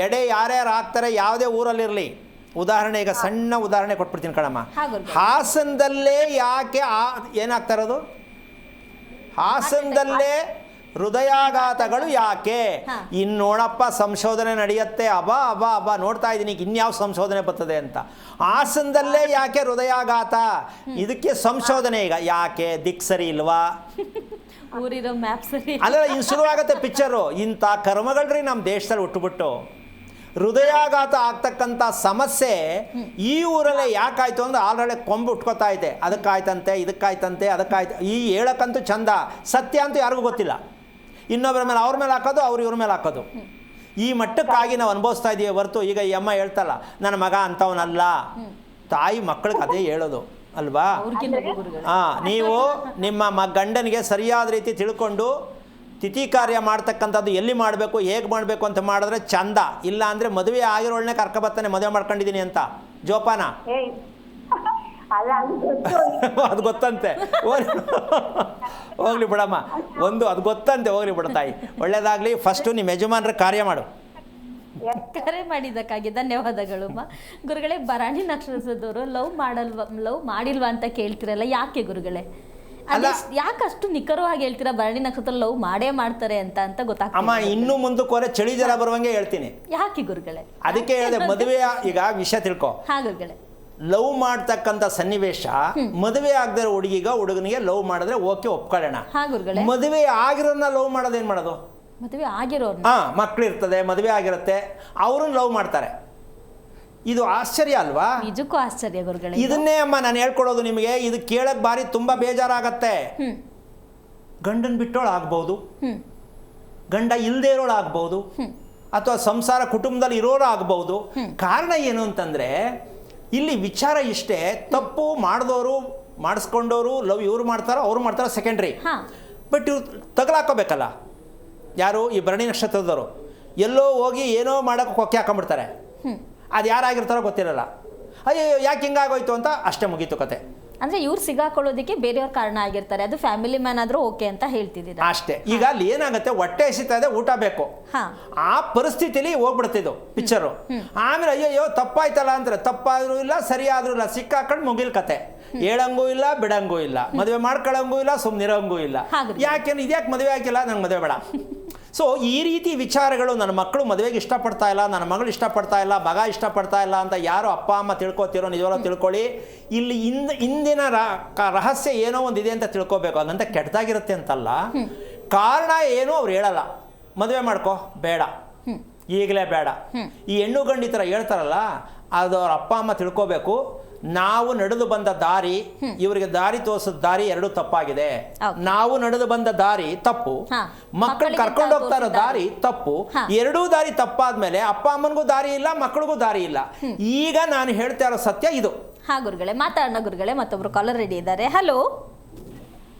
ಎಡೆ ಯಾರ್ಯಾರು ಹಾಕ್ತಾರೆ ಯಾವುದೇ ಊರಲ್ಲಿರಲಿ. ಉದಾಹರಣೆ, ಈಗ ಸಣ್ಣ ಉದಾಹರಣೆ ಕೊಟ್ಬಿಡ್ತೀನಿ ಕಣಮ್ಮ. ಹಾಸನದಲ್ಲೇ ಯಾಕೆ ಏನಾಗ್ತಾ ಇರೋದು? ಹಾಸನದಲ್ಲೇ ಹೃದಯಾಘಾತಗಳು ಯಾಕೆ? ಇನ್ನು ನೋಡಪ್ಪ, ಸಂಶೋಧನೆ ನಡೆಯುತ್ತೆ. ಅಬಾ ನೋಡ್ತಾ ಇದ್ದೀನಿ ಇನ್ಯಾವ ಸಂಶೋಧನೆ ಬರ್ತದೆ ಅಂತ. ಹಾಸನದಲ್ಲೇ ಯಾಕೆ ಹೃದಯಾಘಾತ? ಇದಕ್ಕೆ ಸಂಶೋಧನೆ. ಈಗ ಯಾಕೆ ದಿಕ್ ಸರಿ ಇಲ್ವಾ? ಊರಿರೋ ಮ್ಯಾಪ್ ಸರಿ ಅಲ್ಲ, ಇನ್ನು ಶುರುವಾಗತ್ತೆ ಪಿಕ್ಚರು. ಇಂಥ ಕರ್ಮಗಳ್ರಿ ನಮ್ಮ ದೇಶದಲ್ಲಿ ಹುಟ್ಟುಬಿಟ್ಟು ಹೃದಯಾಘಾತ ಆಗ್ತಕ್ಕಂಥ ಸಮಸ್ಯೆ ಈ ಊರಲ್ಲೇ ಯಾಕಾಯ್ತು ಅಂದ್ರೆ ಆಲ್ರೆಡಿ ಕೊಂಬು ಉಟ್ಕೋತಾ ಇದೆ. ಅದಕ್ಕಾಯ್ತಂತೆ, ಇದಕ್ಕಾಯ್ತಂತೆ, ಅದಕ್ಕಾಯ್ತು. ಈ ಹೇಳಕ್ಕಂತೂ ಚಂದ, ಸತ್ಯ ಅಂತೂ ಯಾರಿಗೂ ಗೊತ್ತಿಲ್ಲ. ಇನ್ನೊಬ್ಬರ ಮೇಲೆ ಅವ್ರ ಮೇಲೆ ಹಾಕೋದು, ಅವ್ರು ಇವ್ರ ಮೇಲೆ ಹಾಕೋದು. ಈ ಮಟ್ಟಕ್ಕಾಗಿ ನಾವು ಅನುಭವಿಸ್ತಾ ಇದ್ದೀವಿ ಹೊರತು ಈಗ ಈ ಅಮ್ಮ ಹೇಳ್ತಲ್ಲ, ನನ್ನ ಮಗ ಅಂಥವನಲ್ಲ. ತಾಯಿ ಮಕ್ಕಳಿಗೆ ಅದೇ ಹೇಳೋದು ಅಲ್ವಾ? ನೀವು ನಿಮ್ಮ ಗಂಡನಿಗೆ ಸರಿಯಾದ ರೀತಿ ತಿಳ್ಕೊಂಡು ತಿಥಿ ಕಾರ್ಯ ಮಾಡ್ತಕ್ಕಂಥದ್ದು ಎಲ್ಲಿ ಮಾಡಬೇಕು, ಹೇಗೆ ಮಾಡಬೇಕು ಅಂತ ಮಾಡಿದ್ರೆ ಚಂದ. ಇಲ್ಲ ಅಂದರೆ ಮದುವೆ ಆಗಿರೋಳನ್ನೇ ಕರ್ಕೊಬರ್ತಾನೆ, ಮದುವೆ ಮಾಡ್ಕೊಂಡಿದ್ದೀನಿ ಅಂತ ಜೋಪಾನ. ಅದು ಗೊತ್ತಂತೆ, ಹೋಗ್ಲಿ ಬಿಡಮ್ಮ. ಅದು ಗೊತ್ತಂತೆ, ಹೋಗ್ಲಿ ಬಿಡ ತಾಯಿ. ಒಳ್ಳೇದಾಗಲಿ. ಫಸ್ಟು ನಿಮ್ಮ ಯಜಮಾನ್ರ ಕಾರ್ಯ ಮಾಡು. ಕರೆ ಮಾಡಿದ್ದಕ್ಕಾಗಿ ಧನ್ಯವಾದಗಳು. ಗುರುಗಳೇ, ಭರಣಿ ನಕ್ಷತ್ರದವರು ಲವ್ ಮಾಡಿಲ್ವಾ ಅಂತ ಕೇಳ್ತಿರಲ್ಲ, ಯಾಕೆ ಗುರುಗಳೇ? ಯಾಕಷ್ಟು ನಿಖರವಾಗಿ ಹೇಳ್ತೀರಾ ಭರಣಿ ನಕ್ಷತ್ರ ಲವ್ ಮಾಡೇ ಮಾಡ್ತಾರೆ ಅಂತ ಗೊತ್ತಾಗ್ತದೆ? ಅಮ್ಮ, ಇನ್ನೂ ಮುಂದಕ್ಕೆ ಹೋದ್ರೆ ಚಳಿ ಜಲ ಬರುವಂಗೆ ಹೇಳ್ತೀನಿ. ಯಾಕೆ ಗುರುಗಳೇ? ಅದಕ್ಕೆ ಹೇಳಿದೆ, ಮದುವೆ ಈಗ ವಿಷಯ ತಿಳ್ಕೊ. ಹಾ ಗುರುಗಳೇ. ಲವ್ ಮಾಡ್ತಕ್ಕಂಥ ಸನ್ನಿವೇಶ, ಮದುವೆ ಆಗದೆ ಹುಡುಗನಿಗೆ ಲವ್ ಮಾಡಿದ್ರೆ ಓಕೆ, ಒಪ್ಕೊಳ್ಳೋಣ. ಮದುವೆ ಆಗಿರೋನ್ನ ಲವ್ ಮಾಡೋದೇನ್ ಮಾಡೋದು? ಮದುವೆ ಆಗಿರೋರು ಮಕ್ಳು ಇರ್ತದೆ, ಮದುವೆ ಆಗಿರುತ್ತೆ, ಅವ್ರನ್ನ ಲವ್ ಮಾಡ್ತಾರೆ. ಇದು ಆಶ್ಚರ್ಯ ಅಲ್ವಾ? ನಿಜಕ್ಕೂ ಆಶ್ಚರ್ಯ ಗುರುಗಳೇ. ಇದನ್ನೇ ಅಮ್ಮ ನಾನು ಹೇಳ್ಕೊಡೋದು ನಿಮಗೆ. ಇದು ಕೇಳಕ್ ಬಾರಿ ತುಂಬಾ ಬೇಜಾರಾಗತ್ತೆ. ಗಂಡನ್ ಬಿಟ್ಟೋಳು ಆಗ್ಬಹುದು, ಗಂಡ ಇಲ್ದೇ ಇರೋಳು ಆಗ್ಬಹುದು, ಅಥವಾ ಸಂಸಾರ ಕುಟುಂಬದಲ್ಲಿ ಇರೋರು ಆಗ್ಬಹುದು. ಕಾರಣ ಏನು ಅಂತಂದ್ರೆ, ಇಲ್ಲಿ ವಿಚಾರ ಇಷ್ಟೇ, ತಪ್ಪು ಮಾಡಿದವರು ಮಾಡಿಸ್ಕೊಂಡವರು ಲವ್ ಇವ್ರು ಮಾಡ್ತಾರೋ ಅವ್ರು ಮಾಡ್ತಾರೋ ಸೆಕೆಂಡ್ರಿ. ಬಟ್ ಇವ್ರು ತಗಲಾಕೋಬೇಕಲ್ಲ. ಯಾರು? ಈ ಭರಣಿ ನಕ್ಷತ್ರದವರು ಎಲ್ಲೋ ಹೋಗಿ ಏನೋ ಮಾಡೋಕೆ ಕೊಕ್ಕೆ ಹಾಕೊಂಡ್ಬಿಡ್ತಾರೆ. ಅದು ಯಾರಾಗಿರ್ತಾರೋ ಗೊತ್ತಿರಲ್ಲ. ಅಯ್ಯೋ ಯಾಕೆ ಹಿಂಗಾಗೋಯ್ತು ಅಂತ ಅಷ್ಟೇ ಮುಗೀತು ಕತೆ. ಅಂದ್ರೆ ಇವ್ರು ಸಿಗಾಕೊಳ್ಳೋದಕ್ಕೆ ಬೇರೆಯವ್ರ ಕಾರಣ ಆಗಿರ್ತಾರೆ. ಅದು ಫ್ಯಾಮಿಲಿ ಮ್ಯಾನ್ ಆದ್ರೂ ಓಕೆ ಅಂತ ಹೇಳ್ತಿದ್ದೀರಾ ಅಷ್ಟೇ. ಈಗ ಅಲ್ಲಿ ಏನಾಗುತ್ತೆ, ಹೊಟ್ಟೆ ಹಸಿತಾ ಇದೆ, ಊಟ ಬೇಕು, ಆ ಪರಿಸ್ಥಿತಿಲಿ ಹೋಗ್ಬಿಡ್ತಿದ್ದು ಪಿಕ್ಚರು. ಆಮೇಲೆ ಅಯ್ಯೋ ತಪ್ಪಾಯ್ತಲ್ಲ ಅಂದ್ರೆ, ತಪ್ಪಾದ್ರೂ ಇಲ್ಲ ಸರಿಯಾದ್ರೂ ಇಲ್ಲ, ಸಿಕ್ಕಾಕೊಂಡು ಮುಗಿಲ್ ಕತೆ. ಹೇಳಂಗೂ ಇಲ್ಲ, ಬಿಡಂಗೂ ಇಲ್ಲ, ಮದುವೆ ಮಾಡ್ಕೊಳ್ಳಂಗೂ ಇಲ್ಲ, ಸುಮ್ಮನಿರಂಗೂ ಇಲ್ಲ. ಯಾಕೆಂದ್ರೆ ಇದ್ಯಾಕೆ ಮದುವೆ ಆಗಿಲ್ಲ, ನಂಗೆ ಮದುವೆ ಬೇಡ. ಸೊ ಈ ರೀತಿ ವಿಚಾರಗಳು, ನನ್ನ ಮಕ್ಕಳು ಮದುವೆಗೆ ಇಷ್ಟಪಡ್ತಾ ಇಲ್ಲ, ನನ್ನ ಮಗಳು ಇಷ್ಟಪಡ್ತಾ ಇಲ್ಲ, ಮಗ ಇಷ್ಟಪಡ್ತಾ ಇಲ್ಲ ಅಂತ ಯಾರು ಅಪ್ಪ ಅಮ್ಮ ತಿಳ್ಕೊತಿರೋ ನಿಜವಾಗ್ಲೂ ತಿಳ್ಕೊಳ್ಳಿ. ಇಲ್ಲಿ ಇಂದಿನ ರಹಸ್ಯ ಏನೋ ಒಂದಿದೆ ಅಂತ ತಿಳ್ಕೊಬೇಕು. ಹಾಗಂತ ಕೆಟ್ಟದಾಗಿರುತ್ತೆ ಅಂತಲ್ಲ, ಕಾರಣ ಏನು ಅವ್ರು ಹೇಳಲ್ಲ. ಮದುವೆ ಮಾಡ್ಕೋ, ಬೇಡ, ಈಗಲೇ ಬೇಡ. ಈ ಹೆಣ್ಣು ಗಂಡು ಈ ಥರ ಹೇಳ್ತಾರಲ್ಲ, ಅದು ಅವ್ರ ಅಪ್ಪ ಅಮ್ಮ ತಿಳ್ಕೊಬೇಕು. ನಾವು ನಡೆದು ಬಂದ ದಾರಿ, ಇವರಿಗೆ ದಾರಿ ತೋರಿಸಿದ ದಾರಿ ಎರಡೂ ತಪ್ಪಾಗಿದೆ. Okay. ನಾವು ನಡೆದು ಬಂದ ದಾರಿ ತಪ್ಪು, ಹಾ. ಮಕ್ಕಳು ಮಕ್ಕಳಿಗೆ ಕರ್ಕೊಂಡು ಹೋಗ್ತಾ ಇರೋ ತೋರಿಸಿದ ದಾರಿ ತಪ್ಪು. ಹಾ. ಎರಡೂ ದಾರಿ ತಪ್ಪಾದ್ಮೇಲೆ ಅಪ್ಪ ಅಮ್ಮನಿಗೂ ದಾರಿ ಇಲ್ಲ, ಮಕ್ಕಳಿಗೂ ದಾರಿ ಇಲ್ಲ. ಈಗ ನಾನು ಹೇಳ್ತಾ ಇರೋ ಸತ್ಯ ಇದು. ಹಾ ಗುರುಗಳೇ, ಮಾತಾಡೋಣ ಗುರುಗಳೇ. ಮತ್ತೊಬ್ರು ಕಾಲರ್ ರೆಡಿ ಇದ್ದಾರೆ. ಹಲೋ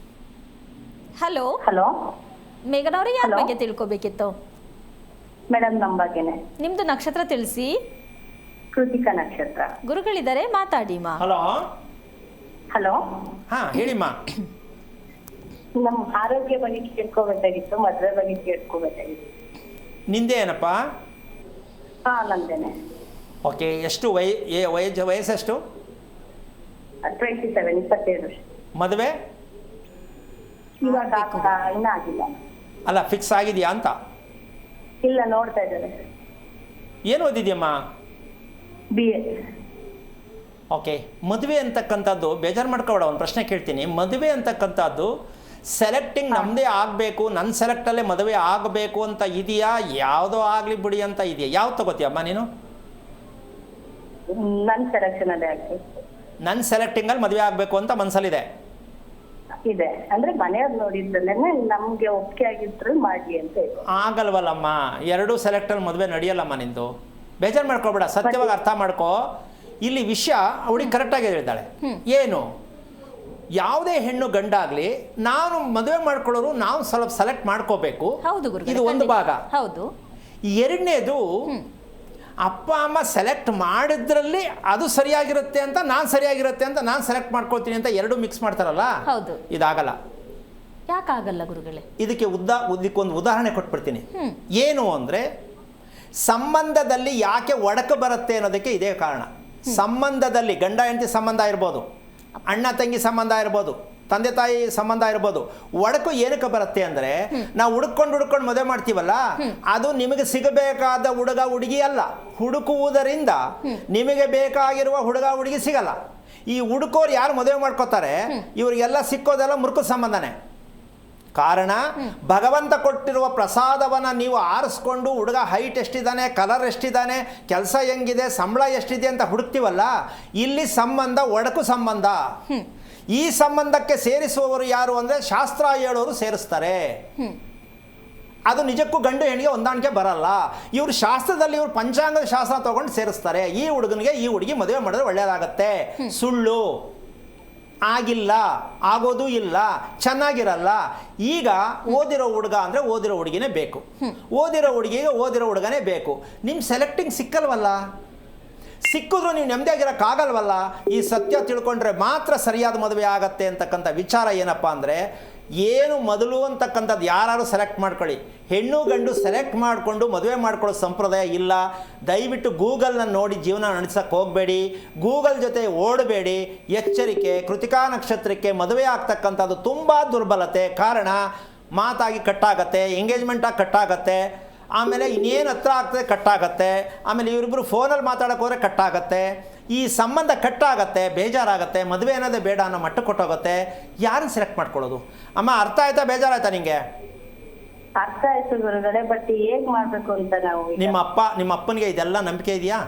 ಹಲೋ ಹಲೋ ಮೇಘನವ್ರೆ, ಯಾರ Hello. ಬಗ್ಗೆ ತಿಳ್ಕೊಬೇಕಿತ್ತು? ಮೇಡಮ್ ನಮ್ಮ ಬಗ್ಗೆನೆ. ನಿಮ್ದು ನಕ್ಷತ್ರ ತಿಳಿಸಿ. ಕೃತಿಕಾ ನಕ್ಷತ್ರ. ಗುರುಗಳಿದ್ದಾರೆ, ಮಾತಾಡಿ ಮಾ. ಹಲೋ, ಹಲೋ, ಹಾ ಹೇಳಿಮ್ಮ. ನಮ್ಮ ಆರೋಗ್ಯ ಬಗ್ಗೆ ಕೇಳ್ಕೋಬೇಕಾಗಿತ್ತು, ಮದುವೆ ಬಗ್ಗೆ ಕೇಳ್ಕೋಬೇಕಾಗಿತ್ತು. ನಿಂದೆ ಏನಪ್ಪ? ಹಾ, ನಂದೇನೆ. ಓಕೆ, ಎಷ್ಟು ವಯಸ್ಸೆಷ್ಟು? 27, 27 ವರ್ಷ. ಮದುವೆ ಇವಾಗ ಇನ್ನೂ ಆಗಿಲ್ಲ. ಅಲ್ಲ, ಫಿಕ್ಸ್ ಆಗಿದೆಯಾ ಅಂತ? ಇಲ್ಲ, ನೋಡ್ತಾ ಇದ್ದಾರೆ. ಏನು ಓದಿದ್ಯಮ್ಮ? BA. ಓಕೆ, ಮದುವೆ ಅಂತಕ್ಕಂಥದ್ದು ಬೇಜಾರು ಮಾಡ್ಕೊಬೇಡ. ಒಂದು ಪ್ರಶ್ನೆ ಕೇಳ್ತೀನಿ. ಮದುವೆ ಅಂತಕ್ಕಂಥದ್ದು ಸೆಲೆಕ್ಟಿಂಗ್ ನಮ್ಮದೇ ಆಗಬೇಕು, ನನ್ನ ಸೆಲೆಕ್ಟಲ್ಲೇ ಮದುವೆ ಆಗಬೇಕು ಅಂತ ಇದೆಯಾ, ಯಾವುದೋ ಆಗಲಿ ಬಿಡಿ ಅಂತ ಇದೆಯಾ? ಯಾವ್ದು ತಗೋತೀಯಮ್ಮ ನೀನು? ನನ್ನ ಸೆಲೆಕ್ಷನ್ ಅದೇ ಆಗ್ಬೇಕು. ನನ್ನ ಸೆಲೆಕ್ಟಿಂಗಲ್ಲಿ ಮದುವೆ ಆಗಬೇಕು ಅಂತ ಮನಸ್ಸಲ್ಲಿದೆ. ಇದೆ ಅಂದ್ರೆ ಮನೆಯವ್ರು ನೋಡಿದ್ರಲ್ಲೇನೆ ನಮ್ಗೆ ಒಪ್ಪಿಗೆ ಆಗಿದ್ರು ಮಾಡ್ಲಿ ಅಂತ ಇದೆ. ಆಗಲ್ವಲ್ಲಮ್ಮ, ಎರಡೂ ಸೆಲೆಕ್ಟಲ್ಲಿ ಮದುವೆ ನಡೆಯಲ್ಲಮ್ಮ ನಿಂದು. ಬೇಜಾರು ಮಾಡ್ಕೊಬೇಡ, ಸತ್ಯವಾಗಿ ಅರ್ಥ ಮಾಡ್ಕೋ. ಇಲ್ಲಿ ವಿಷಯ ಅವಳಿಗೆ ಕರೆಕ್ಟಾಗಿ ಹೇಳಿದ್ದಾಳೆ. ಏನು, ಯಾವುದೇ ಹೆಣ್ಣು ಗಂಡಾಗ್ಲಿ ನಾನು ಮದುವೆ ಮಾಡ್ಕೊಳ್ಳೋರು ನಾವು ಸ್ವಲ್ಪ ಸೆಲೆಕ್ಟ್ ಮಾಡ್ಕೋಬೇಕು. ಹೌದು ಗುರುಗಳೇ, ಇದು ಒಂದು ಖಂಡಿತ. ಭಾಗ. ಹೌದು. ಎರಡನೇದು, ಅಪ್ಪ ಅಮ್ಮ ಸೆಲೆಕ್ಟ್ ಮಾಡಿದ್ರಲ್ಲಿ ಅದು ಸರಿಯಾಗಿರುತ್ತೆ ಅಂತ ನಾನು ಸರಿಯಾಗಿರುತ್ತೆ ಅಂತ ನಾನು ಸೆಲೆಕ್ಟ್ ಮಾಡ್ಕೊಳ್ತೀನಿ ಅಂತ ಎರಡು ಮಿಕ್ಸ್ ಮಾಡ್ತಾರಲ್ಲ, ಹೌದು. ಇದಾಗಲ್ಲ. ಯಾಕಾಗಲ್ಲ ಗುರುಗಳೇ? ಇದಕ್ಕೊಂದು ಉದಾಹರಣೆ ಕೊಟ್ಬಿಡ್ತೀನಿ. ಏನು ಅಂದರೆ, ಸಂಬಂಧದಲ್ಲಿ ಯಾಕೆ ಒಡಕು ಬರುತ್ತೆ ಅನ್ನೋದಕ್ಕೆ ಇದೇ ಕಾರಣ. ಸಂಬಂಧದಲ್ಲಿ ಗಂಡ ಹೆಂಡತಿ ಸಂಬಂಧ ಇರ್ಬೋದು, ಅಣ್ಣ ತಂಗಿ ಸಂಬಂಧ ಇರ್ಬೋದು, ತಂದೆ ತಾಯಿ ಸಂಬಂಧ ಇರ್ಬೋದು. ಒಡಕು ಏನಕ್ಕೆ ಬರುತ್ತೆ ಅಂದರೆ, ನಾವು ಹುಡುಕೊಂಡು ಮದುವೆ ಮಾಡ್ತೀವಲ್ಲ, ಅದು ನಿಮಗೆ ಸಿಗಬೇಕಾದ ಹುಡುಗ ಹುಡುಗಿ ಅಲ್ಲ. ಹುಡುಕುವುದರಿಂದ ನಿಮಗೆ ಬೇಕಾಗಿರುವ ಹುಡುಗ ಹುಡುಗಿ ಸಿಗಲ್ಲ. ಈ ಹುಡುಕೋರು ಯಾರು ಮದುವೆ ಮಾಡ್ಕೋತಾರೆ, ಇವರಿಗೆಲ್ಲ ಸಿಕ್ಕೋದೆಲ್ಲ ಮುರುಕು ಸಂಬಂಧನೇ. ಕಾರಣ, ಭಗವಂತ ಕೊಟ್ಟಿರುವ ಪ್ರಸಾದವನ್ನು ನೀವು ಆರಿಸ್ಕೊಂಡು ಹುಡುಗ ಹೈಟ್ ಎಷ್ಟಿದ್ದಾನೆ, ಕಲರ್ ಎಷ್ಟಿದ್ದಾನೆ, ಕೆಲಸ ಹೆಂಗಿದೆ, ಸಂಬಳ ಎಷ್ಟಿದೆ ಅಂತ ಹುಡುಕ್ತೀವಲ್ಲ, ಇಲ್ಲಿ ಸಂಬಂಧ ಒಡಕು ಸಂಬಂಧ. ಈ ಸಂಬಂಧಕ್ಕೆ ಸೇರಿಸುವವರು ಯಾರು ಅಂದರೆ ಶಾಸ್ತ್ರ ಹೇಳೋರು ಸೇರಿಸ್ತಾರೆ. ಅದು ನಿಜಕ್ಕೂ ಗಂಡು ಹೆಣ್ಣಿಗೆ ಹೊಂದಾಣಿಕೆ ಬರಲ್ಲ. ಇವರು ಶಾಸ್ತ್ರದಲ್ಲಿ ಇವರು ಪಂಚಾಂಗದ ಶಾಸ್ತ್ರ ತಗೊಂಡು ಸೇರಿಸ್ತಾರೆ. ಈ ಹುಡುಗನಿಗೆ ಈ ಹುಡುಗಿ ಮದುವೆ ಮಾಡಿದ್ರೆ ಒಳ್ಳೆಯದಾಗತ್ತೆ. ಸುಳ್ಳು, ಆಗಿಲ್ಲ, ಆಗೋದು ಇಲ್ಲ, ಚೆನ್ನಾಗಿರಲ್ಲ. ಈಗ ಓದಿರೋ ಹುಡುಗ ಅಂದರೆ ಓದಿರೋ ಹುಡುಗಿನೇ ಬೇಕು, ಓದಿರೋ ಹುಡುಗಿಗೆ ಓದಿರೋ ಹುಡುಗನೇ ಬೇಕು. ನಿಮ್ಮ ಸೆಲೆಕ್ಟಿಂಗ್ ಸಿಕ್ಕಲ್ವಲ್ಲ, ಸಿಕ್ಕಿದ್ರು ನೀವು ನೆಮ್ಮದಿಯಾಗಿರೋಕ್ಕಾಗಲ್ವಲ್ಲ. ಈ ಸತ್ಯ ತಿಳ್ಕೊಂಡ್ರೆ ಮಾತ್ರ ಸರಿಯಾದ ಮದುವೆ ಆಗತ್ತೆ ಅಂತಕ್ಕಂಥ ವಿಚಾರ ಏನಪ್ಪ ಅಂದರೆ, ಏನು ಮೊದಲು ಅಂತಕ್ಕಂಥದ್ದು ಯಾರು ಸೆಲೆಕ್ಟ್ ಮಾಡ್ಕೊಳ್ಳಿ. ಹೆಣ್ಣು ಗಂಡು ಸೆಲೆಕ್ಟ್ ಮಾಡಿಕೊಂಡು ಮದುವೆ ಮಾಡ್ಕೊಳ್ಳೋ ಸಂಪ್ರದಾಯ ಇಲ್ಲ. ದಯವಿಟ್ಟು ಗೂಗಲ್ನ ನೋಡಿ ಜೀವನ ನಡೆಸೋಕ್ಕೆ ಹೋಗಬೇಡಿ, ಗೂಗಲ್ ಜೊತೆ ಓಡಬೇಡಿ. ಎಚ್ಚರಿಕೆ, ಕೃತಿಕಾ ನಕ್ಷತ್ರಕ್ಕೆ ಮದುವೆ ಆಗ್ತಕ್ಕಂಥದ್ದು ತುಂಬ ದುರ್ಬಲತೆ. ಕಾರಣ, ಮಾತಾಗಿ ಕಟ್ಟಾಗತ್ತೆ, ಎಂಗೇಜ್ಮೆಂಟಾಗಿ ಕಟ್ಟಾಗತ್ತೆ, ಆಮೇಲೆ ಇನ್ನೇನು ಹತ್ರ ಆಗ್ತದೆ ಕಟ್ಟಾಗತ್ತೆ, ಆಮೇಲೆ ಇವರಿಬ್ಬರು ಫೋನಲ್ಲಿ ಮಾತಾಡೋಕೆ ಹೋದರೆ ಕಟ್ಟಾಗತ್ತೆ. ಈ ಸಂಬಂಧ ಕಟ್ಟಾಗತ್ತೆ, ಬೇಜಾರಾಗತ್ತೆ, ಮದುವೆ ಅನ್ನೋದೇ ಬೇಡ ಅನ್ನೋ ಮಟ್ಟ ಕೊಟ್ಟೋಗುತ್ತೆ. ಯಾರನ್ನು ಸೆಲೆಕ್ಟ್ ಮಾಡ್ಕೊಳ್ಳೋದು? ಅಮ್ಮ, ಅರ್ಥ ಆಯ್ತಾ, ಬೇಜಾರಾಯ್ತಾ ನಿಂಗೆ? ಅರ್ಥ ಆಯ್ತು ಗುರುಗಳೇ, ಬಟ್ ಹೇಗ್ ಮಾಡ್ಬೇಕು ಅಂತ ನಾವು ನಿಮ್ಮ ಅಪ್ಪನಿಗೆ ಇದೆಲ್ಲ ನಂಬಿಕೆ ಇದೆಯಾ?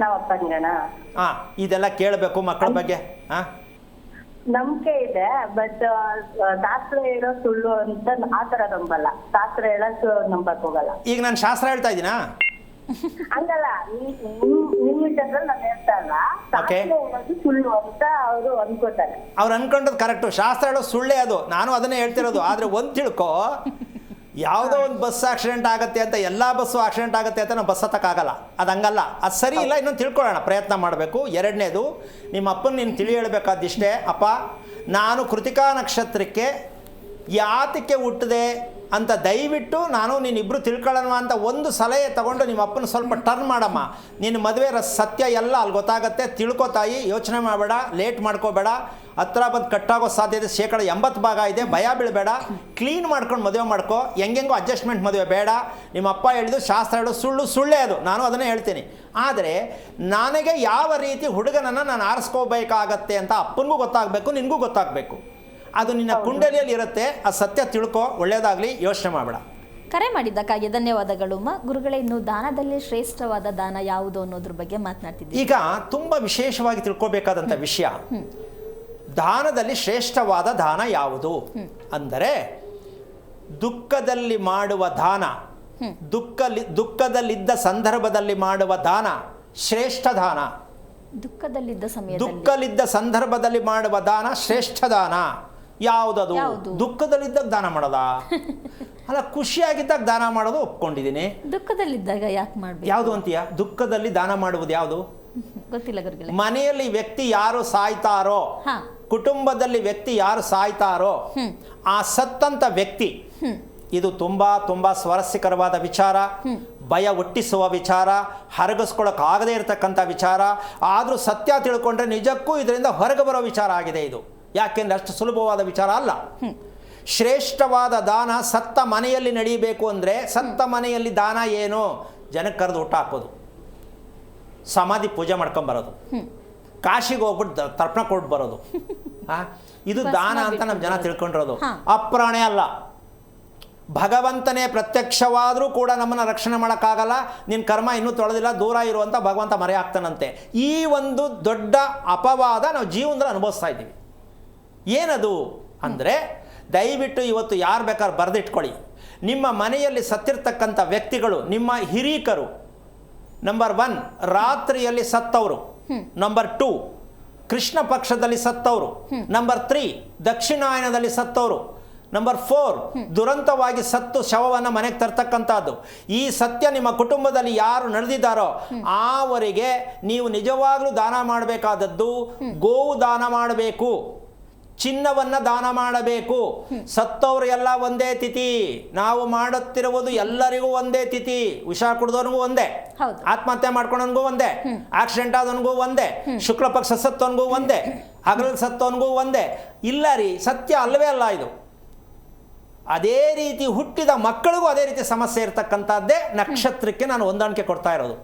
ನಾವ್ ಅಪ್ಪಂಗನ ಇದೆಲ್ಲ ಕೇಳಬೇಕು ಮಕ್ಕಳ ಬಗ್ಗೆ. ನಂಬಿಕೆ ಇದೆ, ಬಟ್ ಶಾಸ್ತ್ರ ಹೇಳೋ ಸುಳ್ಳು ಅಂತ ಆತರ ನಂಬಲ್ಲ. ಶಾಸ್ತ್ರ ಹೇಳೋದು ನಂಬಕ್ ಹೋಗಲ್ಲ. ಈಗ ನಾನು ಶಾಸ್ತ್ರ ಹೇಳ್ತಾ ಇದ್ದೀನಾ? ಹಂಗಲ್ಲ, ನಿಮ್ ವಿಚಾರದಲ್ಲಿ ನಾನು ಹೇಳ್ತಾ ಇಲ್ಲ. ಶಾಸ್ತ್ರ ಹೇಳೋದು ಸುಳ್ಳು ಅಂತ ಅವರು ಅನ್ಕೋತಾರೆ. ಅವ್ರು ಅನ್ಕೊಂಡದ್ದು ಕರೆಕ್ಟು, ಶಾಸ್ತ್ರ ಹೇಳೋದು ಸುಳ್ಳೇ. ಅದು ನಾನು ಅದನ್ನೇ ಹೇಳ್ತಿರೋದು. ಆದರೆ ಒಂದು ತಿಳ್ಕೊ, ಯಾವುದೋ ಒಂದು ಬಸ್ ಆಕ್ಸಿಡೆಂಟ್ ಆಗುತ್ತೆ ಅಂತ ಎಲ್ಲ ಬಸ್ಸು ಆಕ್ಸಿಡೆಂಟ್ ಆಗುತ್ತೆ ಅಂತ ನಾವು ಬಸ್ ಹತ್ತಕ್ಕಾಗಲ್ಲ. ಅದು ಹಂಗಲ್ಲ, ಅದು ಸರಿ ಇಲ್ಲ. ಇನ್ನೊಂದು ತಿಳ್ಕೊಳ್ಳೋಣ, ಪ್ರಯತ್ನ ಮಾಡಬೇಕು. ಎರಡನೇದು, ನಿಮ್ಮ ಅಪ್ಪನ ನೀನು ತಿಳಿ ಹೇಳಬೇಕಾದಿಷ್ಟೇ. ಅಪ್ಪ, ನಾನು ಕೃತಿಕಾ ನಕ್ಷತ್ರಕ್ಕೆ ಯಾತಕ್ಕೆ ಹುಟ್ಟಿದೆ ಅಂತ ದಯವಿಟ್ಟು ನೀನಿಬ್ಬರು ತಿಳ್ಕೊಳ್ಳೋಣ ಅಂತ ಒಂದು ಸಲಹೆ ತಗೊಂಡು ನಿಮ್ಮ ಅಪ್ಪನ ಸ್ವಲ್ಪ ಟರ್ನ್ ಮಾಡಮ್ಮ. ನಿನ್ನ ಮದುವೆ ಸತ್ಯ ಎಲ್ಲ ಅಲ್ಲಿ ಗೊತ್ತಾಗತ್ತೆ. ತಿಳ್ಕೊತಾಯಿ, ಯೋಚನೆ ಮಾಡಬೇಡ, ಲೇಟ್ ಮಾಡ್ಕೋಬೇಡ. ಹತ್ರ ಬಂದು ಕಟ್ಟಾಗೋ ಸಾಧ್ಯತೆ 80% ಇದೆ. ಭಯ ಬೀಳಬೇಡ, ಕ್ಲೀನ್ ಮಾಡ್ಕೊಂಡು ಮದುವೆ ಮಾಡ್ಕೋ. ಹೆಂಗೆಂಗೋ ಅಡ್ಜಸ್ಟ್ಮೆಂಟ್ ಮದುವೆ ಬೇಡ. ನಿಮ್ಮ ಅಪ್ಪ ಹೇಳಿದ್ದು ಶಾಸ್ತ್ರ ಹೇಳೋದು ಸುಳ್ಳೇ. ಅದು ನಾನು ಅದನ್ನೇ ಹೇಳ್ತೀನಿ. ಆದರೆ ನನಗೆ ಯಾವ ರೀತಿ ಹುಡುಗನನ್ನು ನಾನು ಆರಿಸ್ಕೋಬೇಕಾಗತ್ತೆ ಅಂತ ಅಪ್ಪನಿಗೂ ಗೊತ್ತಾಗಬೇಕು, ನಿನಗೂ ಗೊತ್ತಾಗಬೇಕು. ಅದು ನಿನ್ನ ಕುಂಡಲಿಯಲ್ಲಿ ಇರುತ್ತೆ. ಆ ಸತ್ಯ ತಿಳ್ಕೊ, ಒಳ್ಳೇದಾಗಲಿ, ಯೋಚನೆ ಮಾಡಬೇಡ. ಕರೆ ಮಾಡಿದ್ದಕ್ಕಾಗಿ ಧನ್ಯವಾದಗಳು ಅಮ್ಮ. ಗುರುಗಳೇ, ಇನ್ನು ದಾನದಲ್ಲಿ ಶ್ರೇಷ್ಠವಾದ ದಾನ ಯಾವುದು ಅನ್ನೋದ್ರ ಬಗ್ಗೆ ಮಾತನಾಡ್ತಿದ್ದೀವಿ. ಈಗ ತುಂಬ ವಿಶೇಷವಾಗಿ ತಿಳ್ಕೊಬೇಕಾದಂಥ ವಿಷಯ, ದಾನದಲ್ಲಿ ಶ್ರೇಷ್ಠವಾದ ದಾನ ಯಾವುದು ಅಂದರೆ ದುಃಖದಲ್ಲಿ ಮಾಡುವ ದಾನ, ದುಃಖದಲ್ಲಿದ್ದ ಸಂದರ್ಭದಲ್ಲಿ ಮಾಡುವ ದಾನ ಶ್ರೇಷ್ಠ ದಾನ. ದುಃಖದಲ್ಲಿದ್ದ ಸಂದರ್ಭದಲ್ಲಿ ಮಾಡುವ ದಾನ ಶ್ರೇಷ್ಠ ದಾನ. ಯಾವುದದು? ದುಃಖದಲ್ಲಿದ್ದಾಗ ದಾನ ಮಾಡೋದ? ಅಲ್ಲ, ಖುಷಿಯಾಗಿದ್ದಾಗ ದಾನ ಮಾಡೋದು ಒಪ್ಕೊಂಡಿದ್ದೀನಿ. ದುಃಖದಲ್ಲಿದ್ದಾಗ ಯಾಕೆ ಮಾಡ್ಬೇಕು? ಯಾವುದು ಅಂತೀಯ? ದುಃಖದಲ್ಲಿ ದಾನ ಮಾಡುವುದು ಯಾವುದು? ಗೊತ್ತಿಲ್ಲ ಗುರುಗಳೇ. ಮನೆಯಲ್ಲಿ ವ್ಯಕ್ತಿ ಯಾರು ಸಾಯ್ತಾರೋ, ಕುಟುಂಬದಲ್ಲಿ ವ್ಯಕ್ತಿ ಯಾರು ಸಾಯ್ತಾರೋ, ಆ ಸತ್ತಂತ ವ್ಯಕ್ತಿ, ಇದು ತುಂಬಾ ತುಂಬಾ ಸ್ವಾರಸ್ಯಕರವಾದ ವಿಚಾರ, ಭಯ ಹುಟ್ಟಿಸುವ ವಿಚಾರ, ಹರಗಿಸ್ಕೊಳ್ಳೋಕ್ಕಾಗದೇ ಇರತಕ್ಕಂಥ ವಿಚಾರ. ಆದರೂ ಸತ್ಯ ತಿಳ್ಕೊಂಡ್ರೆ ನಿಜಕ್ಕೂ ಇದರಿಂದ ಹೊರಗೆ ಬರೋ ವಿಚಾರ ಆಗಿದೆ ಇದು. ಯಾಕೆಂದ್ರೆ ಅಷ್ಟು ಸುಲಭವಾದ ವಿಚಾರ ಅಲ್ಲ. ಶ್ರೇಷ್ಠವಾದ ದಾನ ಸತ್ತ ಮನೆಯಲ್ಲಿ ನಡೀಬೇಕು ಅಂದರೆ, ಸತ್ತ ಮನೆಯಲ್ಲಿ ದಾನ ಏನು? ಜನಕ್ಕೆ ಕರೆದು ಊಟ ಹಾಕೋದು, ಸಮಾಧಿ ಪೂಜೆ ಮಾಡ್ಕೊಂಬರೋದು, ಕಾಶಿಗೆ ಹೋಗ್ಬಿಟ್ಟು ತರ್ಪಣ ಕೊಟ್ಟು ಬರೋದು, ಇದು ದಾನ ಅಂತ ನಮ್ಮ ಜನ ತಿಳ್ಕೊಂಡಿರೋದು. ಅಪ್ರಾಣೆ ಅಲ್ಲ. ಭಗವಂತನೇ ಪ್ರತ್ಯಕ್ಷವಾದರೂ ಕೂಡ ನಮ್ಮನ್ನು ರಕ್ಷಣೆ ಮಾಡೋಕ್ಕಾಗಲ್ಲ. ನಿನ್ನ ಕರ್ಮ ಇನ್ನೂ ತೊಳೆದಿಲ್ಲ, ದೂರ ಇರುವಂಥ ಭಗವಂತ ಮರೆ ಆಗ್ತಾನಂತೆ. ಈ ಒಂದು ದೊಡ್ಡ ಅಪವಾದ ನಾವು ಜೀವನದಲ್ಲಿ ಅನುಭವಿಸ್ತಾ ಇದ್ದೀವಿ. ಏನದು ಅಂದರೆ, ದಯವಿಟ್ಟು ಇವತ್ತು ಯಾರು ಬೇಕಾದ್ರೂ ಬರೆದಿಟ್ಕೊಳ್ಳಿ. ನಿಮ್ಮ ಮನೆಯಲ್ಲಿ ಸತ್ತಿರ್ತಕ್ಕಂಥ ವ್ಯಕ್ತಿಗಳು ನಿಮ್ಮ ಹಿರೀಕರು. ನಂಬರ್ 1 ರಾತ್ರಿಯಲ್ಲಿ ಸತ್ತವರು. ನಂಬರ್ 2 ಕೃಷ್ಣ ಪಕ್ಷದಲ್ಲಿ ಸತ್ತವರು. ನಂಬರ್ 3 ದಕ್ಷಿಣಾಯನದಲ್ಲಿ ಸತ್ತವರು. ನಂಬರ್ 4 ದುರಂತವಾಗಿ ಸತ್ತು ಶವವನ್ನು ಮನೆಗೆ ತರ್ತಕ್ಕಂಥದ್ದು. ಈ ಸತ್ಯ ನಿಮ್ಮ ಕುಟುಂಬದಲ್ಲಿ ಯಾರು ನಡೆದಿದ್ದಾರೋ ಅವರಿಗೆ ನೀವು ನಿಜವಾಗ್ಲೂ ದಾನ ಮಾಡಬೇಕಾದದ್ದು ಗೋವು ದಾನ ಮಾಡಬೇಕು, ಚಿನ್ನವನ್ನು ದಾನ ಮಾಡಬೇಕು. ಸತ್ತವರು ಎಲ್ಲ ಒಂದೇ ತಿಥಿ, ನಾವು ಮಾಡುತ್ತಿರುವುದು ಎಲ್ಲರಿಗೂ ಒಂದೇ ತಿಥಿ. ವಿಷ ಕುಡಿದವನಿಗೂ ಒಂದೇ, ಆತ್ಮಹತ್ಯೆ ಮಾಡ್ಕೊಂಡವನಿಗೂ ಒಂದೇ, ಆಕ್ಸಿಡೆಂಟ್ ಆದವನಿಗೂ ಒಂದೇ, ಶುಕ್ಲ ಪಕ್ಷ ಸತ್ತವನಿಗೂ ಒಂದೇ, ಹಗಲಲ್ಲಿ ಸತ್ತವನಿಗೂ ಒಂದೇ. ಇಲ್ಲ ರೀ, ಸತ್ಯ ಅಲ್ಲವೇ ಅಲ್ಲ ಇದು. ಅದೇ ರೀತಿ ಹುಟ್ಟಿದ ಮಕ್ಕಳಿಗೂ ಅದೇ ರೀತಿ ಸಮಸ್ಯೆ ಇರತಕ್ಕಂಥದ್ದೇ ನಕ್ಷತ್ರಕ್ಕೆ ನಾನು ಹೊಂದಾಣಿಕೆ ಕೊಡ್ತಾ ಇರೋದು.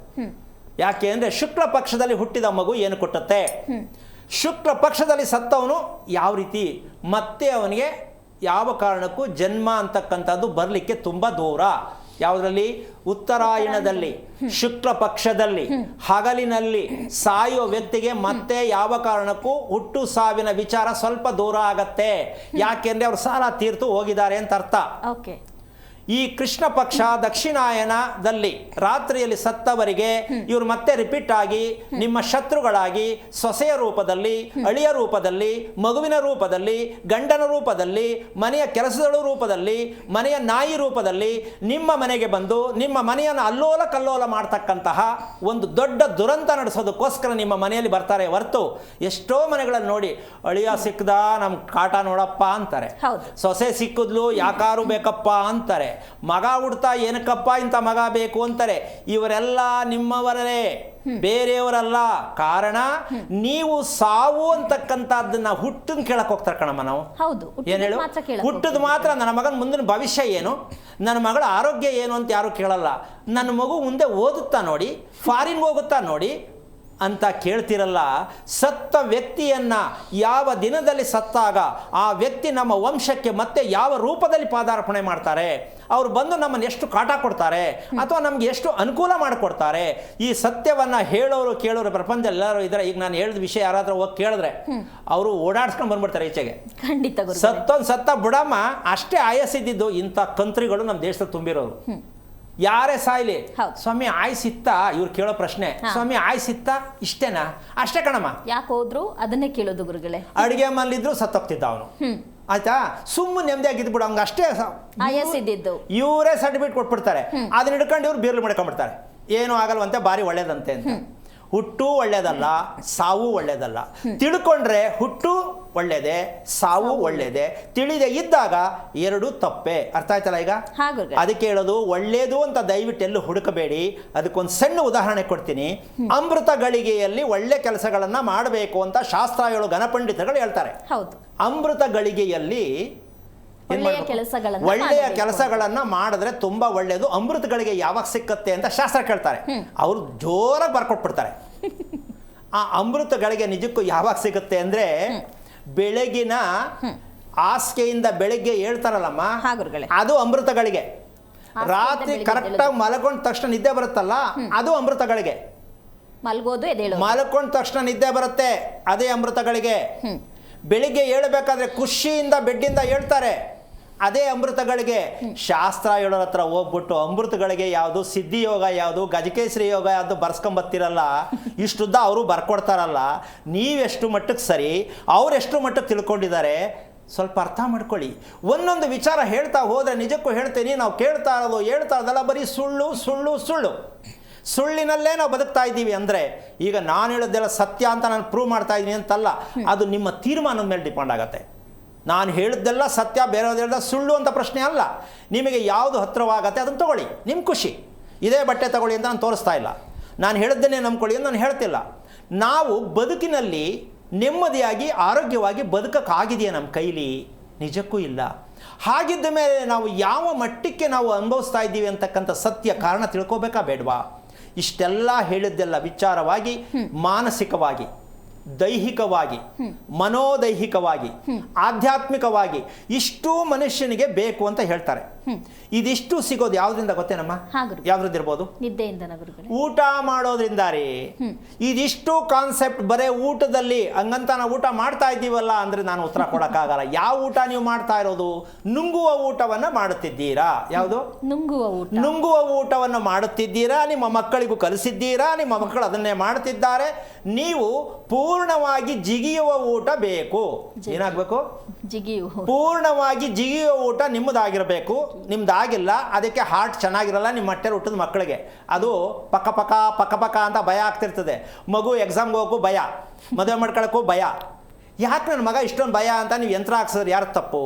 ಯಾಕೆ ಅಂದರೆ ಶುಕ್ಲ ಪಕ್ಷದಲ್ಲಿ ಹುಟ್ಟಿದ ಮಗು ಏನು ಕೊಟ್ಟುತ್ತೆ, ಶುಕ್ಲ ಪಕ್ಷದಲ್ಲಿ ಸತ್ತವನು ಯಾವ ರೀತಿ ಮತ್ತೆ ಅವನಿಗೆ ಯಾವ ಕಾರಣಕ್ಕೂ ಜನ್ಮ ಅಂತಕ್ಕಂಥದ್ದು ಬರಲಿಕ್ಕೆ ತುಂಬ ದೂರ. ಯಾವುದರಲ್ಲಿ? ಉತ್ತರಾಯಣದಲ್ಲಿ, ಶುಕ್ಲ ಪಕ್ಷದಲ್ಲಿ, ಹಗಲಿನಲ್ಲಿ ಸಾಯುವ ವ್ಯಕ್ತಿಗೆ ಮತ್ತೆ ಯಾವ ಕಾರಣಕ್ಕೂ ಹುಟ್ಟು ಸಾವಿನ ವಿಚಾರ ಸ್ವಲ್ಪ ದೂರ ಆಗತ್ತೆ. ಯಾಕೆಂದ್ರೆ ಅವರು ಸಾಲ ತೀರ್ತು ಹೋಗಿದ್ದಾರೆ ಅಂತ ಅರ್ಥ. ಈ ಕೃಷ್ಣ ಪಕ್ಷ ದಕ್ಷಿಣಾಯನದಲ್ಲಿ ರಾತ್ರಿಯಲ್ಲಿ ಸತ್ತವರಿಗೆ ಇವರು ಮತ್ತೆ ರಿಪೀಟ್ ಆಗಿ ನಿಮ್ಮ ಶತ್ರುಗಳಾಗಿ ಸೊಸೆಯ ರೂಪದಲ್ಲಿ, ಅಳಿಯ ರೂಪದಲ್ಲಿ, ಮಗುವಿನ ರೂಪದಲ್ಲಿ, ಗಂಡನ ರೂಪದಲ್ಲಿ, ಮನೆಯ ಕೆಲಸದ ರೂಪದಲ್ಲಿ, ಮನೆಯ ನಾಯಿ ರೂಪದಲ್ಲಿ ನಿಮ್ಮ ಮನೆಗೆ ಬಂದು ನಿಮ್ಮ ಮನೆಯನ್ನು ಅಲ್ಲೋಲ ಕಲ್ಲೋಲ ಮಾಡ್ತಕ್ಕಂತಹ ಒಂದು ದೊಡ್ಡ ದುರಂತ ನಡೆಸೋದಕ್ಕೋಸ್ಕರ ನಿಮ್ಮ ಮನೆಯಲ್ಲಿ ಬರ್ತಾರೆ ಹೊರತು, ಎಷ್ಟೋ ಮನೆಗಳಲ್ಲಿ ನೋಡಿ ಅಳಿಯ ಸಿಕ್ಕದ ನಮ್ ಕಾಟ ನೋಡಪ್ಪ ಅಂತಾರೆ, ಸೊಸೆ ಸಿಕ್ಕಿದ್ಲು ಯಾಕಾರು ಬೇಕಪ್ಪ ಅಂತಾರೆ, ಮಗ ಹುಡ್ತಾ ಏನಕ್ಕಪ್ಪ ಇಂಥ ಮಗ ಬೇಕು ಅಂತಾರೆ. ಇವರೆಲ್ಲ ನಿಮ್ಮವರೇ, ಬೇರೆಯವರಲ್ಲ. ಕಾರಣ ನೀವು ಸಾವು ಅಂತಕ್ಕಂಥದ್ದನ್ನ ಹುಟ್ಟನ್ ಕೇಳಕ್ ಹೋಗ್ತಾರೆ ಕಣಮ್ಮ ನಾವು. ಏನ್ ಹೇಳು? ಹುಟ್ಟದ್ ಮಾತ್ರ ನನ್ನ ಮಗನ ಮುಂದಿನ ಭವಿಷ್ಯ ಏನು, ನನ್ನ ಮಗಳ ಆರೋಗ್ಯ ಏನು ಅಂತ ಯಾರು ಕೇಳಲ್ಲ. ನನ್ನ ಮಗು ಮುಂದೆ ಓದುತ್ತಾ ನೋಡಿ, ಫಾರಿನ್ಗೆ ಹೋಗುತ್ತಾ ನೋಡಿ ಅಂತ ಕೇಳ್ತಿರಲ್ಲ. ಸತ್ತ ವ್ಯಕ್ತಿಯನ್ನ ಯಾವ ದಿನದಲ್ಲಿ ಸತ್ತಾಗ ಆ ವ್ಯಕ್ತಿ ನಮ್ಮ ವಂಶಕ್ಕೆ ಮತ್ತೆ ಯಾವ ರೂಪದಲ್ಲಿ ಪಾದಾರ್ಪಣೆ ಮಾಡ್ತಾರೆ, ಅವ್ರು ಬಂದು ನಮ್ಮನ್ನು ಎಷ್ಟು ಕಾಟ ಕೊಡ್ತಾರೆ ಅಥವಾ ನಮ್ಗೆ ಎಷ್ಟು ಅನುಕೂಲ ಮಾಡಿಕೊಡ್ತಾರೆ, ಈ ಸತ್ಯವನ್ನ ಹೇಳೋರು ಕೇಳೋರು ಪ್ರಪಂಚದಲ್ಲಿ ಎಲ್ಲರೂ ಇದ್ದಾರೆ. ಈಗ ನಾನು ಹೇಳಿದ ವಿಷಯ ಯಾರಾದ್ರೂ ಹೋಗಿ ಕೇಳಿದ್ರೆ ಅವರು ಓಡಾಡ್ಸ್ಕೊಂಡು ಬಂದ್ಬಿಡ್ತಾರೆ ಈಚೆಗೆ. ಸತ್ತ ಬುಡಮ್ಮ ಅಷ್ಟೇ ಆಯಸ್ಸಿದ್ದು. ಇಂಥ ಕಂತ್ರಿಗಳು ನಮ್ಮ ದೇಶದಲ್ಲಿ ತುಂಬಿರೋರು. ಯಾರೇ ಸಾಯ್ಲಿ, ಸ್ವಾಮಿ ಆಯ್ಸಿತ್ತ, ಇವ್ರು ಕೇಳೋ ಪ್ರಶ್ನೆ, ಸ್ವಾಮಿ ಆಯ್ಸಿತ್ತ ಇಷ್ಟೇನಾ? ಅಷ್ಟೇ ಕಣಮ್ಮ. ಯಾಕೆ ಹೋದ್ರು ಅದನ್ನೇ ಕೇಳೋದು ಗುರುಗಳೇ. ಅಡಿಗೆ ಮನೇಲಿದ್ರು ಸತ್ತೋಗ್ತಿದ್ದ ಅವನು, ಆಯ್ತಾ? ಸುಮ್ಮನೆ ನೆಮ್ಮದಿಯಾಗಿದ್ದು ಬಿಡು, ಅವ್ನಿಗೆ ಅಷ್ಟೇ ಆಯಸ್ಸಿದ್ದು. ಇವರೇ ಸರ್ಟಿಫಿಕೇಟ್ ಕೊಟ್ಬಿಡ್ತಾರೆ, ಅದನ್ನ ಹಿಡ್ಕೊಂಡು ಇವ್ರು ಬೀರ್ಲು ಮಾಡ್ಕೊಂಡ್ಬಿಡ್ತಾರೆ. ಏನೂ ಆಗಲ್ವಂತೆ, ಭಾರಿ ಒಳ್ಳೇದಂತೆ ಅಂತ. ಹುಟ್ಟು ಒಳ್ಳೇದಲ್ಲ, ಸಾವು ಒಳ್ಳೇದಲ್ಲ. ತಿಳ್ಕೊಂಡ್ರೆ ಹುಟ್ಟು ಒಳ್ಳೇದೆ, ಸಾವು ಒಳ್ಳೇದೆ. ತಿಳಿದೇ ಇದ್ದಾಗ ಎರಡು ತಪ್ಪೆ. ಅರ್ಥ ಆಯ್ತಲ್ಲ ಈಗ? ಅದಕ್ಕೆ ಹೇಳೋದು ಒಳ್ಳೇದು ಅಂತ ದಯವಿಟ್ಟು ಎಲ್ಲೂ ಹುಡುಕಬೇಡಿ. ಅದಕ್ಕೊಂದು ಸಣ್ಣ ಉದಾಹರಣೆ ಕೊಡ್ತೀನಿ. ಅಮೃತ ಗಳಿಗೆಯಲ್ಲಿ ಒಳ್ಳೆ ಕೆಲಸಗಳನ್ನ ಮಾಡಬೇಕು ಅಂತ ಶಾಸ್ತ್ರಾಯಗಳು ಗಣಪಂಡಿತಗಳು ಹೇಳ್ತಾರೆ. ಅಮೃತ ಗಳಿಗೆಯಲ್ಲಿ ಒಳ್ಳೆಯ ಕೆಲಸಗಳನ್ನ ಮಾಡಿದ್ರೆ ತುಂಬಾ ಒಳ್ಳೇದು. ಅಮೃತಗಳಿಗೆ ಯಾವಾಗ ಸಿಕ್ಕತ್ತೆ ಅಂತ ಶಾಸ್ತ್ರ ಕೇಳ್ತಾರೆ. ಅವರು ಜೋರಾಗಿ ಬರ್ಕೊಟ್ಬಿಡ್ತಾರೆ. ಆ ಅಮೃತಗಳಿಗೆ ನಿಜಕ್ಕೂ ಯಾವಾಗ ಸಿಗುತ್ತೆ ಅಂದ್ರೆ, ಬೆಳಗಿನ ಹಾಸಿಗೆಯಿಂದ ಬೆಳಗ್ಗೆ ಹೇಳ್ತಾರಲ್ಲಮ್ಮ, ಅದು ಅಮೃತಗಳಿಗೆ. ರಾತ್ರಿ ಕರೆಕ್ಟಾಗಿ ಮಲ್ಕೊಂಡ ತಕ್ಷಣ ನಿದ್ದೆ ಬರುತ್ತಲ್ಲ, ಅದು ಅಮೃತಗಳಿಗೆ. ಮಲ್ಗೋದು ಎದ್ದೇಳೋದು. ಮಲ್ಕೊಂಡ ತಕ್ಷಣ ನಿದ್ದೆ ಬರುತ್ತೆ, ಅದೇ ಅಮೃತಗಳಿಗೆ. ಬೆಳಿಗ್ಗೆ ಏಳಬೇಕಾದ್ರೆ ಖುಷಿಯಿಂದ ಬೆಡ್ಡಿಂದ ಹೇಳ್ತಾರೆ, ಅದೇ ಅಮೃತಗಳಿಗೆ. ಶಾಸ್ತ್ರ ಹೇಳೋರ ಹತ್ರ ಹೋಗ್ಬಿಟ್ಟು ಅಮೃತಗಳಿಗೆ ಯಾವುದು ಸಿದ್ಧಿ ಯೋಗ ಯಾವುದು ಗಜಕೇಸರಿ ಯೋಗ ಯಾವುದು ಬರ್ಸ್ಕೊಂಬತ್ತಿರಲ್ಲ, ಇಷ್ಟುದ್ದ ಅವರು ಬರ್ಕೊಡ್ತಾರಲ್ಲ, ನೀವೆಷ್ಟು ಮಟ್ಟಕ್ಕೆ ಸರಿ, ಅವರೆಷ್ಟು ಮಟ್ಟಕ್ಕೆ ತಿಳ್ಕೊಂಡಿದ್ದಾರೆ ಸ್ವಲ್ಪ ಅರ್ಥ ಮಾಡ್ಕೊಳ್ಳಿ. ಒಂದೊಂದು ವಿಚಾರ ಹೇಳ್ತಾ ಹೋದರೆ ನಿಜಕ್ಕೂ ಹೇಳ್ತೀನಿ, ನಾವು ಕೇಳ್ತಾ ಇರೋದು ಹೇಳ್ತಾ ಇರೋದಲ್ಲ ಬರೀ ಸುಳ್ಳು ಸುಳ್ಳು ಸುಳ್ಳು. ಸುಳ್ಳಿನಲ್ಲೇ ನಾವು ಬದುಕ್ತಾ ಇದ್ದೀವಿ. ಅಂದರೆ ಈಗ ನಾನು ಹೇಳೋದೆಲ್ಲ ಸತ್ಯ ಅಂತ ನಾನು ಪ್ರೂವ್ ಮಾಡ್ತಾ ಇದ್ದೀನಿ ಅಂತಲ್ಲ, ಅದು ನಿಮ್ಮ ತೀರ್ಮಾನದ ಮೇಲೆ ಡಿಪೆಂಡ್ ಆಗುತ್ತೆ. ನಾನು ಹೇಳಿದ್ದೆಲ್ಲ ಸತ್ಯ, ಬೇರೆಯವ್ರು ಹೇಳ್ದ ಸುಳ್ಳು ಅಂತ ಪ್ರಶ್ನೆ ಅಲ್ಲ. ನಿಮಗೆ ಯಾವುದು ಹತ್ತಿರವಾಗತ್ತೆ ಅದನ್ನು ತೊಗೊಳ್ಳಿ, ನಿಮ್ಮ ಖುಷಿ. ಇದೇ ಬಟ್ಟೆ ತಗೊಳ್ಳಿ ಅಂತ ನಾನು ತೋರಿಸ್ತಾ ಇಲ್ಲ, ನಾನು ಹೇಳಿದ್ದನ್ನೇ ನಂಬ್ಕೊಳ್ಳಿ ಅಂತ ನಾನು ಹೇಳ್ತಿಲ್ಲ. ನಾವು ಬದುಕಿನಲ್ಲಿ ನೆಮ್ಮದಿಯಾಗಿ ಆರೋಗ್ಯವಾಗಿ ಬದುಕಕ್ಕಾಗಿದೆಯಾ ನಮ್ಮ ಕೈಲಿ? ನಿಜಕ್ಕೂ ಇಲ್ಲ. ಹಾಗಿದ್ದ ಮೇಲೆ ನಾವು ಯಾವ ಮಟ್ಟಕ್ಕೆ ನಾವು ಅನುಭವಿಸ್ತಾ ಇದ್ದೀವಿ ಅಂತಕ್ಕಂಥ ಸತ್ಯ ಕಾರಣ ತಿಳ್ಕೊಬೇಕಾ ಬೇಡವಾ? ಇಷ್ಟೆಲ್ಲ ಹೇಳಿದ್ದೆಲ್ಲ ವಿಚಾರವಾಗಿ, ಮಾನಸಿಕವಾಗಿ, ದೈಹಿಕವಾಗಿ, ಮನೋದೈಹಿಕವಾಗಿ, ಆಧ್ಯಾತ್ಮಿಕವಾಗಿ ಇಷ್ಟು ಮನುಷ್ಯನಿಗೆ ಬೇಕು ಅಂತ ಹೇಳ್ತಾರೆ. ಇದಿಷ್ಟು ಸಿಗೋದು ಯಾವುದರಿಂದ ಗೊತ್ತೇನಮ್ಮ? ಯಾವ್ದ್ರಿಂದ ಇರ್ಬೋದು? ನಿದ್ದೆಯಿಂದ ಗುರುಗಳೇ. ಊಟ ಮಾಡೋದ್ರಿಂದ ರೀ. ಇದಿಷ್ಟು ಕಾನ್ಸೆಪ್ಟ್ ಬರೇ ಊಟದಲ್ಲಿ ಹಂಗಂತ ನಾವು ಊಟ ಮಾಡ್ತಾ ಇದ್ದೀವಲ್ಲ ಅಂದ್ರೆ ನಾನು ಉತ್ತರ ಕೊಡಕ್ಕಾಗಲ್ಲ. ಯಾವ ಊಟ ನೀವು ಮಾಡ್ತಾ ಇರೋದು? ನುಂಗುವ ಊಟವನ್ನ ಮಾಡುತ್ತಿದ್ದೀರಾ? ಯಾವುದು? ನುಂಗುವ ಊಟ. ನುಂಗುವ ಊಟವನ್ನು ಮಾಡುತ್ತಿದ್ದೀರಾ, ನಿಮ್ಮ ಮಕ್ಕಳಿಗೂ ಕಲಿಸಿದ್ದೀರಾ, ನಿಮ್ಮ ಮಕ್ಕಳು ಅದನ್ನೇ ಮಾಡುತ್ತಿದ್ದಾರೆ. ನೀವು ಪೂರ್ಣವಾಗಿ ಜಿಗಿಯುವ ಊಟ ಬೇಕು. ಏನಾಗಬೇಕು? ಪೂರ್ಣವಾಗಿ ಜಿಗಿಯುವ ಊಟ ನಿಮ್ಮದಾಗಿರಬೇಕು. ನಿಮ್ದಾಗಿಲ್ಲ, ಅದಕ್ಕೆ ಹಾರ್ಟ್ ಚೆನ್ನಾಗಿರಲ್ಲ ನಿಮ್ಮ ಹೊಟ್ಟೆಲಿ ಹುಟ್ಟಿದ ಮಕ್ಕಳಿಗೆ. ಅದು ಪಕ್ಕ ಪಕ್ಕ ಪಕ್ಕ ಪಕ್ಕ ಅಂತ ಭಯ ಆಗ್ತಿರ್ತದೆ. ಮಗು ಎಕ್ಸಾಮ್ಗೆ ಹೋಗಕ್ಕೂ ಭಯ, ಮದುವೆ ಮಾಡ್ಕೊಳ್ಳೋಕ್ಕೂ ಭಯ. ಯಾಕೆ ನನ್ನ ಮಗ ಇಷ್ಟೊಂದು ಭಯ ಅಂತ ನೀವು ಯಂತ್ರ ಹಾಕ್ಸಿದ್ರೆ ಯಾರು ತಪ್ಪು?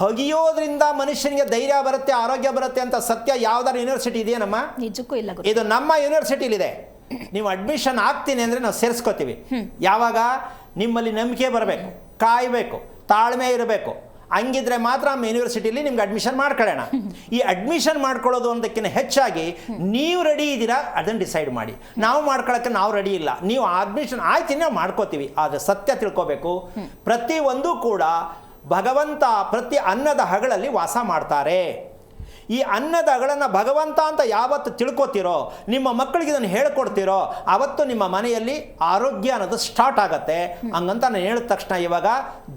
ಹಗಿಯೋದ್ರಿಂದ ಮನುಷ್ಯನಿಗೆ ಧೈರ್ಯ ಬರುತ್ತೆ, ಆರೋಗ್ಯ ಬರುತ್ತೆ ಅಂತ ಸತ್ಯ ಯಾವ್ದಾರು ಯೂನಿವರ್ಸಿಟಿ ಇದೆಯೇನಮ್ಮ? ನಿಜಕ್ಕೂ ಇಲ್ಲ. ಇದು ನಮ್ಮ ಯೂನಿವರ್ಸಿಟಿಲಿದೆ. ನೀವು ಅಡ್ಮಿಷನ್ ಆಗ್ತೀನಿ ಅಂದರೆ ನಾವು ಸೇರಿಸ್ಕೋತೀವಿ. ಯಾವಾಗ? ನಿಮ್ಮಲ್ಲಿ ನಂಬಿಕೆ ಬರಬೇಕು, ಕಾಯಬೇಕು, ತಾಳ್ಮೆ ಇರಬೇಕು. ಹಂಗಿದ್ರೆ ಮಾತ್ರ ನಮ್ಮ ಯೂನಿವರ್ಸಿಟಿಲಿ ನಿಮ್ಗೆ ಅಡ್ಮಿಷನ್ ಮಾಡ್ಕೊಳ್ಳೋಣ. ಈ ಅಡ್ಮಿಷನ್ ಮಾಡ್ಕೊಳ್ಳೋದು ಅನ್ನೋದಕ್ಕಿಂತ ಹೆಚ್ಚಾಗಿ ನೀವು ರೆಡಿ ಇದ್ದೀರಾ ಅದನ್ನು ಡಿಸೈಡ್ ಮಾಡಿ. ನಾವು ಮಾಡ್ಕೊಳ್ಳೋಕ್ಕೆ ನಾವು ರೆಡಿ ಇಲ್ಲ. ನೀವು ಅಡ್ಮಿಷನ್ ಆಯ್ತು, ನಾವು ಮಾಡ್ಕೋತೀವಿ. ಆದರೆ ಸತ್ಯ ತಿಳ್ಕೋಬೇಕು, ಪ್ರತಿಯೊಂದು ಕೂಡ ಭಗವಂತ ಪ್ರತಿ ಅನ್ನದ ಹಗಳಲ್ಲಿ ವಾಸ ಮಾಡ್ತಾರೆ. ಈ ಅನ್ನದ ಹಗಳನ್ನು ಭಗವಂತ ಅಂತ ಯಾವತ್ತು ತಿಳ್ಕೊತೀರೋ, ನಿಮ್ಮ ಮಕ್ಕಳಿಗೆ ಇದನ್ನು ಹೇಳ್ಕೊಡ್ತೀರೋ, ಆವತ್ತು ನಿಮ್ಮ ಮನೆಯಲ್ಲಿ ಆರೋಗ್ಯ ಅನ್ನೋದು ಸ್ಟಾರ್ಟ್ ಆಗುತ್ತೆ. ಹಂಗಂತ ನಾನು ಹೇಳಿದ ತಕ್ಷಣ ಇವಾಗ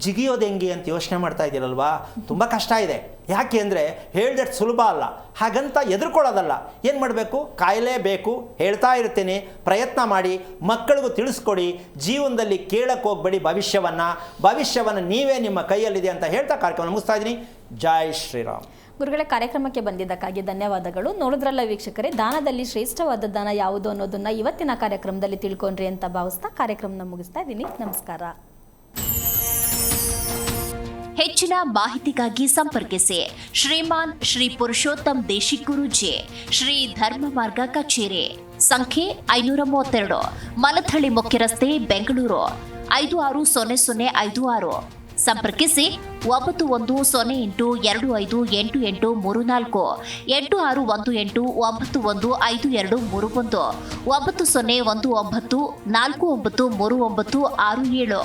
ಜಿಗಿಯೋದು ಹೆಂಗೆ ಅಂತ ಯೋಚನೆ ಮಾಡ್ತಾ ಇದ್ದೀರಲ್ವಾ? ತುಂಬ ಕಷ್ಟ ಇದೆ. ಯಾಕೆ ಅಂದರೆ ಹೇಳ್ದಷ್ಟು ಸುಲಭ ಅಲ್ಲ. ಹಾಗಂತ ಎದುರ್ಕೊಳ್ಳೋದಲ್ಲ. ಏನು ಮಾಡಬೇಕು? ಕಾಯಲೇಬೇಕು. ಹೇಳ್ತಾ ಇರ್ತೀನಿ, ಪ್ರಯತ್ನ ಮಾಡಿ, ಮಕ್ಕಳಿಗೂ ತಿಳಿಸ್ಕೊಡಿ. ಜೀವನದಲ್ಲಿ ಕೇಳಕ್ಕೆ ಹೋಗ್ಬೇಡಿ ಭವಿಷ್ಯವನ್ನು ನೀವೇ ನಿಮ್ಮ ಕೈಯಲ್ಲಿದೆ ಅಂತ ಹೇಳ್ತಾ ಕಾರ್ಯಕ್ರಮ ಮುಗಿಸ್ತಾ ಇದ್ದೀನಿ. ಜೈ ಶ್ರೀರಾಮ್. ಗುರುಗಳೇ, ಕಾರ್ಯಕ್ರಮಕ್ಕೆ ಬಂದಿದ್ದಕ್ಕಾಗಿ ಧನ್ಯವಾದಗಳು. ನೋಡಿದ್ರಲ್ಲ ವೀಕ್ಷಕರೇ, ದಾನದಲ್ಲಿ ಶ್ರೇಷ್ಠವಾದ ದಾನ ಯಾವುದು ಅನ್ನೋದನ್ನ ಇವತ್ತಿನ ಕಾರ್ಯಕ್ರಮದಲ್ಲಿ ತಿಳ್ಕೊಂಡ್ರಿ ಅಂತ ಭಾವಿಸ್ತಾ ಕಾರ್ಯಕ್ರಮನ ಮುಗಿಸ್ತಾ ಇದ್ದೀನಿ. ನಮಸ್ಕಾರ. ಹೆಚ್ಚಿನ ಮಾಹಿತಿಗಾಗಿ ಸಂಪರ್ಕಿಸಿ ಶ್ರೀಮಾನ್ ಶ್ರೀ ಪುರುಷೋತ್ತಮ್ ದೇಶಿಕ್ ಗುರೂಜಿ, ಶ್ರೀ ಧರ್ಮ ಮಾರ್ಗ ಕಚೇರಿ, ಸಂಖ್ಯೆ 532, ಮಲಥಳಿ ಮುಖ್ಯ ರಸ್ತೆ, ಬೆಂಗಳೂರು 560056. ಸಂಪರ್ಕಿಸಿ 9108258834, 8618915231, 9019493937.